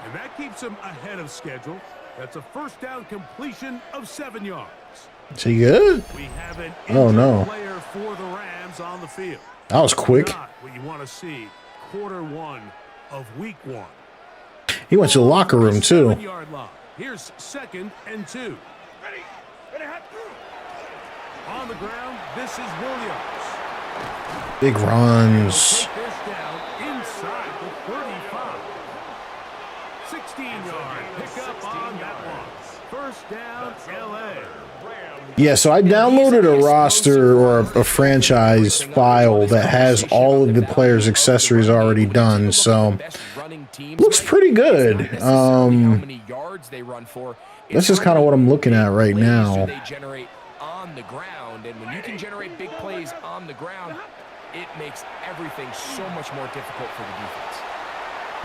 And that keeps him ahead of schedule. That's a 1st down completion of 7 yards. Is he good? We have an no. player for the Rams on the field. That was quick. Not what you want to see. Quarter 1 of week 1. He went to the locker room, too. 7-yard line. Here's 2nd and 2. On the ground, this is Williams. Big runs. Take this down inside the 35. 16-yard pickup on that one. 1st down, LA. Yeah, so I downloaded a roster or a franchise file that has all of the players' accessories already done, so looks pretty good. This is kind of what I'm looking at right now. They generate on the ground, and when you can generate big plays on the ground, it makes everything so much more difficult for the defense.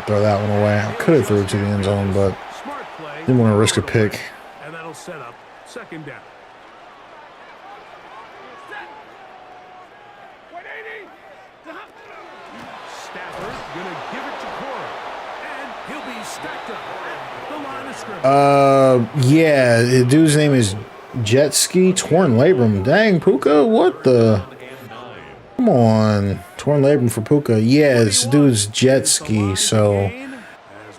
Throw that one away. I could have threw it to the end zone, but didn't want to risk a pick. And that'll set up 2nd down. Stafford gonna give it to Cora, and he'll be stacked up. The line of scrimmage. Yeah, the dude's name is Jet Ski Torn Labrum. Dang, Puka, what the? Come on, torn labrum for Puka. Yeah, this dude's Jet Ski, so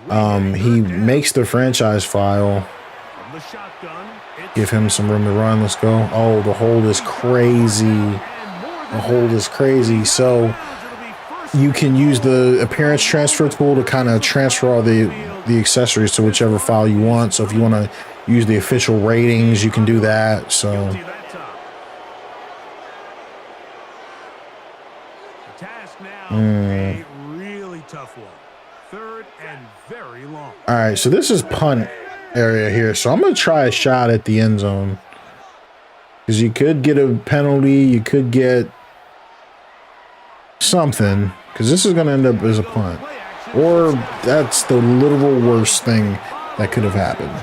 he makes the franchise file. From the shotgun, it's Give him some room to run. Let's go. Oh, the hold is crazy. The hold is crazy. So you can use the appearance transfer tool to kind of transfer all the accessories to whichever file you want. So if you want to use the official ratings, you can do that. So that time. The task now, a really tough one. 3rd and very long. all right, so this is punt area here. So I'm gonna try a shot at the end zone because you could get a penalty, you could get something, because this is gonna end up as a punt, or that's the literal worst thing that could have happened.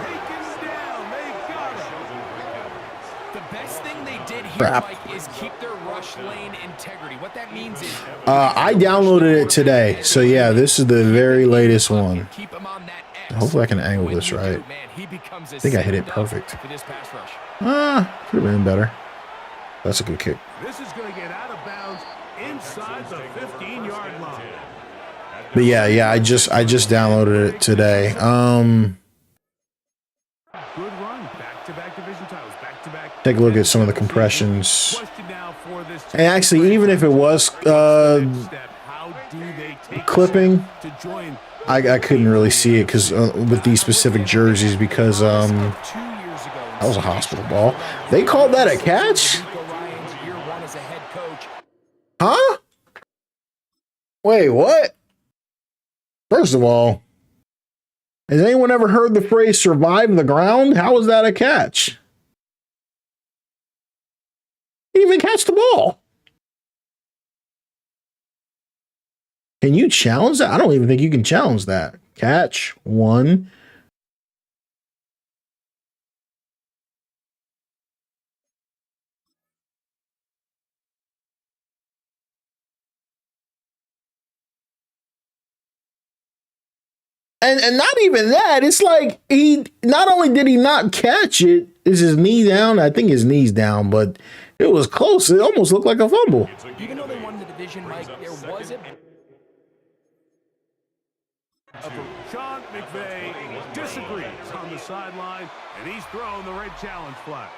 The best thing they did here, Crap. Mike, is keep their rush lane integrity. What that means is I downloaded it today, so yeah, this is the very latest one. keep him on that X. Hopefully I can angle When this you do, right. man, he becomes a I think I hit it sitting duck perfect. for this pass rush. Could have been better. That's a good kick. This is going to get out of bounds inside the 15-yard line. But yeah, I just downloaded it today. Good run. Back-to-back division titles. Back-to-back. Take a look at some of the compressions. Question now for this And actually, even if it was step, how do they take clipping, to join I couldn't really see it because with these specific jerseys, because 2 years ago, that was a hospital ball. They called that a catch? Ryan's year 1 as a head coach. Huh? Wait, what? First of all, has anyone ever heard the phrase survive the ground? How is that a catch? He didn't even catch the ball. Can you challenge that? I don't even think you can challenge that. Catch, 1. And not even that. It's like he not only did he not catch it, is his knee down? I think his knee's down, but it was close. It almost looked like a fumble. Even though they won the division, Mike, there was a... Sean McVay disagrees on the sideline, and he's throwing the red challenge flag.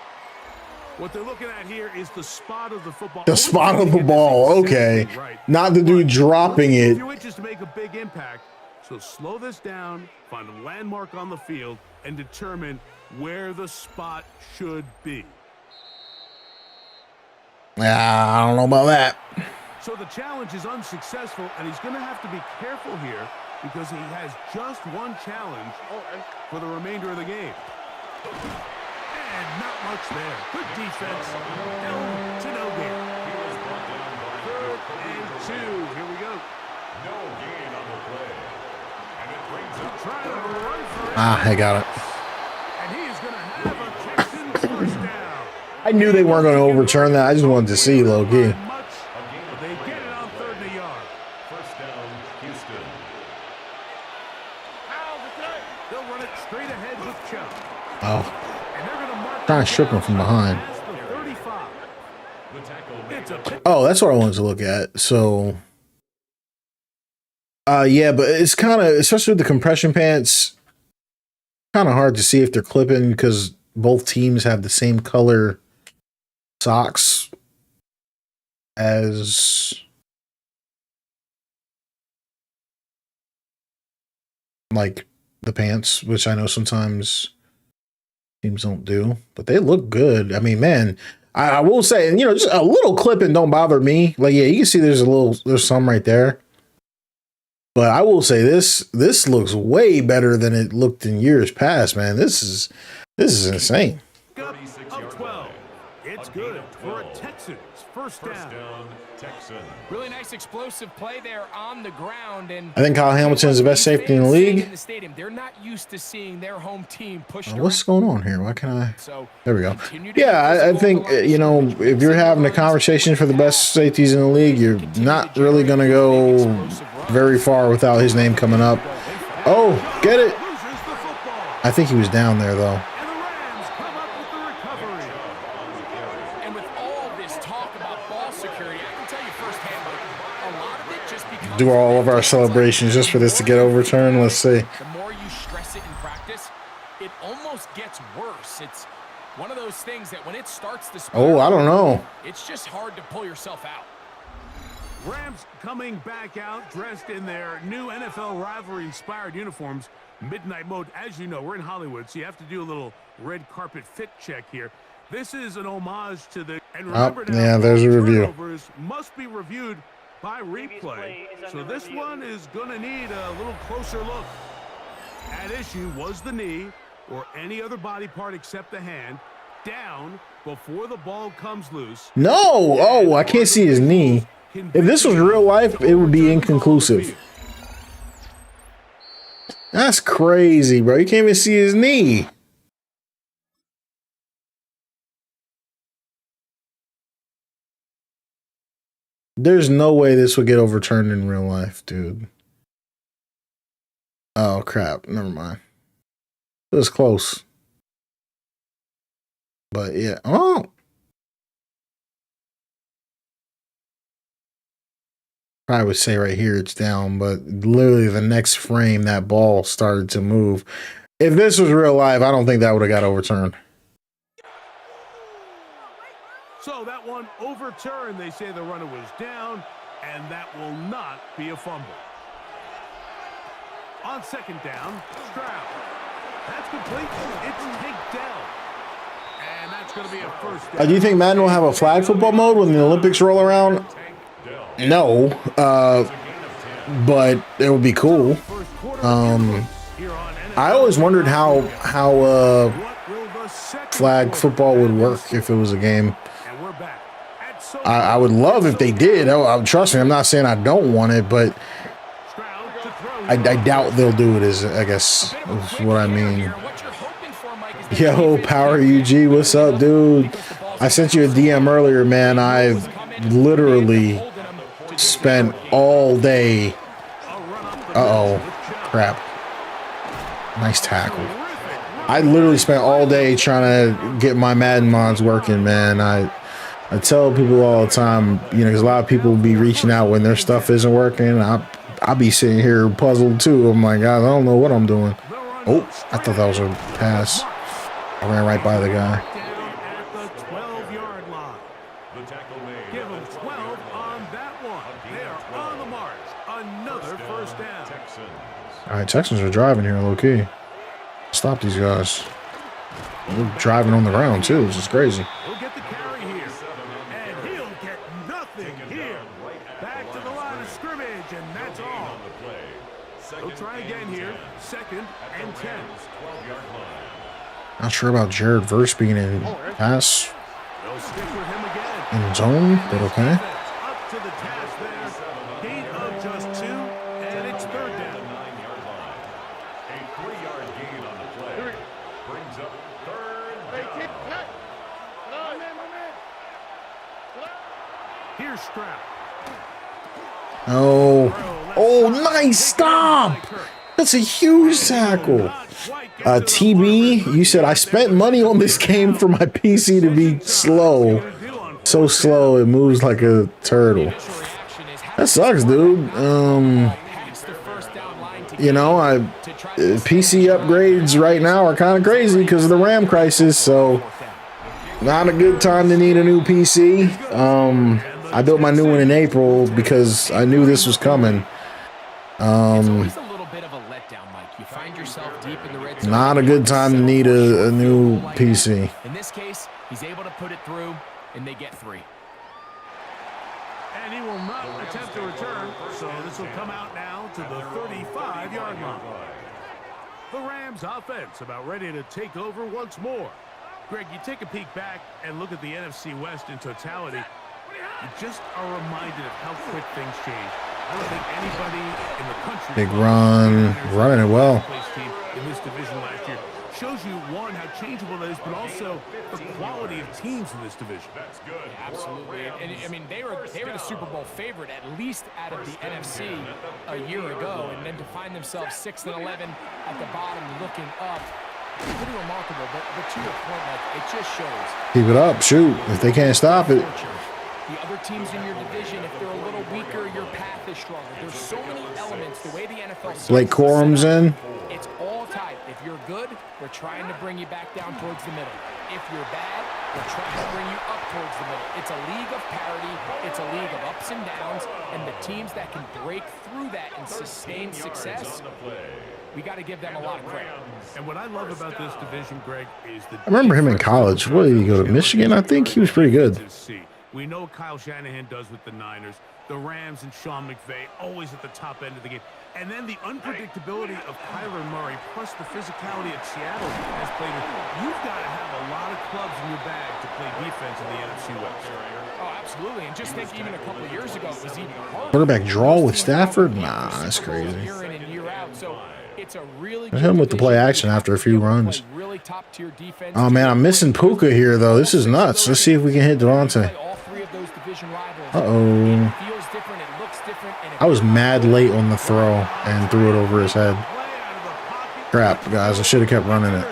What they're looking at here is the spot of the football. The spot of the ball, okay. Not the dude dropping it. A few inches to make a big impact. So slow this down, find a landmark on the field, and determine where the spot should be. I don't know about that. So the challenge is unsuccessful, and he's going to have to be careful here because he has just one challenge for the remainder of the game. And not much there. Good defense. Down to no gain. 3rd and 2. Here we go. No gain on the play. And it brings up Trying to run for it. I got it. And he is going to have a Texans first down. I knew they weren't going to overturn that. I just wanted to see low key. They get it on 3rd and a yard. first down, Houston. They'll run it straight ahead with Chubb. Oh, And they're going to mark trying to strip him from behind. past the 35. The tackle It's a pick. Oh, that's what I wanted to look at. So, yeah, but it's kind of, especially with the compression pants, kind of hard to see if they're clipping because both teams have the same color socks as like the pants, which I know sometimes teams don't do, but they look good. I mean, man, I will say, you know, just a little clipping don't bother me. Like, yeah, you can see there's some right there. But I will say this looks way better than it looked in years past, man. This is insane. Up of 12. It's good for a Texans first down. Texans. Really nice explosive play there on the ground. And I think Kyle Hamilton is the best safety in the league. In the stadium, they're not used to seeing their home team pushed What's going on here? Why can't I? So There we go. continue to Yeah, be I physical think, along the you know, side. if you're having a conversation for the best safeties in the league, you're not really going to go very far without his name coming up. Oh, get it. Loses the football. I think he was down there, though. And the Rams come up with the recovery. And with all this talk about ball security, I can tell you firsthand, a lot of it just becomes Do all of our celebrations just for this to get overturned. Let's see. the more you stress it in practice, it almost gets worse. It's one of those things that when it starts to Oh, I don't know. it's just hard to pull yourself out. Rams coming back out dressed in their new NFL rivalry-inspired uniforms. Midnight mode, as you know, we're in Hollywood, so you have to do a little red carpet fit check here. This is an homage to the... And remember now, yeah, there's a review. turnovers must be reviewed by replay. So this one is going to need a little closer look. At issue was the knee or any other body part except the hand down before the ball comes loose. No. Oh, I can't see his knee. If this was real life, it would be inconclusive. That's crazy, bro. You can't even see his knee. There's no way this would get overturned in real life, dude. Oh, crap. Never mind. It was close. But, yeah. Oh. I would say right here it's down, but literally the next frame that ball started to move. If this was real life, I don't think that would have got overturned. So that one overturned. They say the runner was down, and that will not be a fumble. On second down, Stroud. That's complete. It's taken down. And that's going to be a first down. Do you think Madden will have a flag football mode when the Olympics roll around? No, but it would be cool. I always wondered how flag football would work if it was a game. I would love if they did. Trust me, I'm not saying I don't want it, but I doubt they'll do it. I guess is what I mean. Yo, Power UG, what's up, dude? I sent you a DM earlier, man. I've literally spent all day. Uh-oh. Crap. Nice tackle. I literally spent all day trying to get my Madden mods working, man. I tell people all the time, you know, because a lot of people be reaching out when their stuff isn't working. I'll be sitting here puzzled too. I'm like, guys, I don't know what I'm doing. Oh, I thought that was a pass. I ran right by the guy. At the 12-yard line. Give them 12 on that one. They are on the march. Another first down. All right, Texans are driving here, low key. Stop these guys. We're driving on the ground too, which is crazy. He'll get the carry here, and he'll get nothing here. Back to the line of scrimmage, and that's all. He'll try again here. 2nd and 10. Not sure about Jared Verse being in pass They'll stick with him again. in zone, but okay. Up to the task there. Gain of just 2, and it's 3rd down. A 3-yard gain on the play brings up 3rd down. Here's Stroud. Oh, nice stop. That's a huge tackle. TB, you said I spent money on this game for my PC to be slow. So slow, it moves like a turtle. That sucks, dude. You know, PC upgrades right now are kind of crazy because of the RAM crisis, so not a good time to need a new PC. I built my new one in April because I knew this was coming. Not a good time to need a new PC. In this case, he's able to put it through, and they get 3. And he will not attempt to return, so this will come out now to the 35-yard line. The Rams offense about ready to take over once more. Greg, you take a peek back and look at the NFC West in totality. You just are reminded of how quick things change. I don't think anybody in the country... Big run, running it well. ...in this division last year. Shows you, one, how changeable it is, but also the quality of teams in this division. That's good. Yeah, absolutely. And I mean, they were the Super Bowl favorite, at least out of the NFC a year ago, and then to find themselves 6 and 11 at the bottom, looking up, pretty remarkable. But to your point, like, it just shows. Keep it up, shoot. If they can't stop it. The other teams in your division, if they're a little weaker, your path is stronger. There's so many elements. The way the NFL. Blake Corum's in. It's all tight. If you're good, we're trying to bring you back down towards the middle. If you're bad, we're trying to bring you up towards the middle. It's a league of parity. It's a league of ups and downs. And the teams that can break through that and sustain success, we got to give them a lot of credit. And what I love about this division, Greg, is the... I remember him in college. What did he go to, Michigan? I think he was pretty good. We know what Kyle Shanahan does with the Niners. The Rams and Sean McVay always at the top end of the game. And then the unpredictability of Kyler Murray plus the physicality of Seattle has played. You've got to have a lot of clubs in your bag to play defense in the NFC West. Oh, absolutely. And just think even a couple of years ago, it was even harder. Quarterback draw with Stafford? Nah, that's crazy. Year in and year out. So it's a really hit him with the play action after a few runs. Really top tier defense. Oh, man, I'm missing Puka here, though. This is nuts. Let's see if we can hit Devontae. Uh-oh. I was mad late on the throw and threw it over his head. Crap, guys. I should have kept running it.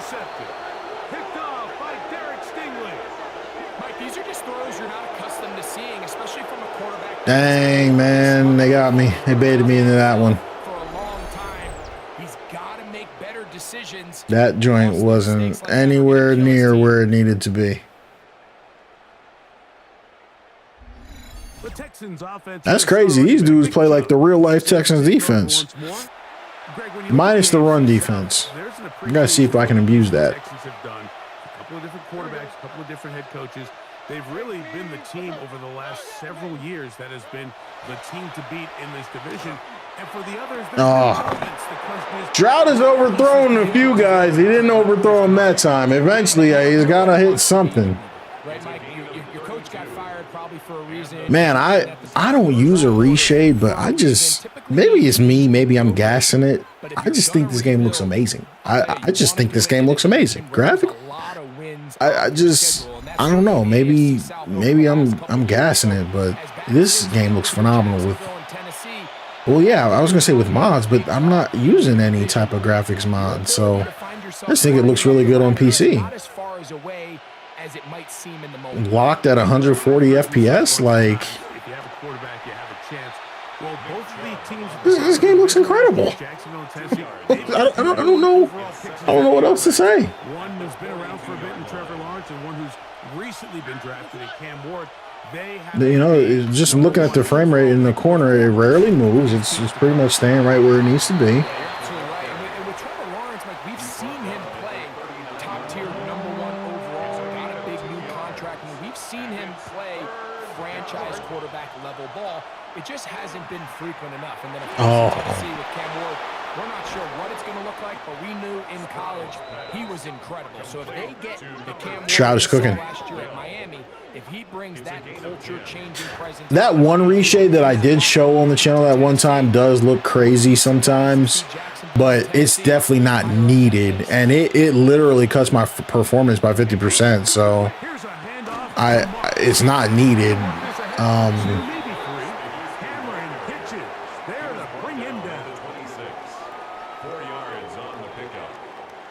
Dang, man. They got me. They baited me into that one. That joint wasn't anywhere near where it needed to be. That's crazy. These dudes play like the real-life Texans defense. Minus the run defense. I gotta see if I can abuse that. Texans have done a couple of different quarterbacks, a couple of different head coaches. They've really been the team over the last several years that has been the team to beat in this division. And for the others, Stroud has overthrown a few guys. He didn't overthrow him that time. Eventually, he's got to hit something. Right, Mike? Your coach got fired probably for a reason. Man, I don't use a reshade, but I just, maybe it's me, maybe I'm gassing it. I just think this game looks amazing. I just think this game looks amazing. Graphic, I don't know. Maybe I'm gassing it, but this game looks phenomenal with Well, yeah, I was gonna say with mods, but I'm not using any type of graphics mod, so I just think it looks really good on PC. As it might seem in the moment. Locked at 140 FPS, like If you have a quarterback, you have a chance. Well, both of the teams. this game looks incredible. Jacksonville and Tennessee. I don't know what else to say. One who's been around for a bit in Trevor Lawrence, and one who's recently been drafted in Cam Ward. They have, You know, just looking at the frame rate in the corner, it rarely moves. It's pretty much staying right where it needs to be. Absolutely right. And with Trevor Lawrence, like we've seen him play top tier, #1 overall, got a big new contract. I mean, we've seen him play franchise quarterback level ball. It just hasn't been frequent enough. And then of course in Tennessee with Cam Ward, we're not sure what it's going to look like, but we knew in college he was incredible. So if they get the Cam Ward Stroud is cooking. last year at Miami, if he brings that culture-changing presence, That one reshade that I did show on the channel that one time does look crazy sometimes, but it's definitely not needed, and it literally cuts my performance by 50%. So it's not needed.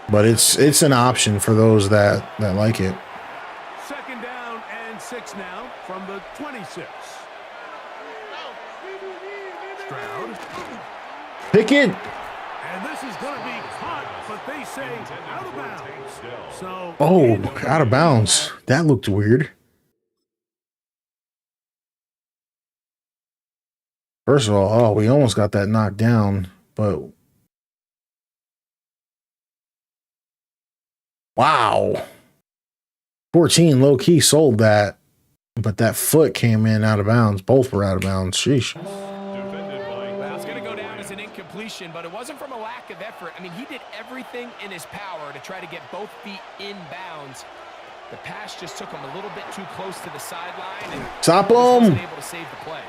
But it's an option for those that like it. Second down and 6 now from the 26. Stroud. Pick it. And this is going to be caught, but they say out of bounds. So Oh, out of bounds. That looked weird. First of all, we almost got that knocked down, but wow. 14 low key sold that, but that foot came in out of bounds. Both were out of bounds. Sheesh. Well, it's going to go down as an incompletion, but it wasn't from a lack of effort. I mean, he did everything in his power to try to get both feet in bounds. The pass just took him a little bit too close to the sideline, and Stop he wasn't him. able to save the play.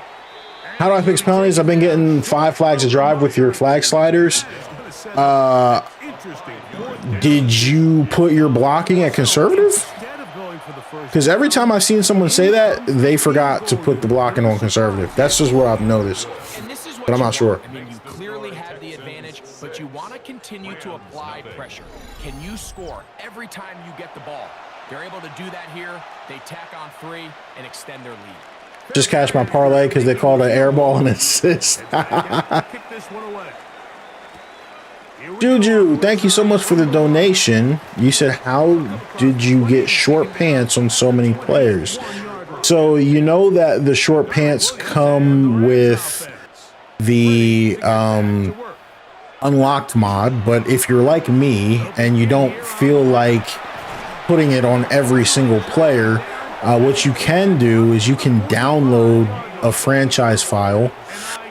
How do I fix penalties? I've been getting 5 flags to drive with your flag sliders. Did you put your blocking at conservative? Because every time I've seen someone say that, they forgot to put the blocking on conservative. That's just what I've noticed. And this is what But I'm not sure. I mean, you clearly have the advantage, but you want to continue to apply pressure. Can you score every time you get the ball? They're able to do that here. They tack on 3 and extend their lead. Just cashed my parlay because they called an air ball an assist. Juju, thank you so much for the donation. You said, how did you get short pants on so many players? So you know that the short pants come with the unlocked mod, but if you're like me and you don't feel like putting it on every single player, what you can do is you can download a franchise file,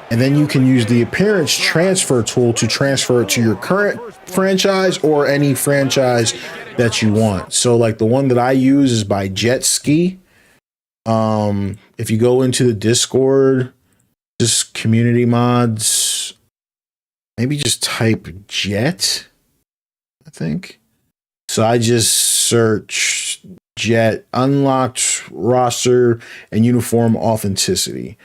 and then you can use the appearance transfer tool to transfer it to your current franchise or any franchise that you want. So like the one that I use is by Jet Ski. If you go into the Discord, just community mods, maybe just type Jet, I think. So I just search Jet unlocked roster and uniform authenticity.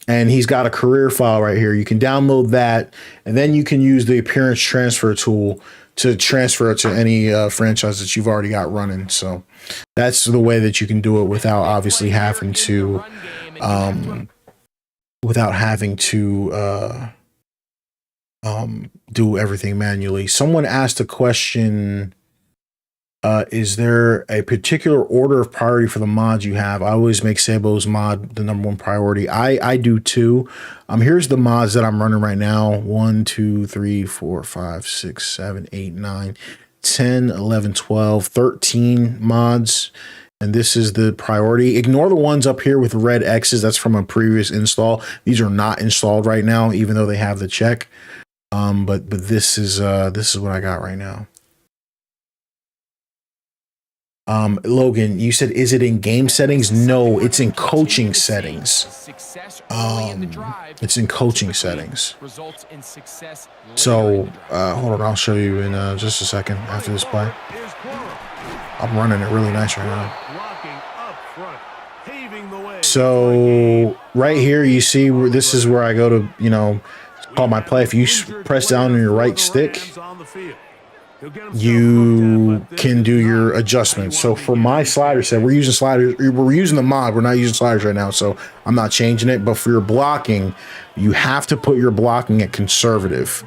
And he's got a career file right here. You can download that, and then you can use the appearance transfer tool to transfer it to any franchise that you've already got running. So that's the way that you can do it without obviously having to do everything manually. Someone asked a question. Is there a particular order of priority for the mods you have? I always make Sabo's mod the #1 priority. I do too. Here's the mods that I'm running right now. 1, 2, 3, 4, 5, 6, 7, 8, 9, 10, 11, 12, 13 mods. And this is the priority. Ignore the ones up here with red X's. That's from a previous install. These are not installed right now, even though they have the check. But this is what I got right now. Logan, you said, is it in game settings? No, it's in coaching settings. It's in coaching settings. So, hold on, I'll show you in just a second after this play. I'm running it really nice right now. So right here, you see where this is where I go to, you know, call my play. If you press down on your right stick, you can do your adjustments. So for my slider set, we're using sliders. We're using the mod. We're not using sliders right now, so I'm not changing it. But for your blocking, you have to put your blocking at conservative.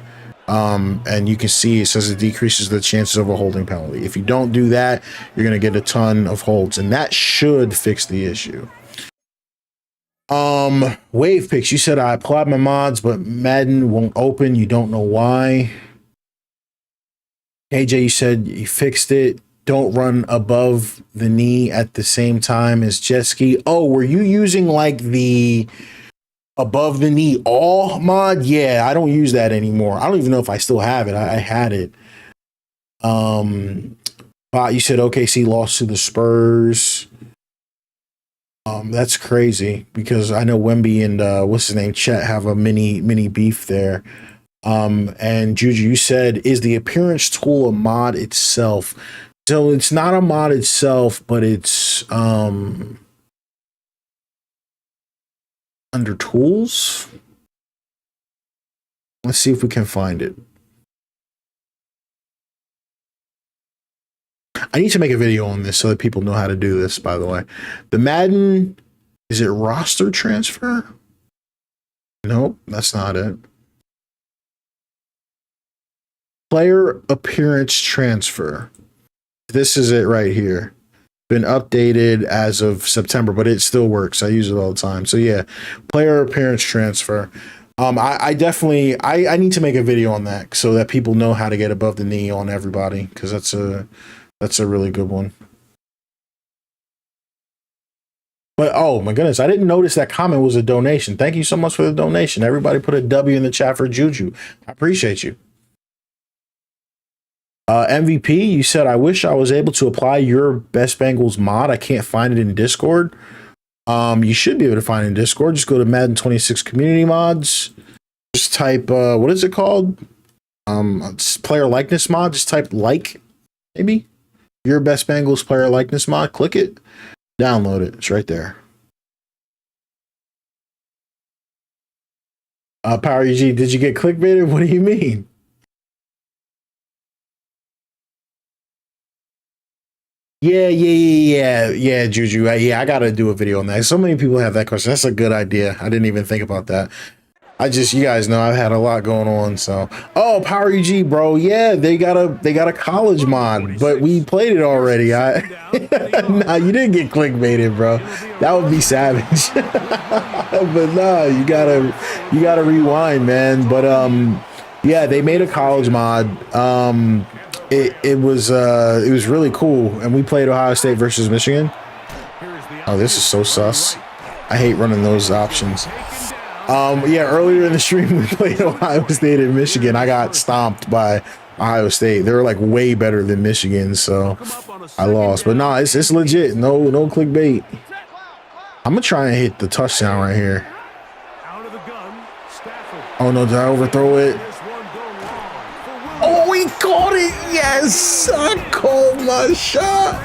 And you can see it says it decreases the chances of a holding penalty. If you don't do that, you're going to get a ton of holds, and that should fix the issue. Wave picks. You said I applied my mods, but Madden won't open. You don't know why. AJ, you said you fixed it. Don't run above the knee at the same time as jet ski. Oh, were you using like the above the knee all mod? Yeah, I don't use that anymore. I don't even know if I still have it. I had it. You said OKC lost to the Spurs. That's crazy because I know Wemby and what's his name, Chet, have a mini beef there. And Juju, you said, is the appearance tool a mod itself? So it's not a mod itself, but it's under tools. Let's see if we can find it. I need to make a video on this so that people know how to do this, by the way. The Madden, is it roster transfer? Nope, that's not it. Player appearance transfer. This is it right here. Been updated as of September, but it still works. I use it all the time. So yeah, player appearance transfer. I definitely need to make a video on that so that people know how to get above the knee on everybody, because that's a really good one. But oh my goodness, I didn't notice that comment was a donation. Thank you so much for the donation. Everybody put a W in the chat for Juju. I appreciate you. MVP, you said, I wish I was able to apply your Best Bengals mod. I can't find it in Discord. You should be able to find it in Discord. Just go to Madden 26 community mods. Just type, what is it called? It's player likeness mod. Just type like, maybe. Your Best Bengals player likeness mod. Click it. Download it. It's right there. Power UG, did you get clickbaited? What do you mean? Yeah, Juju. Yeah, I gotta do a video on that. So many people have that question. That's a good idea. I didn't even think about that. You guys know I've had a lot going on. So, oh, Power UG, bro. Yeah, they got a college mod, but we played it already. Nah, you didn't get clickbaited, bro. That would be savage. But nah, you gotta rewind, man. But yeah, they made a college mod. It was really cool, and we played Ohio State versus Michigan. Oh, this is so sus. I hate running those options. Yeah, earlier in the stream we played Ohio State and Michigan. I got stomped by Ohio State. They were like way better than Michigan, so I lost. But no, it's legit. No clickbait. I'm gonna try and hit the touchdown right here. Oh no, did I overthrow it? Oh, he caught it! Yes! I called my shot!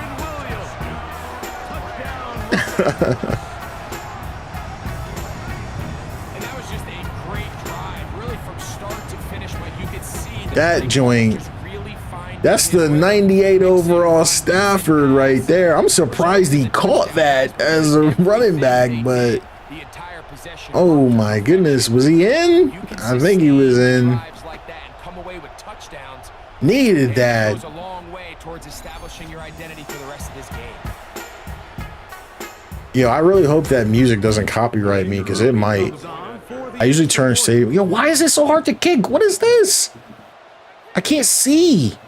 And that was just a great drive, really from start to finish, but you could see that joint. That's the 98 overall Stafford right there. I'm surprised he caught that as a running back, but oh my goodness, was he in? I think he was in. Needed that. Goes a long way towards establishing your identity for the rest of this game. Yo, I really hope that music doesn't copyright me, because it might. I usually turn stadium. Yo, why is it so hard to kick? What is this? I can't see.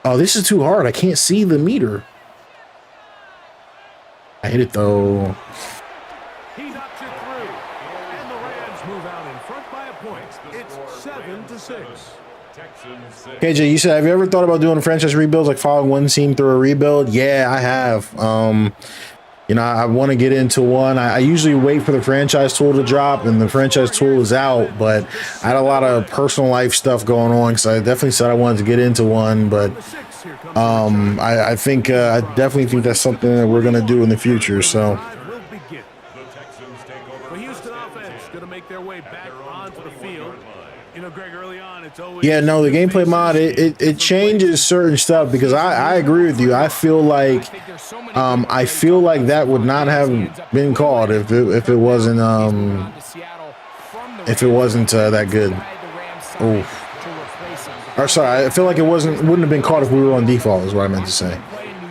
Oh, this is too hard. I can't see the meter. I hit it though. He knocks it through, and the Rams move out in front by a point. It's 7-6. KJ, you said, have you ever thought about doing franchise rebuilds, like following one team through a rebuild? Yeah, I have. You know, I want to get into one. I usually wait for the franchise tool to drop, and the franchise tool is out, but I had a lot of personal life stuff going on, because I definitely said I wanted to get into one, but I definitely think that's something that we're going to do in the future. So Yeah, no, the gameplay mod, it changes certain stuff because I agree with you. I feel like that would not have been called if it wasn't that good. Oh, or sorry, I feel like wouldn't have been called if we were on default is what I meant to say.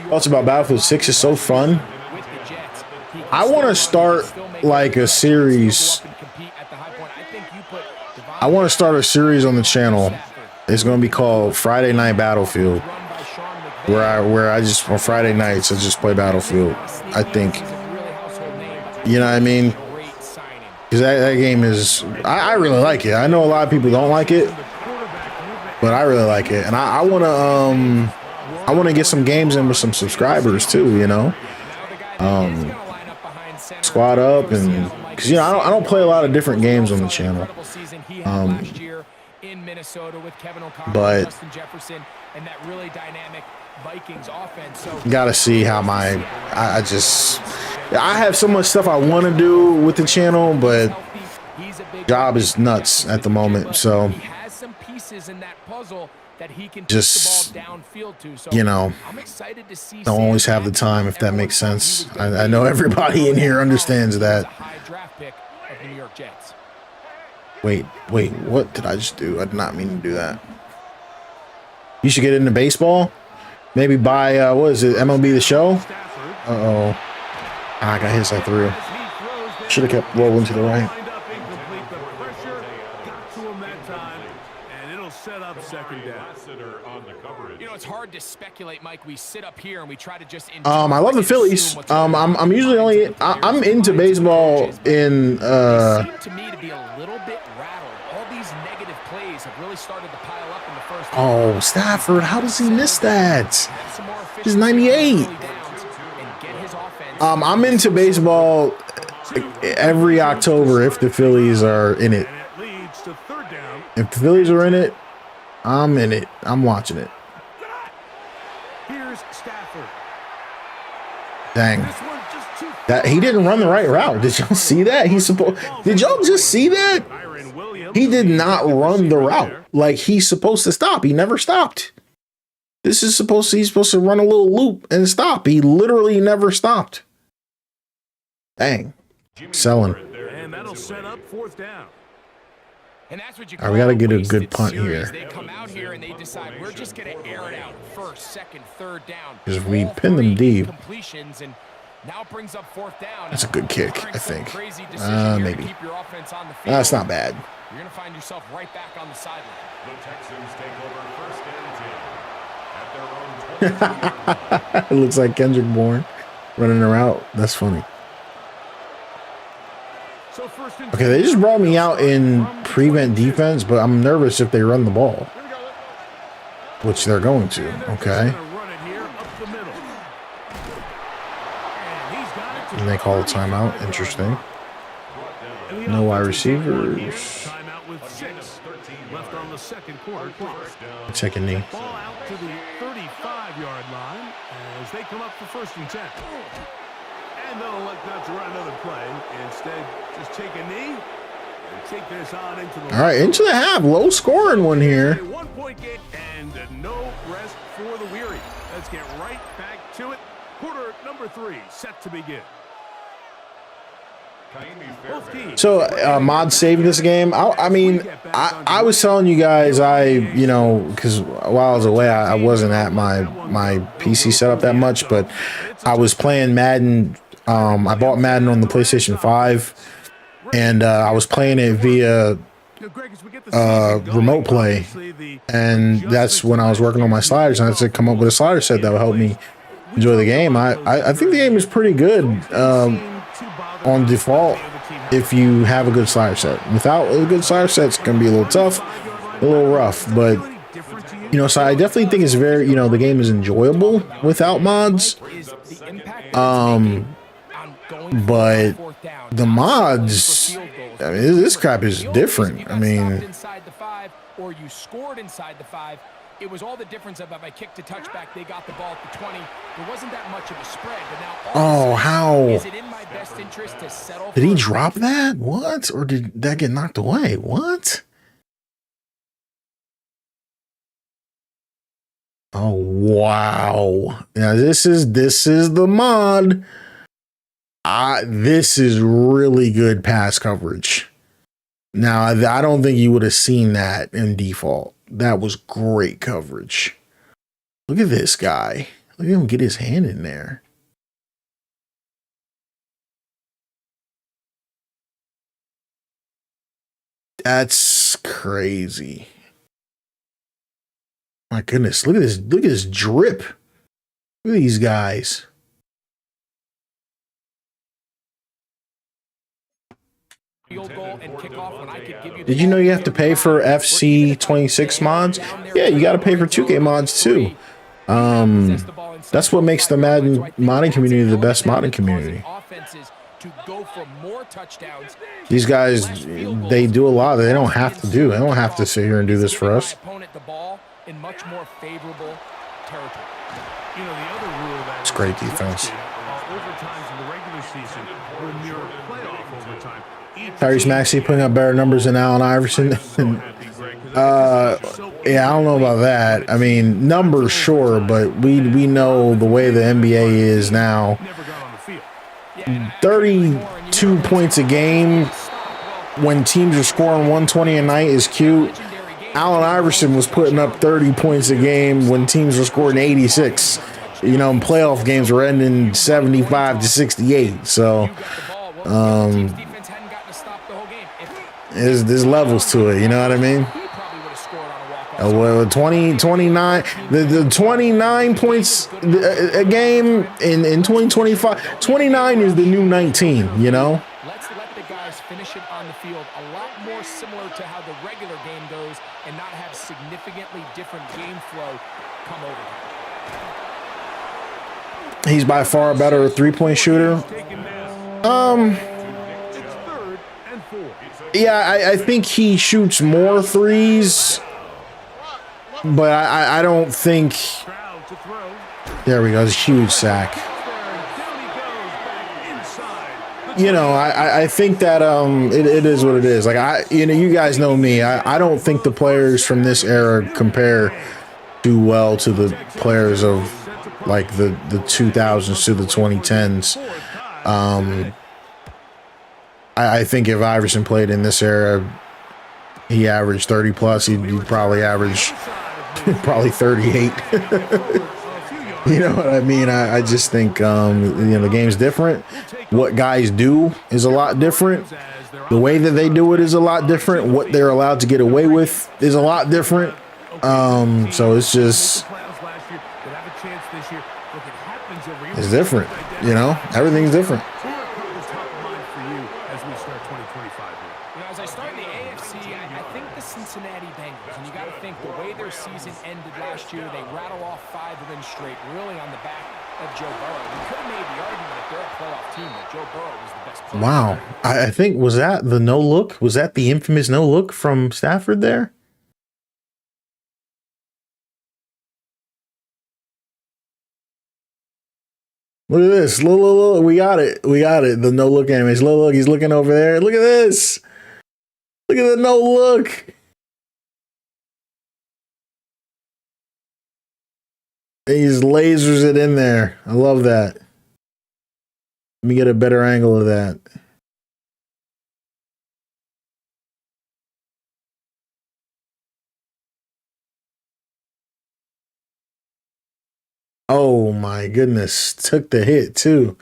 Thoughts about Battlefield 6 is so fun. I want to start like a series. I want to start a series on the channel. It's going to be called Friday Night Battlefield, where I just on Friday nights I just play Battlefield. I think, you know what I mean? Because that game is, I really like it. I know a lot of people don't like it, but I really like it, and I want to get some games in with some subscribers too. You know, squad up, and because you know I don't play a lot of different games on the channel. But gotta see how I have so much stuff I want to do with the channel, but job is nuts at the moment, so just, you know, don't always have the time, if that makes sense. I know everybody in here understands that. Wait, what did I just do? I did not mean to do that. You should get into baseball. Maybe buy, what is it, MLB The Show? Uh-oh. I got hit, I threw. Should have kept rolling to the right. You know, it's hard to speculate, Mike. We sit up here and we try to just I love the Phillies. I'm usually only I'm into baseball in to me to be a little bit rattled. All these negative plays have really started to pile up in the first. Oh, Stafford, how does he miss that? He's 98. I'm into baseball every October if the Phillies are in it. If the Phillies are in it, I'm in it. I'm watching it. Dang. That he didn't run the right route. Did y'all see that? Did y'all just see that? He did not run the route like he's supposed to stop. He never stopped. He's supposed to run a little loop and stop. He literally never stopped. Dang. Selling. And that'll set up fourth down. And that's what you we got to get a good punt here. They come out here and they decide we're just going to air it out first, second, third down. Because we pin them deep. Completions and now it brings up fourth down. That's a good kick, I think. Maybe. That's not bad. You're going to find yourself right back on the sideline. The Texans take over first and 10 at their own 22-yard line. It looks like Kendrick Bourne running a route. That's funny. Okay, they just brought me out in prevent defense, but I'm nervous if they run the ball, which they're going to. Okay. And they call a timeout. Interesting. No wide receivers. Check a knee. Ball out to the 35-yard line as they come up for first and 10. And they'll elect not to run another play. Instead, just take a knee and take this on into the. All right, into the half. Low scoring one here. 1 point game and no rest for the weary. Let's get right back to it. Quarter number 3 set to begin. So mod saved this game. I mean, I was telling you guys, you know, because while I was away, I wasn't at my PC setup that much, but I was playing Madden. I bought Madden on the PlayStation 5, and I was playing it via remote play, and that's when I was working on my sliders, and I had to come up with a slider set that would help me enjoy the game. I think the game is pretty good on default if you have a good slider set. Without a good slider set, it's going to be a little tough, a little rough, but you know, so I definitely think it's very, you know, the game is enjoyable without mods. But the mods, I mean, this crap is different. I mean, inside the 5 or you scored inside the 5. It was all the difference of if I kicked a touchback, they got the ball at the 20. There wasn't that much of a spread, but now how is it in my best interest to settle? Did he drop that? What? Or did that get knocked away? What? Oh wow. Now this is the mod. This is really good pass coverage. Now I don't think you would have seen that in default. That was great coverage. Look at this guy. Look at him get his hand in there. That's crazy. My goodness, look at this. Look at this drip. Look at these guys. Did you know you have to pay for FC 26 mods? Yeah, you got to pay for 2K mods too. That's what makes the Madden modding community the best modding community. These guys, they do a lot that they don't have to do. They don't have to sit here and do this for us. In much more favorable territory. You know, the other rule that it's great defense. Overtimes in the regular season were mirror playoff overtime. Tyrese Maxey putting up better numbers than Allen Iverson. Yeah, I don't know about that. I mean, numbers, sure, but we know the way the NBA is now. 32 points a game when teams are scoring 120 a night is cute. Allen Iverson was putting up 30 points a game when teams were scoring 86. You know, in playoff games were ending 75 to 68. So, there's levels to it. You know what I mean? 29, the 29 points a game in 2025. 29 is the new 19. You know. Let's let the guys finish it on the field a lot more similar to how the regular game goes and not have significantly different game flow come over here. He's by far a better three-point shooter. Yeah, I think he shoots more threes, but I don't think. There we go. It's a huge sack. You know, I think that it is what it is. Like you guys know me. I don't think the players from this era compare too well to the players of like the 2000s to the 2010s. I think if Iverson played in this era, he averaged 30 plus. He'd probably average probably 38. You know what I mean? I just think the game's different. What guys do is a lot different. The way that they do it is a lot different. What they're allowed to get away with is a lot different. So it's just it's different. You know, everything's different. As I start in the AFC, I think the Cincinnati Bengals, and you got to think the way their season ended last year, they rattle off 5 wins straight, really on the back of Joe Burrow. We could have made the argument if they're a playoff team that Joe Burrow was the best player. Wow. I think, was that the no look? Was that the infamous no look from Stafford there? Look at this. Look, we got it. We got it. The no look animation. Look, he's looking over there. Look at this. Look at the no look. He's lasers it in there. I love that. Let me get a better angle of that. Oh my goodness. Took the hit too.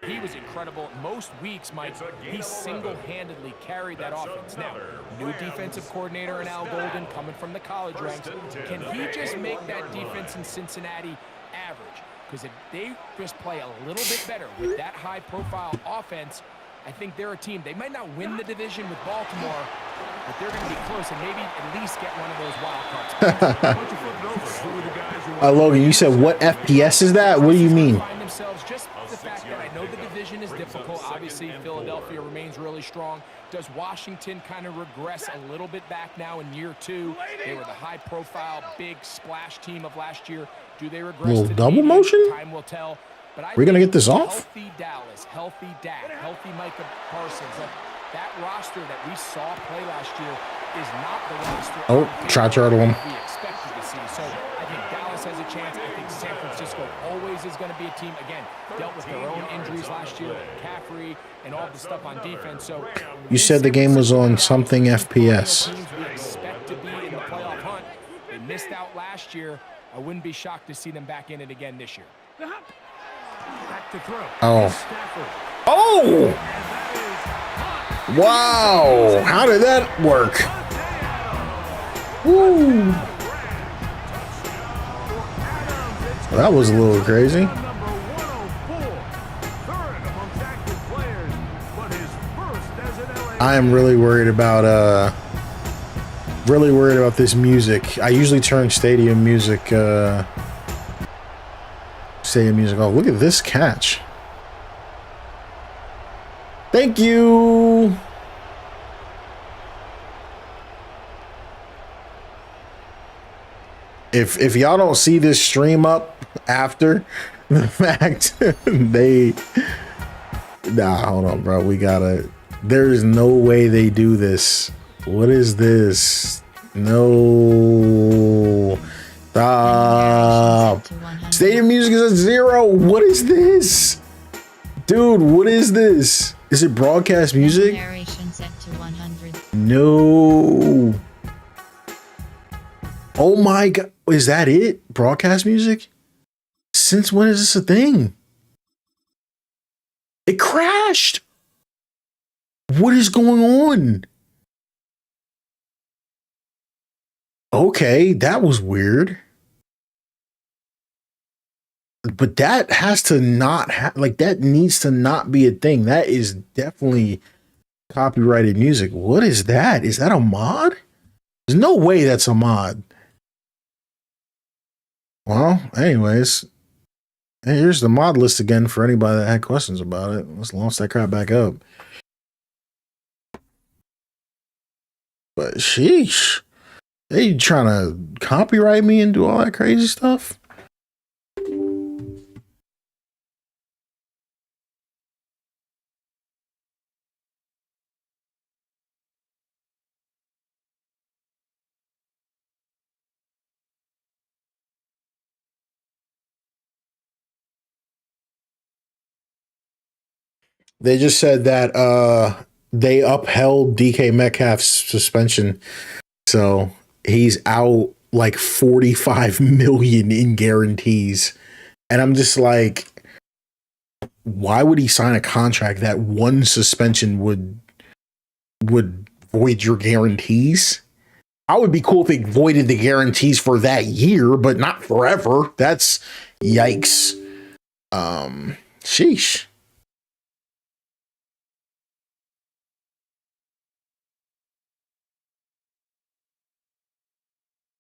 He was incredible. Most weeks, Mike, he single-handedly carried that offense. Now, new defensive coordinator in Al Golden coming from the college ranks. Can he just make that defense in Cincinnati average? Because if they just play a little bit better with that high-profile offense, I think they're a team. They might not win the division with Baltimore, but they're going to be close and maybe at least get one of those wild cards. Logan, you said what FPS is that? What do you mean? Just the fact that I know the division is difficult. Obviously, Philadelphia remains really strong. Does Washington kind of regress a little bit back now in year 2? They were the high-profile, big splash team of last year. Do they regress? Little double motion? Time will tell. But we're gonna get this off. Healthy Dallas, healthy Dak, healthy Micah Parsons. that roster that we saw play last year is not the roster Try turtle him. we expected to see. So I think Dallas has a chance. I think San Francisco always is going to be a team, again, dealt with their own injuries last year, McCaffrey and all the stuff on defense. So You said the game was on something FPS. we expect to be in the playoff hunt. They missed out last year. I wouldn't be shocked to see them back in it again this year. Back to throw. Oh. Stafford. Oh! Wow! How did that work? Woo! That was a little crazy. Number 104, third amongst active players, but his first as an LA. I am really worried about this music. I usually turn stadium music off. Look at this catch. Thank you. If y'all don't see this stream up after the fact, hold on, bro. There is no way they do this. What is this? No. Stop. Stadium music is at 0. What is this? Dude, what is this? Is it broadcast music? Narration set to 100. No. Oh my God. Is that it? Broadcast music? Since when is this a thing? It crashed. What is going on? Okay, that was weird. But that has to not that needs to not be a thing. That is definitely copyrighted music. What is that? Is that a mod? There's no way that's a mod. Well, anyways, here's the mod list again for anybody that had questions about it. Let's launch that crap back up. But sheesh, they trying to copyright me and do all that crazy stuff? They just said that they upheld DK Metcalf's suspension, so he's out like 45 million in guarantees. And I'm just like, why would he sign a contract that one suspension would void your guarantees? I would be cool if it voided the guarantees for that year, but not forever. That's yikes. Sheesh.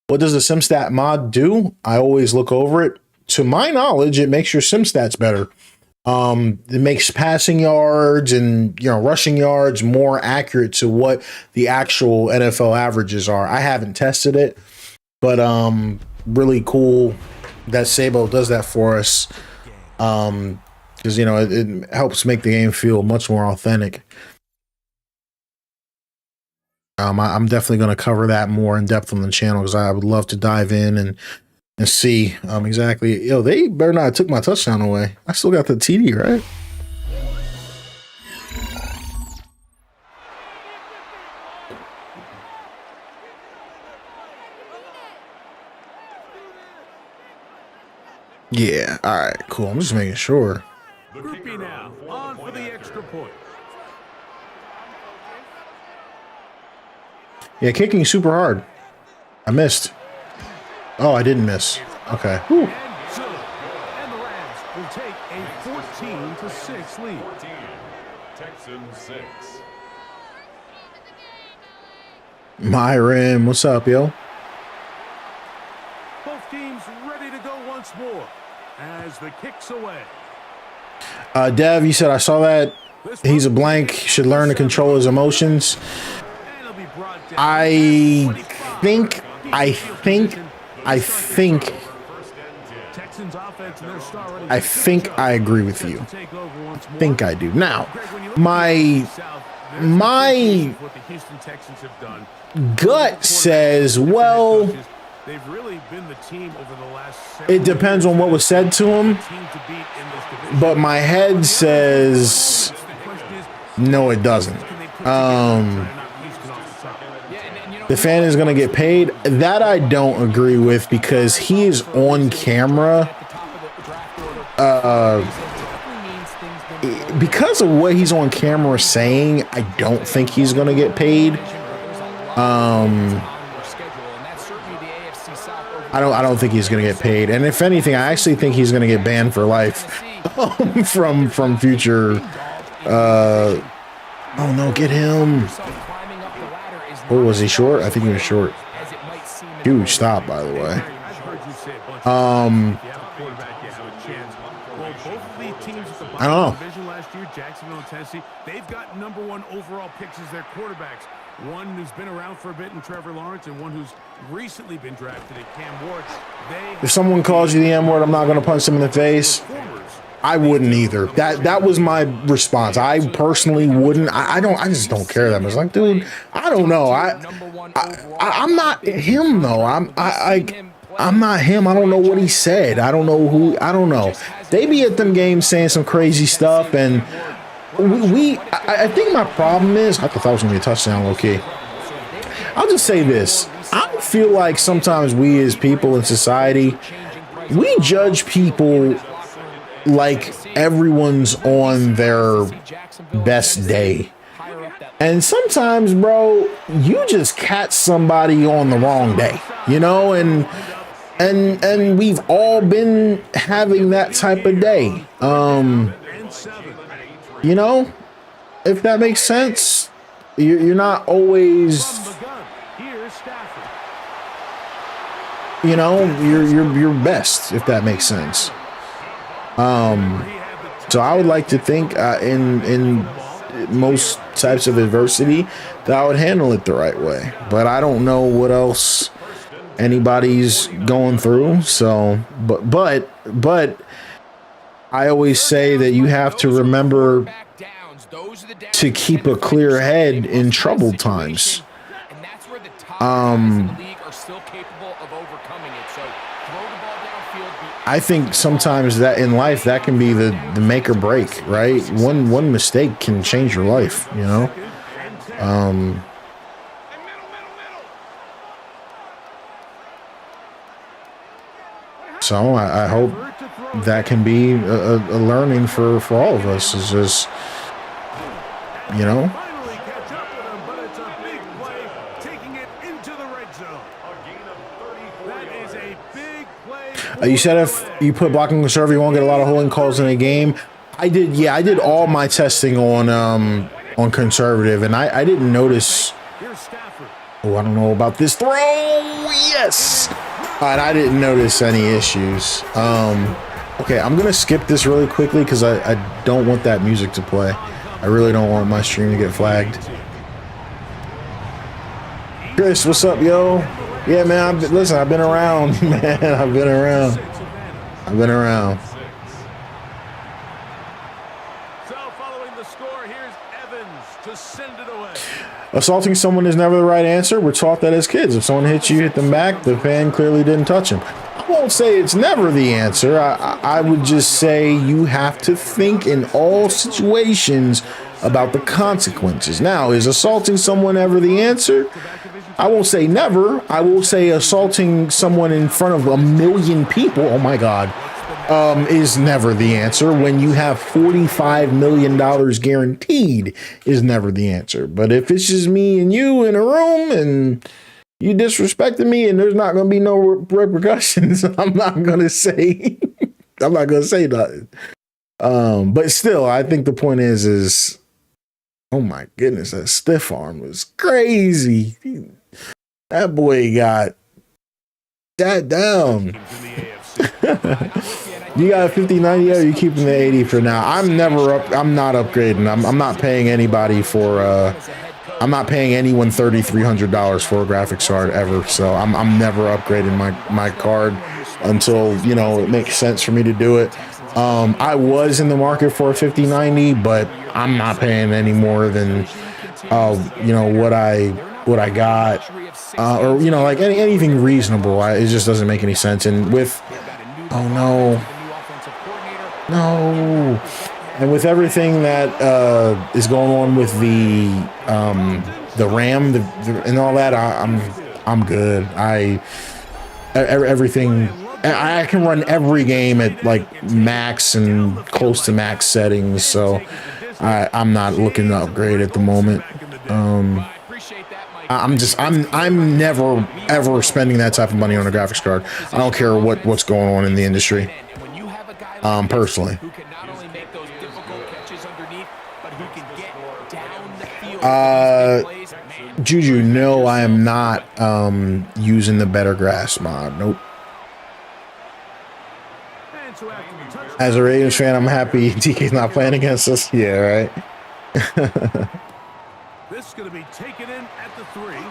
What does the SimStat mod do? I always look over it. To my knowledge, it makes your SimStats better. It makes passing yards and rushing yards more accurate to what the actual NFL averages are. I haven't tested it, but really cool that Sabo does that for us. Because it helps make the game feel much more authentic. I'm definitely going to cover that more in depth on the channel because I would love to dive in and see exactly. They better not have took my touchdown away. I still got the TD, right? Yeah. All right. Cool. I'm just making sure. Groupie now on for the extra point. Yeah, kicking super hard. I missed. Oh, I didn't miss. Okay. Whew. And the Rams will take a 14-6 lead. 14, Texans 6. Myron, what's up, yo? Both teams ready to go once more as the kick's away. Dev, you said I saw that. He's a blank. Should learn to control his emotions. I think I agree with you. I think I do. Now, my my what the Houston Texans have done. gut says, well, They've really been the team over the last it depends on what was said to him, but my head says no, it doesn't. The fan is going to get paid. That I don't agree with, because he is on camera. Because of what he's on camera saying, I don't think he's going to get paid. I don't think he's going to get paid. And if anything, I actually think he's going to get banned for life from future. Oh no, get him. Oh, was he short? I think he was short. Huge stop, by the way. I don't know. Last year, Jacksonville and Tennessee, they've got #1 overall picks as their quarterbacks. One who's been around for a bit in Trevor Lawrence, and one who's recently been drafted in Cam Ward. If someone calls you the M-word, I'm not going to punch them in the face. I wouldn't either. That was my response. I personally wouldn't. I just don't care that much. Like, dude, I don't know. I'm not him though. I'm not him. I don't know what he said. I don't know who. I don't know. They be at them games saying some crazy stuff, and I think my problem is, I thought that was gonna be a touchdown, low key. I'll just say this. I feel like sometimes we as people in society, we judge people like everyone's on their best day. And sometimes, bro, you just catch somebody on the wrong day, you know, and we've all been having that type of day. You know, if that makes sense, you're not always, you know, your best, if that makes sense. So I would like to think in most types of adversity that I would handle it the right way, but I don't know what else anybody's going through. So, but I always say that you have to remember to keep a clear head in troubled times. I think sometimes that in life, that can be the make or break, right? One mistake can change your life, you know? So I hope that can be a learning for all of us, is just, you know? You said if you put blocking conservative, you won't get a lot of holding calls in a game. I did, yeah. I did all my testing on conservative, and I didn't notice. Oh, I don't know about this throw. Yes, and I didn't notice any issues. Okay, I'm gonna skip this really quickly because I don't want that music to play. I really don't want my stream to get flagged. Chris, what's up, yo? Yeah, man, listen, I've been around, man. I've been around. So following the score, here's Evans to send it away. Assaulting someone is never the right answer. We're taught that as kids. If someone hits you, hit them back. The fan clearly didn't touch him. I won't say it's never the answer. I would just say you have to think in all situations about the consequences. Now, is assaulting someone ever the answer? I won't say never. I will say assaulting someone in front of 1 million people, oh my God, is never the answer. When you have $45 million guaranteed is never the answer. But if it's just me and you in a room and you disrespected me and there's not going to be no repercussions, I'm not going to say, nothing. But still, I think the point is, oh my goodness, that stiff arm was crazy. That boy got that down. You got a 5090, or you keeping the 80 for now? I'm not upgrading. I'm not paying anybody for I'm not paying anyone $3,300 for a graphics card ever. So I'm never upgrading my card until, you know, it makes sense for me to do it. I was in the market for a 5090, but I'm not paying any more than you know, what I got, or you know, like anything reasonable. It just doesn't make any sense. And with, oh no, no, and with everything that is going on with the RAM and all that, I'm good. Everything. I can run every game at like max and close to max settings, so I'm not looking to upgrade at the moment. I'm never ever spending that type of money on a graphics card. I don't care what's going on in the industry. Personally. Juju, no, I am not using the Better Grass mod. Nope. As a Ravens fan, I'm happy DK's not playing against us. Yeah, right. This is going to be taken in at the 3. And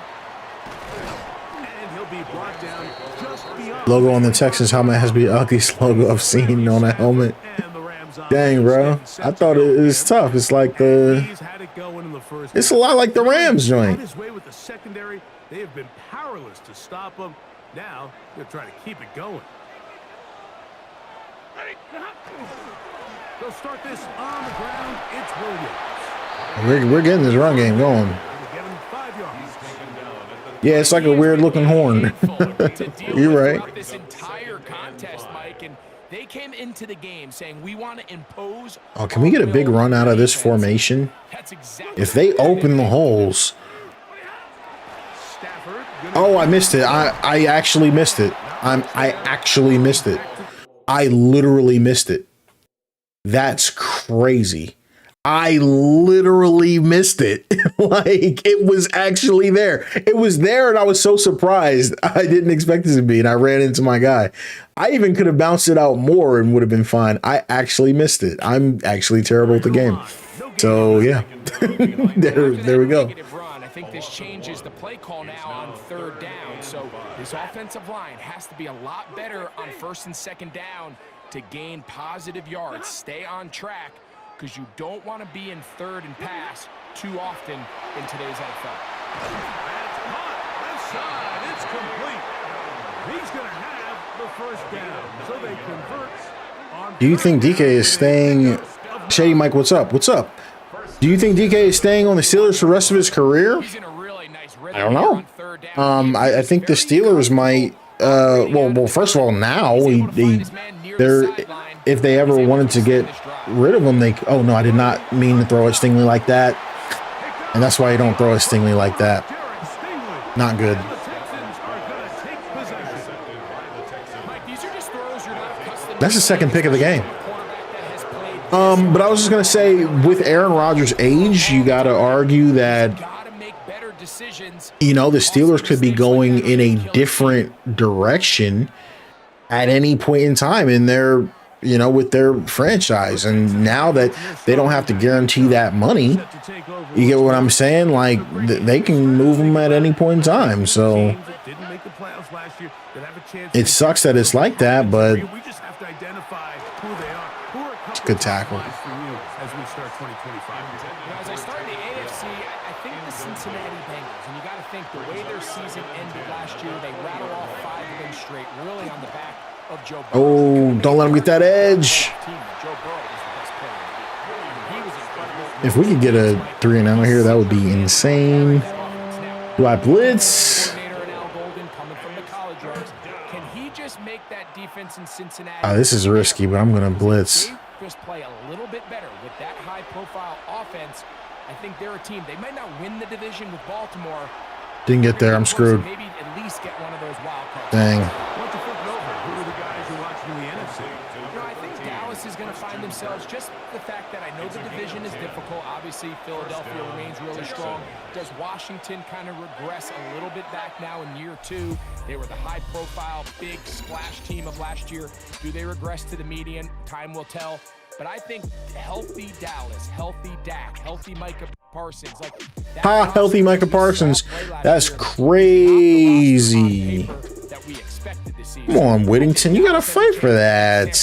he'll be brought down just beyond. Logo on the Texans helmet has the ugliest logo I've seen on a helmet. Dang, bro. I thought it was tough. It's like it's a lot like the Rams joint. With the secondary, they have been powerless to stop him. Now they're trying to keep it going. They'll start this on the ground. It's Williams. We're getting this run game going. Yeah, it's like a weird looking horn. You're right. This entire contest, Mike, and they came into the game saying we want to impose. Oh, can we get a big run out of this formation? If they open the holes. Oh, I missed it. I actually missed it. I actually missed it. I literally missed it. That's crazy. I literally missed it. Like, it was actually there. It was there, and I was so surprised. I didn't expect it to be, and I ran into my guy. I even could have bounced it out more and would have been fine. I actually missed it. I'm actually terrible at the game. So, yeah. there we go. I think this changes the play call now on 3rd down. So this offensive line has to be a lot better on 1st and 2nd down to gain positive yards. Stay on track, because you don't want to be in 3rd and pass too often in today's NFL. That's hot. Left side. It's complete. He's going to have the 1st down. So they convert. Do you think DK is staying? Shady Mike, what's up? What's up? Do you think DK is staying on the Steelers for the rest of his career? I don't know. I think the Steelers might. Well, first of all, now they're if they ever wanted to get rid of him, oh no, I did not mean to throw it Stingley like that, and that's why you don't throw it Stingley like that. Not good. That's the 2nd pick of the game. But I was just gonna say, with Aaron Rodgers' age, you got to argue that, you know, the Steelers could be going in a different direction at any point in time in their, you know, with their franchise. And now that they don't have to guarantee that money, you get what I'm saying? Like, they can move them at any point in time. So it sucks that it's like that, but it's a good tackle. As we start 2025. As I start in the AFC, I think the Cincinnati Bengals, and you got to think the way their season ended last year, they rattle off 5 wins straight, really on the back of Joe Burrow. Oh, don't let him get that edge. If we could get a 3-and-out here, that would be insane. Do I blitz? Can he just make that defense in Cincinnati? This is risky, but I'm going to blitz. Just play a little bit better with that high-profile offense. I think they're a team. They might not win the division with Baltimore. Didn't get there. I'm screwed. Maybe at least get one of those wild cards. Dang. What's the flip over? Who are the guys you're watching in the NFC? You know, I think Dallas is going to find themselves, just the fact that I know the division is difficult. Obviously, Philadelphia remains really strong. Does Washington kind of regress a little bit back now in year 2? They were the high-profile, big splash team of last year. Do they regress to the median? Time will tell. But I think healthy Dallas, healthy Dak, healthy Micah Parsons. Healthy Micah Parsons. That's crazy. Come on, Whittington. You got to fight for that.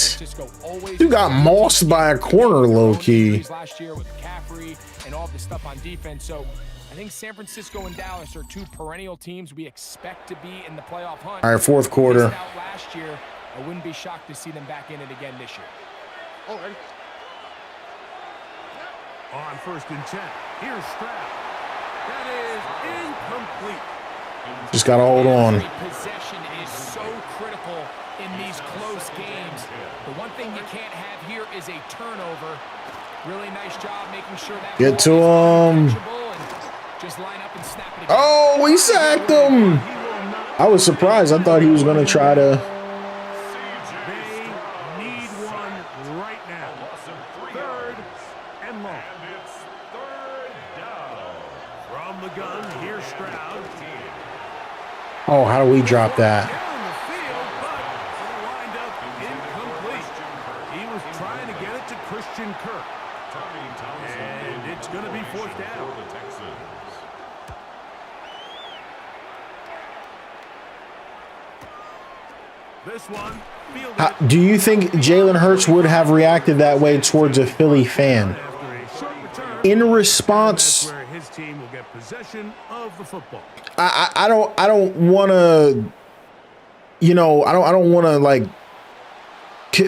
You got mossed by a corner, low-key. Last year with McCaffrey and all this stuff on defense. So I think San Francisco and Dallas are two perennial teams we expect to be in the playoff hunt. All right, fourth quarter. They missed out last year. I wouldn't be shocked to see them back in it again this year. On 1st and 10. Here's Stroud. That is incomplete. Just got to hold on. Possession is so critical in these close games. The one thing you can't have here is a turnover. Really nice job making sure that get to him. Just line up and snap it. Oh, we sacked him. I was surprised. I thought he was going to try to. They need one right now. 3rd and long. And it's 3rd down. From the gun, here's Stroud. Oh, how do we drop that? Down the field, but it lined up incomplete. He was trying to get it to Christian Kirk. And it's going to be 4th down. For the Texans. This one, fielded Do you think Jalen Hurts would have reacted that way towards a Philly fan? after a short return. In response, That's where his team will get possession of the football. I don't want to, you know, I don't want to like.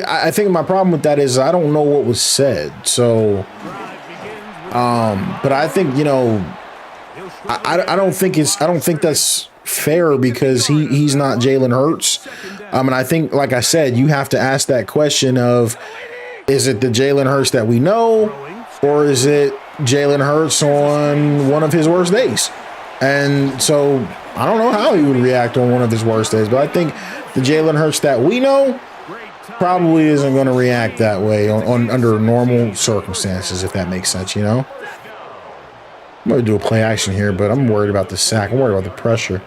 I think my problem with that is I don't know what was said. So, but I think, you know, I don't think that's fair because he's not Jalen Hurts. And I think, like I said, you have to ask that question of, is it the Jalen Hurts that we know, or is it Jalen Hurts on one of his worst days? And so I don't know how he would react on one of his worst days, but I think the Jalen Hurts that we know probably isn't going to react that way on under normal circumstances, if that makes sense, you know? I'm going to do a play action here, but I'm worried about the sack. I'm worried about the pressure.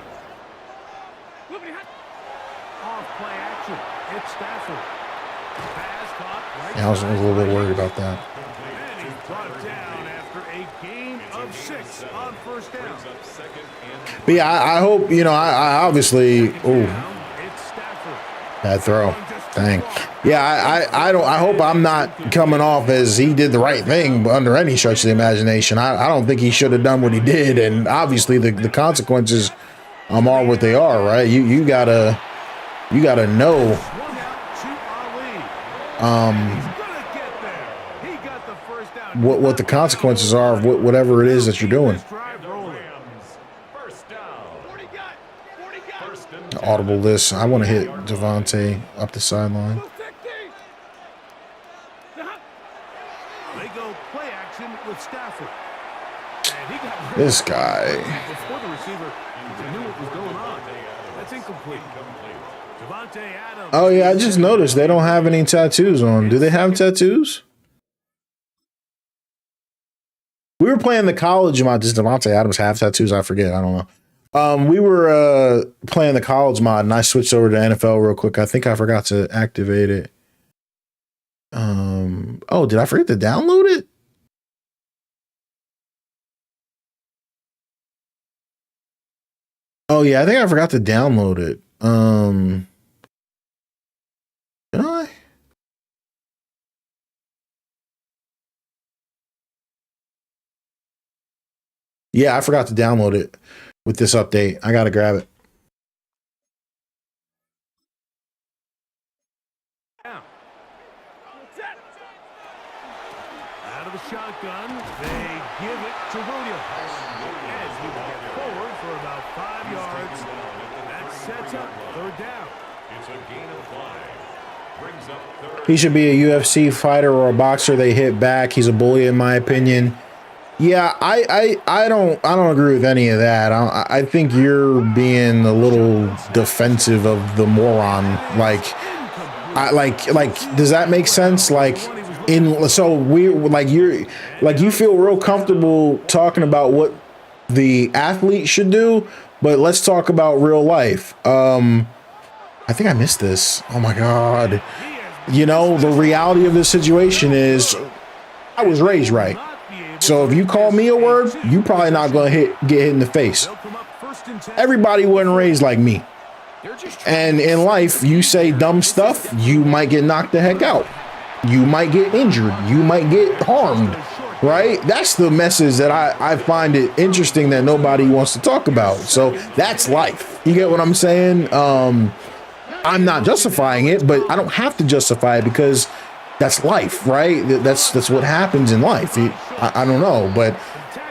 Off play action. It's Stafford. Pass caught right. Yeah, I was a little bit worried about that. And he's brought down after a gain of 6 on 1st down. But yeah, I hope, you know, I obviously, oh, It's Stafford. bad throw. Dang. Yeah, I hope I'm not coming off as he did the right thing under any stretch of the imagination. I don't think he should have done what he did, and obviously the consequences are what they are, right? You gotta know Swung out to Ali. He's gonna get there. He got the 1st down. what the consequences are of whatever it is that you're doing. This drive rolling. Rams, 1st down. 1st and 10. Audible this. I want to hit Devontae up the sideline. They go play action with Stafford. And he got This guy. before the receiver knew what was going on. That's incomplete. Devontae Adams. Oh yeah, I just noticed they don't have any tattoos on. Do they have tattoos? We were playing the college mod. Does Devontae Adams have tattoos? I forget. I don't know. We were playing the college mod, and I switched over to NFL real quick. I think I forgot to activate it. Oh, did I forget to download it? Oh yeah, I think I forgot to download it. Did I? Yeah, I forgot to download it with this update. I gotta grab it. Out of the shotgun, they give it to Williams. As he will get forward for about 5 yards. That sets up 3rd down. It's a gain of 5. Brings up 3rd. He should be a UFC fighter or a boxer. They hit back. He's a bully, in my opinion. Yeah, I don't agree with any of that. I think you're being a little defensive of the moron. Like does that make sense? Like you feel real comfortable talking about what the athlete should do, but let's talk about real life. I think I missed this. Oh my God. You know, the reality of this situation is I was raised right. So if you call me a word, you probably not going to get hit in the face. Everybody wasn't raised like me. And in life, you say dumb stuff, you might get knocked the heck out. You might get injured. You might get harmed. right? That's the message that I find it interesting that nobody wants to talk about. So that's life. You get what I'm saying? I'm not justifying it, but I don't have to justify it because that's life, right? That's what happens in life. I don't know, but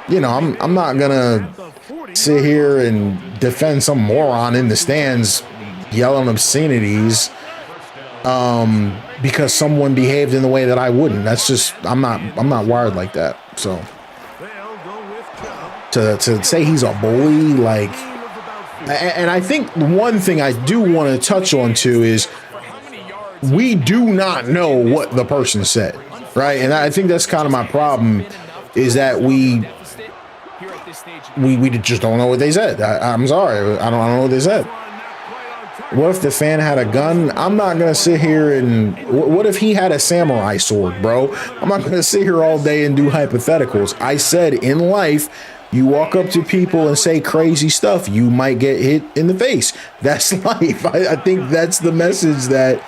you know, I'm not gonna sit here and defend some moron in the stands yelling obscenities because someone behaved in the way that I wouldn't. That's just I'm not wired like that. So to say he's a bully, like, and I think one thing I do want to touch on too is we do not know what the person said, right? And I think that's kind of my problem, is that we just don't know what they said. I'm sorry, I don't know what they said. What if the fan had a gun? I'm not gonna sit here and what if he had a samurai sword, bro? I'm not gonna sit here all day and do hypotheticals. I said in life, you walk up to people and say crazy stuff, you might get hit in the face. That's life. I think that's the message that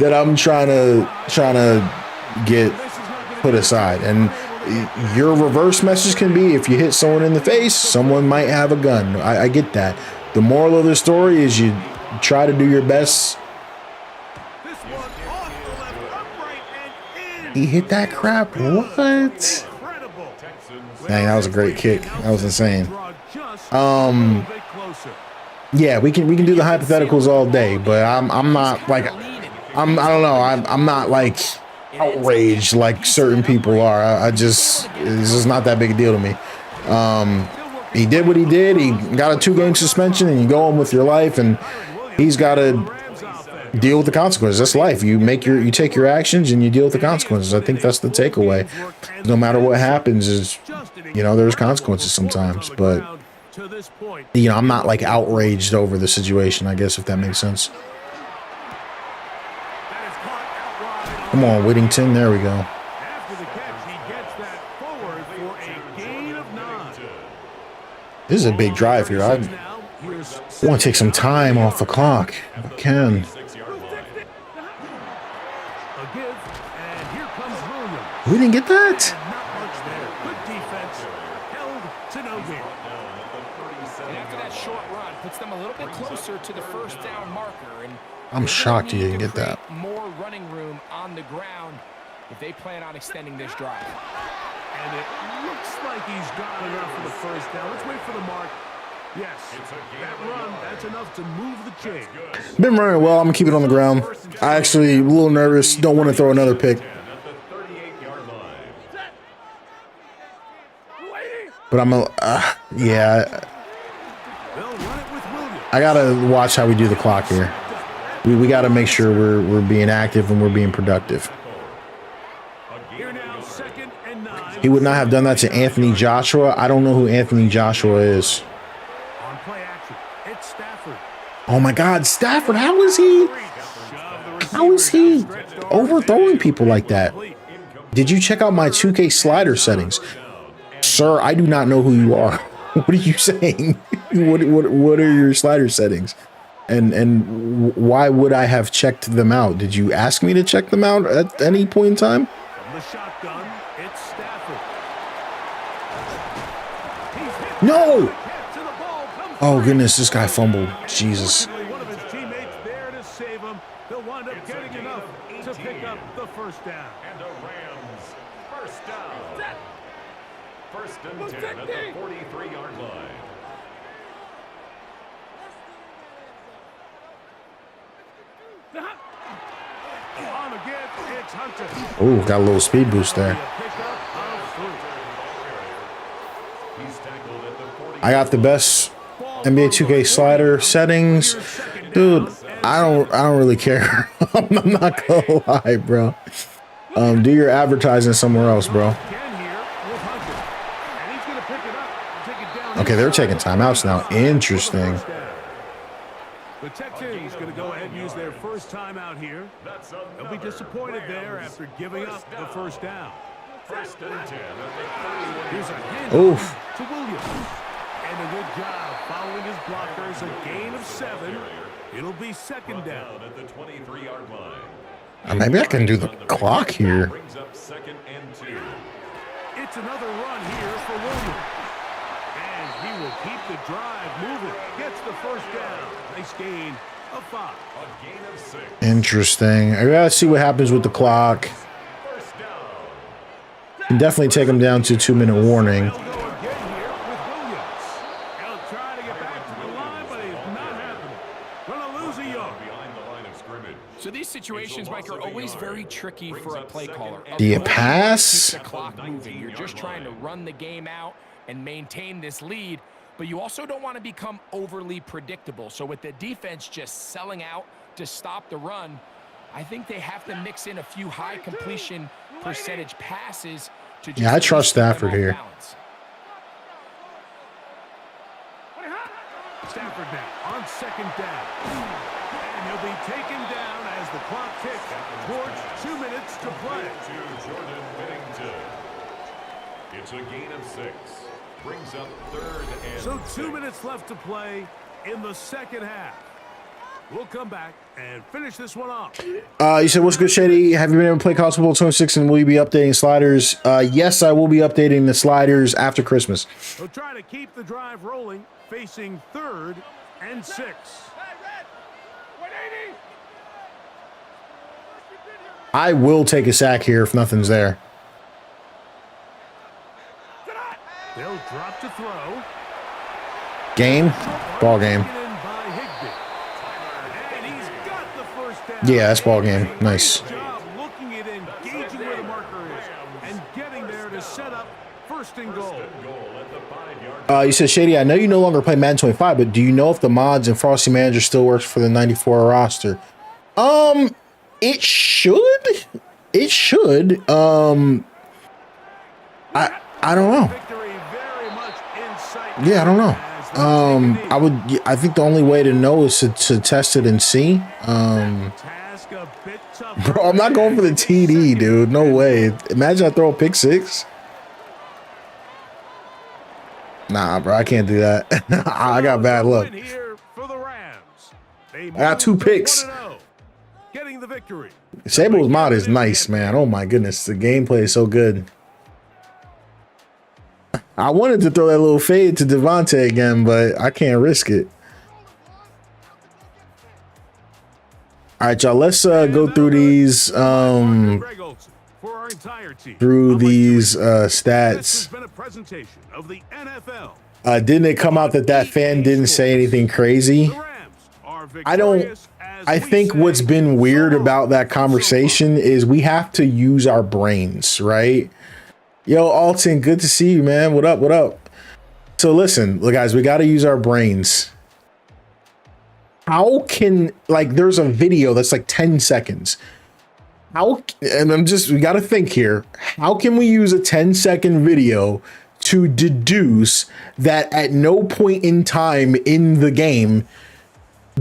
I'm trying to get put aside. And your reverse message can be, if you hit someone in the face, someone might have a gun. I get that. The moral of the story is you try to do your best. He hit that crap. What? Dang, that was a great kick. That was insane. Yeah, we can do the hypotheticals all day, but I'm not like I don't know. I'm not like outraged like certain people are. It's just not that big a deal to me. He did what he did. He got a 2-game suspension, and you go on with your life, and he's got to deal with the consequences. That's life. You take your actions and you deal with the consequences. I think that's the takeaway. No matter what happens, is there's consequences sometimes, but I'm not like outraged over the situation, I guess, if that makes sense. Come on, Whittington. There we go. After the catch, he gets that forward for a gain of 9. This is a big drive here. I want to take some time off the clock if I can. We didn't get that? After that short run, puts them a little bit closer to the first down marker. And I'm shocked you didn't get that. More running room on the ground if they plan on extending this drive. And it looks like he's got enough for the first down. Let's wait for the mark. Yes, that run, that's enough to move the chain. Been running well. I'm going to keep it on the ground. I actually a little nervous. Don't want to throw another pick. But I'm yeah. I got to watch how we do the clock here. We got to make sure we're being active and we're being productive. He would not have done that to Anthony Joshua. I don't know who Anthony Joshua is. Oh my God, Stafford! How is he overthrowing people like that? Did you check out my 2K slider settings, sir? I do not know who you are. What are you saying? What are your slider settings? And why would I have checked them out? Did you ask me to check them out at any point in time? From the shotgun, it's Stafford. No! Oh goodness, this guy fumbled. Jesus. One of his teammates there to save him. He'll wind up getting enough to pick up the first down. And the Rams first down. First and 10 at the 43-yard line. On again, it's Hunter. Oh, got a little speed boost there. I got the best NBA 2K slider settings, dude. I don't really care. I'm not gonna lie, bro. Do your advertising somewhere else, bro. Okay, they're taking timeouts now. Interesting. The Texans going to go ahead and use their first timeout here. They'll be disappointed there after giving up the first down. First and 10. Here's a handoff Oof. to Williams. And a good job following his blockers. A gain of 7. It'll be second down at the 23-yard line. Maybe I can do the clock here. Brings up second and 2. It's another run here for Williams. And he will keep the drive moving. Gets the first down. Nice gain of 5. A gain of 6. Interesting. I gotta see what happens with the clock. First down. Can definitely take him down to 2-minute warning. They'll go again here with Williams. He'll try to get back to the line, but it's not happening. Gonna lose a yard. Behind the line of scrimmage. So these situations, Mike, are always very tricky for a play caller. Do you pass? Keep the clock moving. You're just trying to run the game out and maintain this lead, but you also don't want to become overly predictable. So with the defense just selling out to stop the run, I think they have to mix in a few high completion percentage passes to just Yeah, I trust keep them Stafford off here. balance. Stafford now on second down. And he'll be taken down as the clock ticks towards 2 minutes to play. To Jordan Whittington. It's a gain of 6. Brings up 3rd and So 2 6. minutes left to play in the second half. We'll come back and finish this one off. You said, what's good, Shady? Have you been able to play College Football 26, and will you be updating sliders? Yes, I will be updating the sliders after Christmas. He'll try to keep the drive rolling, facing 3rd and 6. I will take a sack here if nothing's there. They'll drop to throw. Game? Ball game. Taken in by Higbee. And he's got the first down. Yeah, that's ball game. Nice. Good job looking at engaging where the marker is and getting there to set up 1st and goal. Goal at the 5-yard. You said, Shady, I know you no longer play Madden 25, but do you know if the mods and Frosty Manager still works for the 94 roster? It should. It should. I don't know. Victory very much in sight. Yeah, I don't know. As they'll take a knee. I think the only way to know is to test it and see. Task a bit tough. Bro, I'm not going for the TD, dude. No way. Imagine I throw a pick 6. Nah, bro, I can't do that. I got bad luck. Win here for the Rams. They I got 2 move to picks. 1-0, getting the victory. Sable's mod is nice, man. Oh my goodness, the gameplay is so good. I wanted to throw that little fade to Devontae again, but I can't risk it. All right, y'all. Let's go through these Greg Olson for our entire team. through I'd like to these This has stats. been a presentation of the NFL. Didn't it come out that that fan didn't say anything crazy? The Rams are I don't. victorious as I we think say what's been weird so long. about that conversation is we have to use our brains, right? Yo, Alton, good to see you, man. What up? What up? So listen, look, guys, we got to use our brains. How can, like, there's a video that's like 10 seconds. How, and we got to think here. How can we use a 10-second video to deduce that at no point in time in the game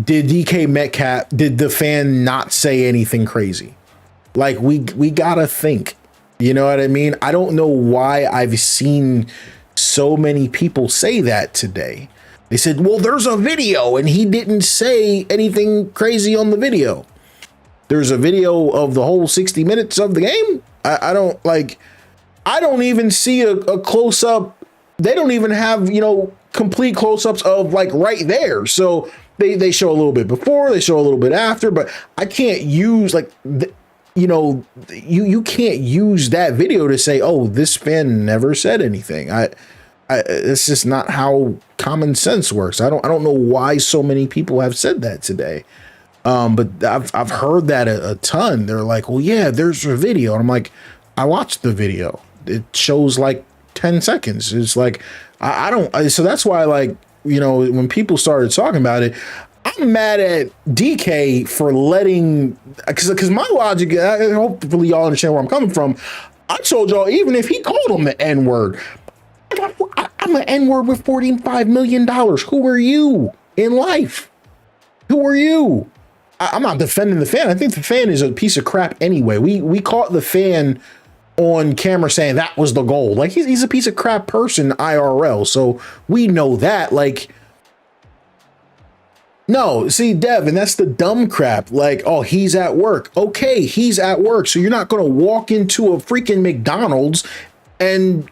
did DK Metcalf, did the fan not say anything crazy? Like, we got to think. You know what I mean? I don't know why I've seen so many people say that today. They said, well, there's a video and he didn't say anything crazy on the video. There's a video of the whole 60 minutes of the game. I don't even see a close up. They don't even have, complete close ups of like right there. So they show a little bit before, they show a little bit after, but I can't use you can't use that video to say, oh, this fan never said anything. It's just not how common sense works. I don't know why so many people have said that today. But I've heard that a ton. They're like, well, yeah, there's a video. And I'm like, I watched the video. It shows like 10 seconds. It's like, so that's why, like, when people started talking about it, I'm mad at DK for letting, because my logic, hopefully y'all understand where I'm coming from. I told y'all, even if he called him the N-word, I'm an N-word with $45 million. Who are you in life? Who are you? I'm not defending the fan. I think the fan is a piece of crap anyway. We caught the fan on camera saying that was the goal. Like, he's a piece of crap person IRL. So we know that. Like, no, see, Devin, that's the dumb crap. Like, oh, he's at work. Okay, he's at work. So you're not going to walk into a freaking McDonald's and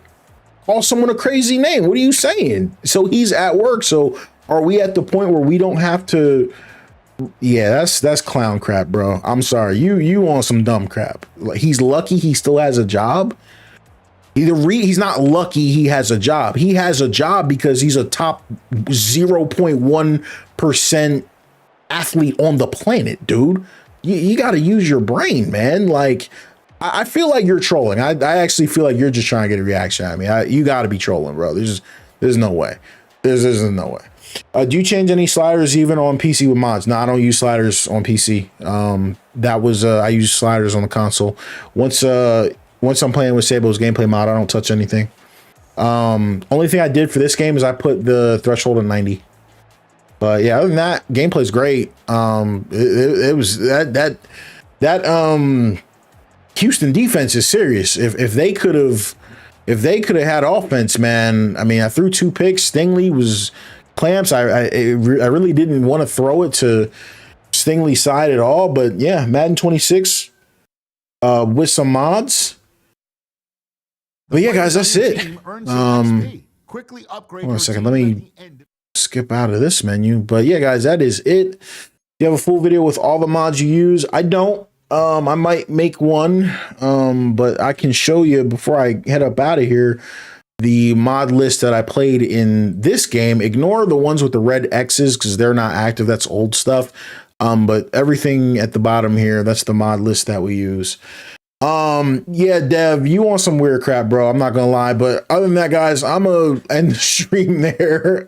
call someone a crazy name. What are you saying? So he's at work. So are we at the point where we don't have to? Yeah, that's clown crap, bro. I'm sorry. You on some dumb crap. Like, he's lucky he still has a job. He's not lucky he has a job. He has a job because he's a top 0.1% athlete on the planet, dude. You got to use your brain, man. Like, I feel like you're trolling. I actually feel like you're just trying to get a reaction at me. You got to be trolling, bro. There's no way. There's no way. Do you change any sliders even on PC with mods? No, I don't use sliders on PC. I use sliders on the console. Once I'm playing with Sable's gameplay mod, I don't touch anything. Only thing I did for this game is I put the threshold at 90. But yeah, other than that, gameplay's great. It was that Houston defense is serious. If they could have had offense, man. I mean, I threw 2 picks. Stingley was clamps. I really didn't want to throw it to Stingley's side at all. But yeah, Madden 26 with some mods. But yeah, guys, that's it. Hold on a second. Let me skip out of this menu. But yeah, guys, that is it. You have a full video with all the mods you use. I don't. I might make one, but I can show you before I head up out of here the mod list that I played in this game. Ignore the ones with the red X's because they're not active. That's old stuff. But everything at the bottom here, that's the mod list that we use. Yeah, Dev, you want some weird crap, bro. I'm not gonna lie, but other than that, guys, I'm gonna end the stream there.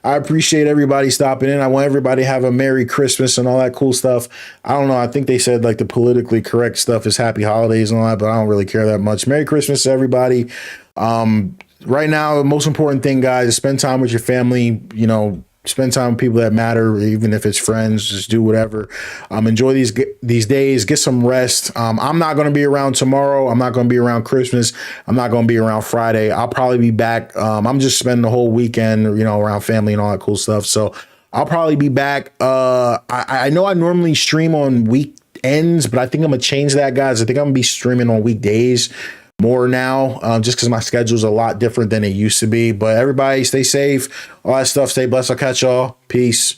I appreciate everybody stopping in. I want everybody to have a Merry Christmas and all that cool stuff. I don't know. I think they said like the politically correct stuff is Happy Holidays and all that, but I don't really care that much. Merry Christmas to everybody. Right now, the most important thing, guys, is spend time with your family. You know, spend time with people that matter, even if it's friends. Just do whatever. Enjoy these days. Get some rest. I'm not going to be around tomorrow. I'm not going to be around Christmas. I'm not going to be around Friday. I'll probably be back. I'm just spending the whole weekend, you know, around family and all that cool stuff. So I'll probably be back. I know I normally stream on weekends, but I think I'm going to change that, guys. I think I'm going to be streaming on weekdays more now, just because my schedule is a lot different than it used to be. But everybody stay safe, all that stuff. Stay blessed. I'll catch y'all. Peace.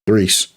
Threes.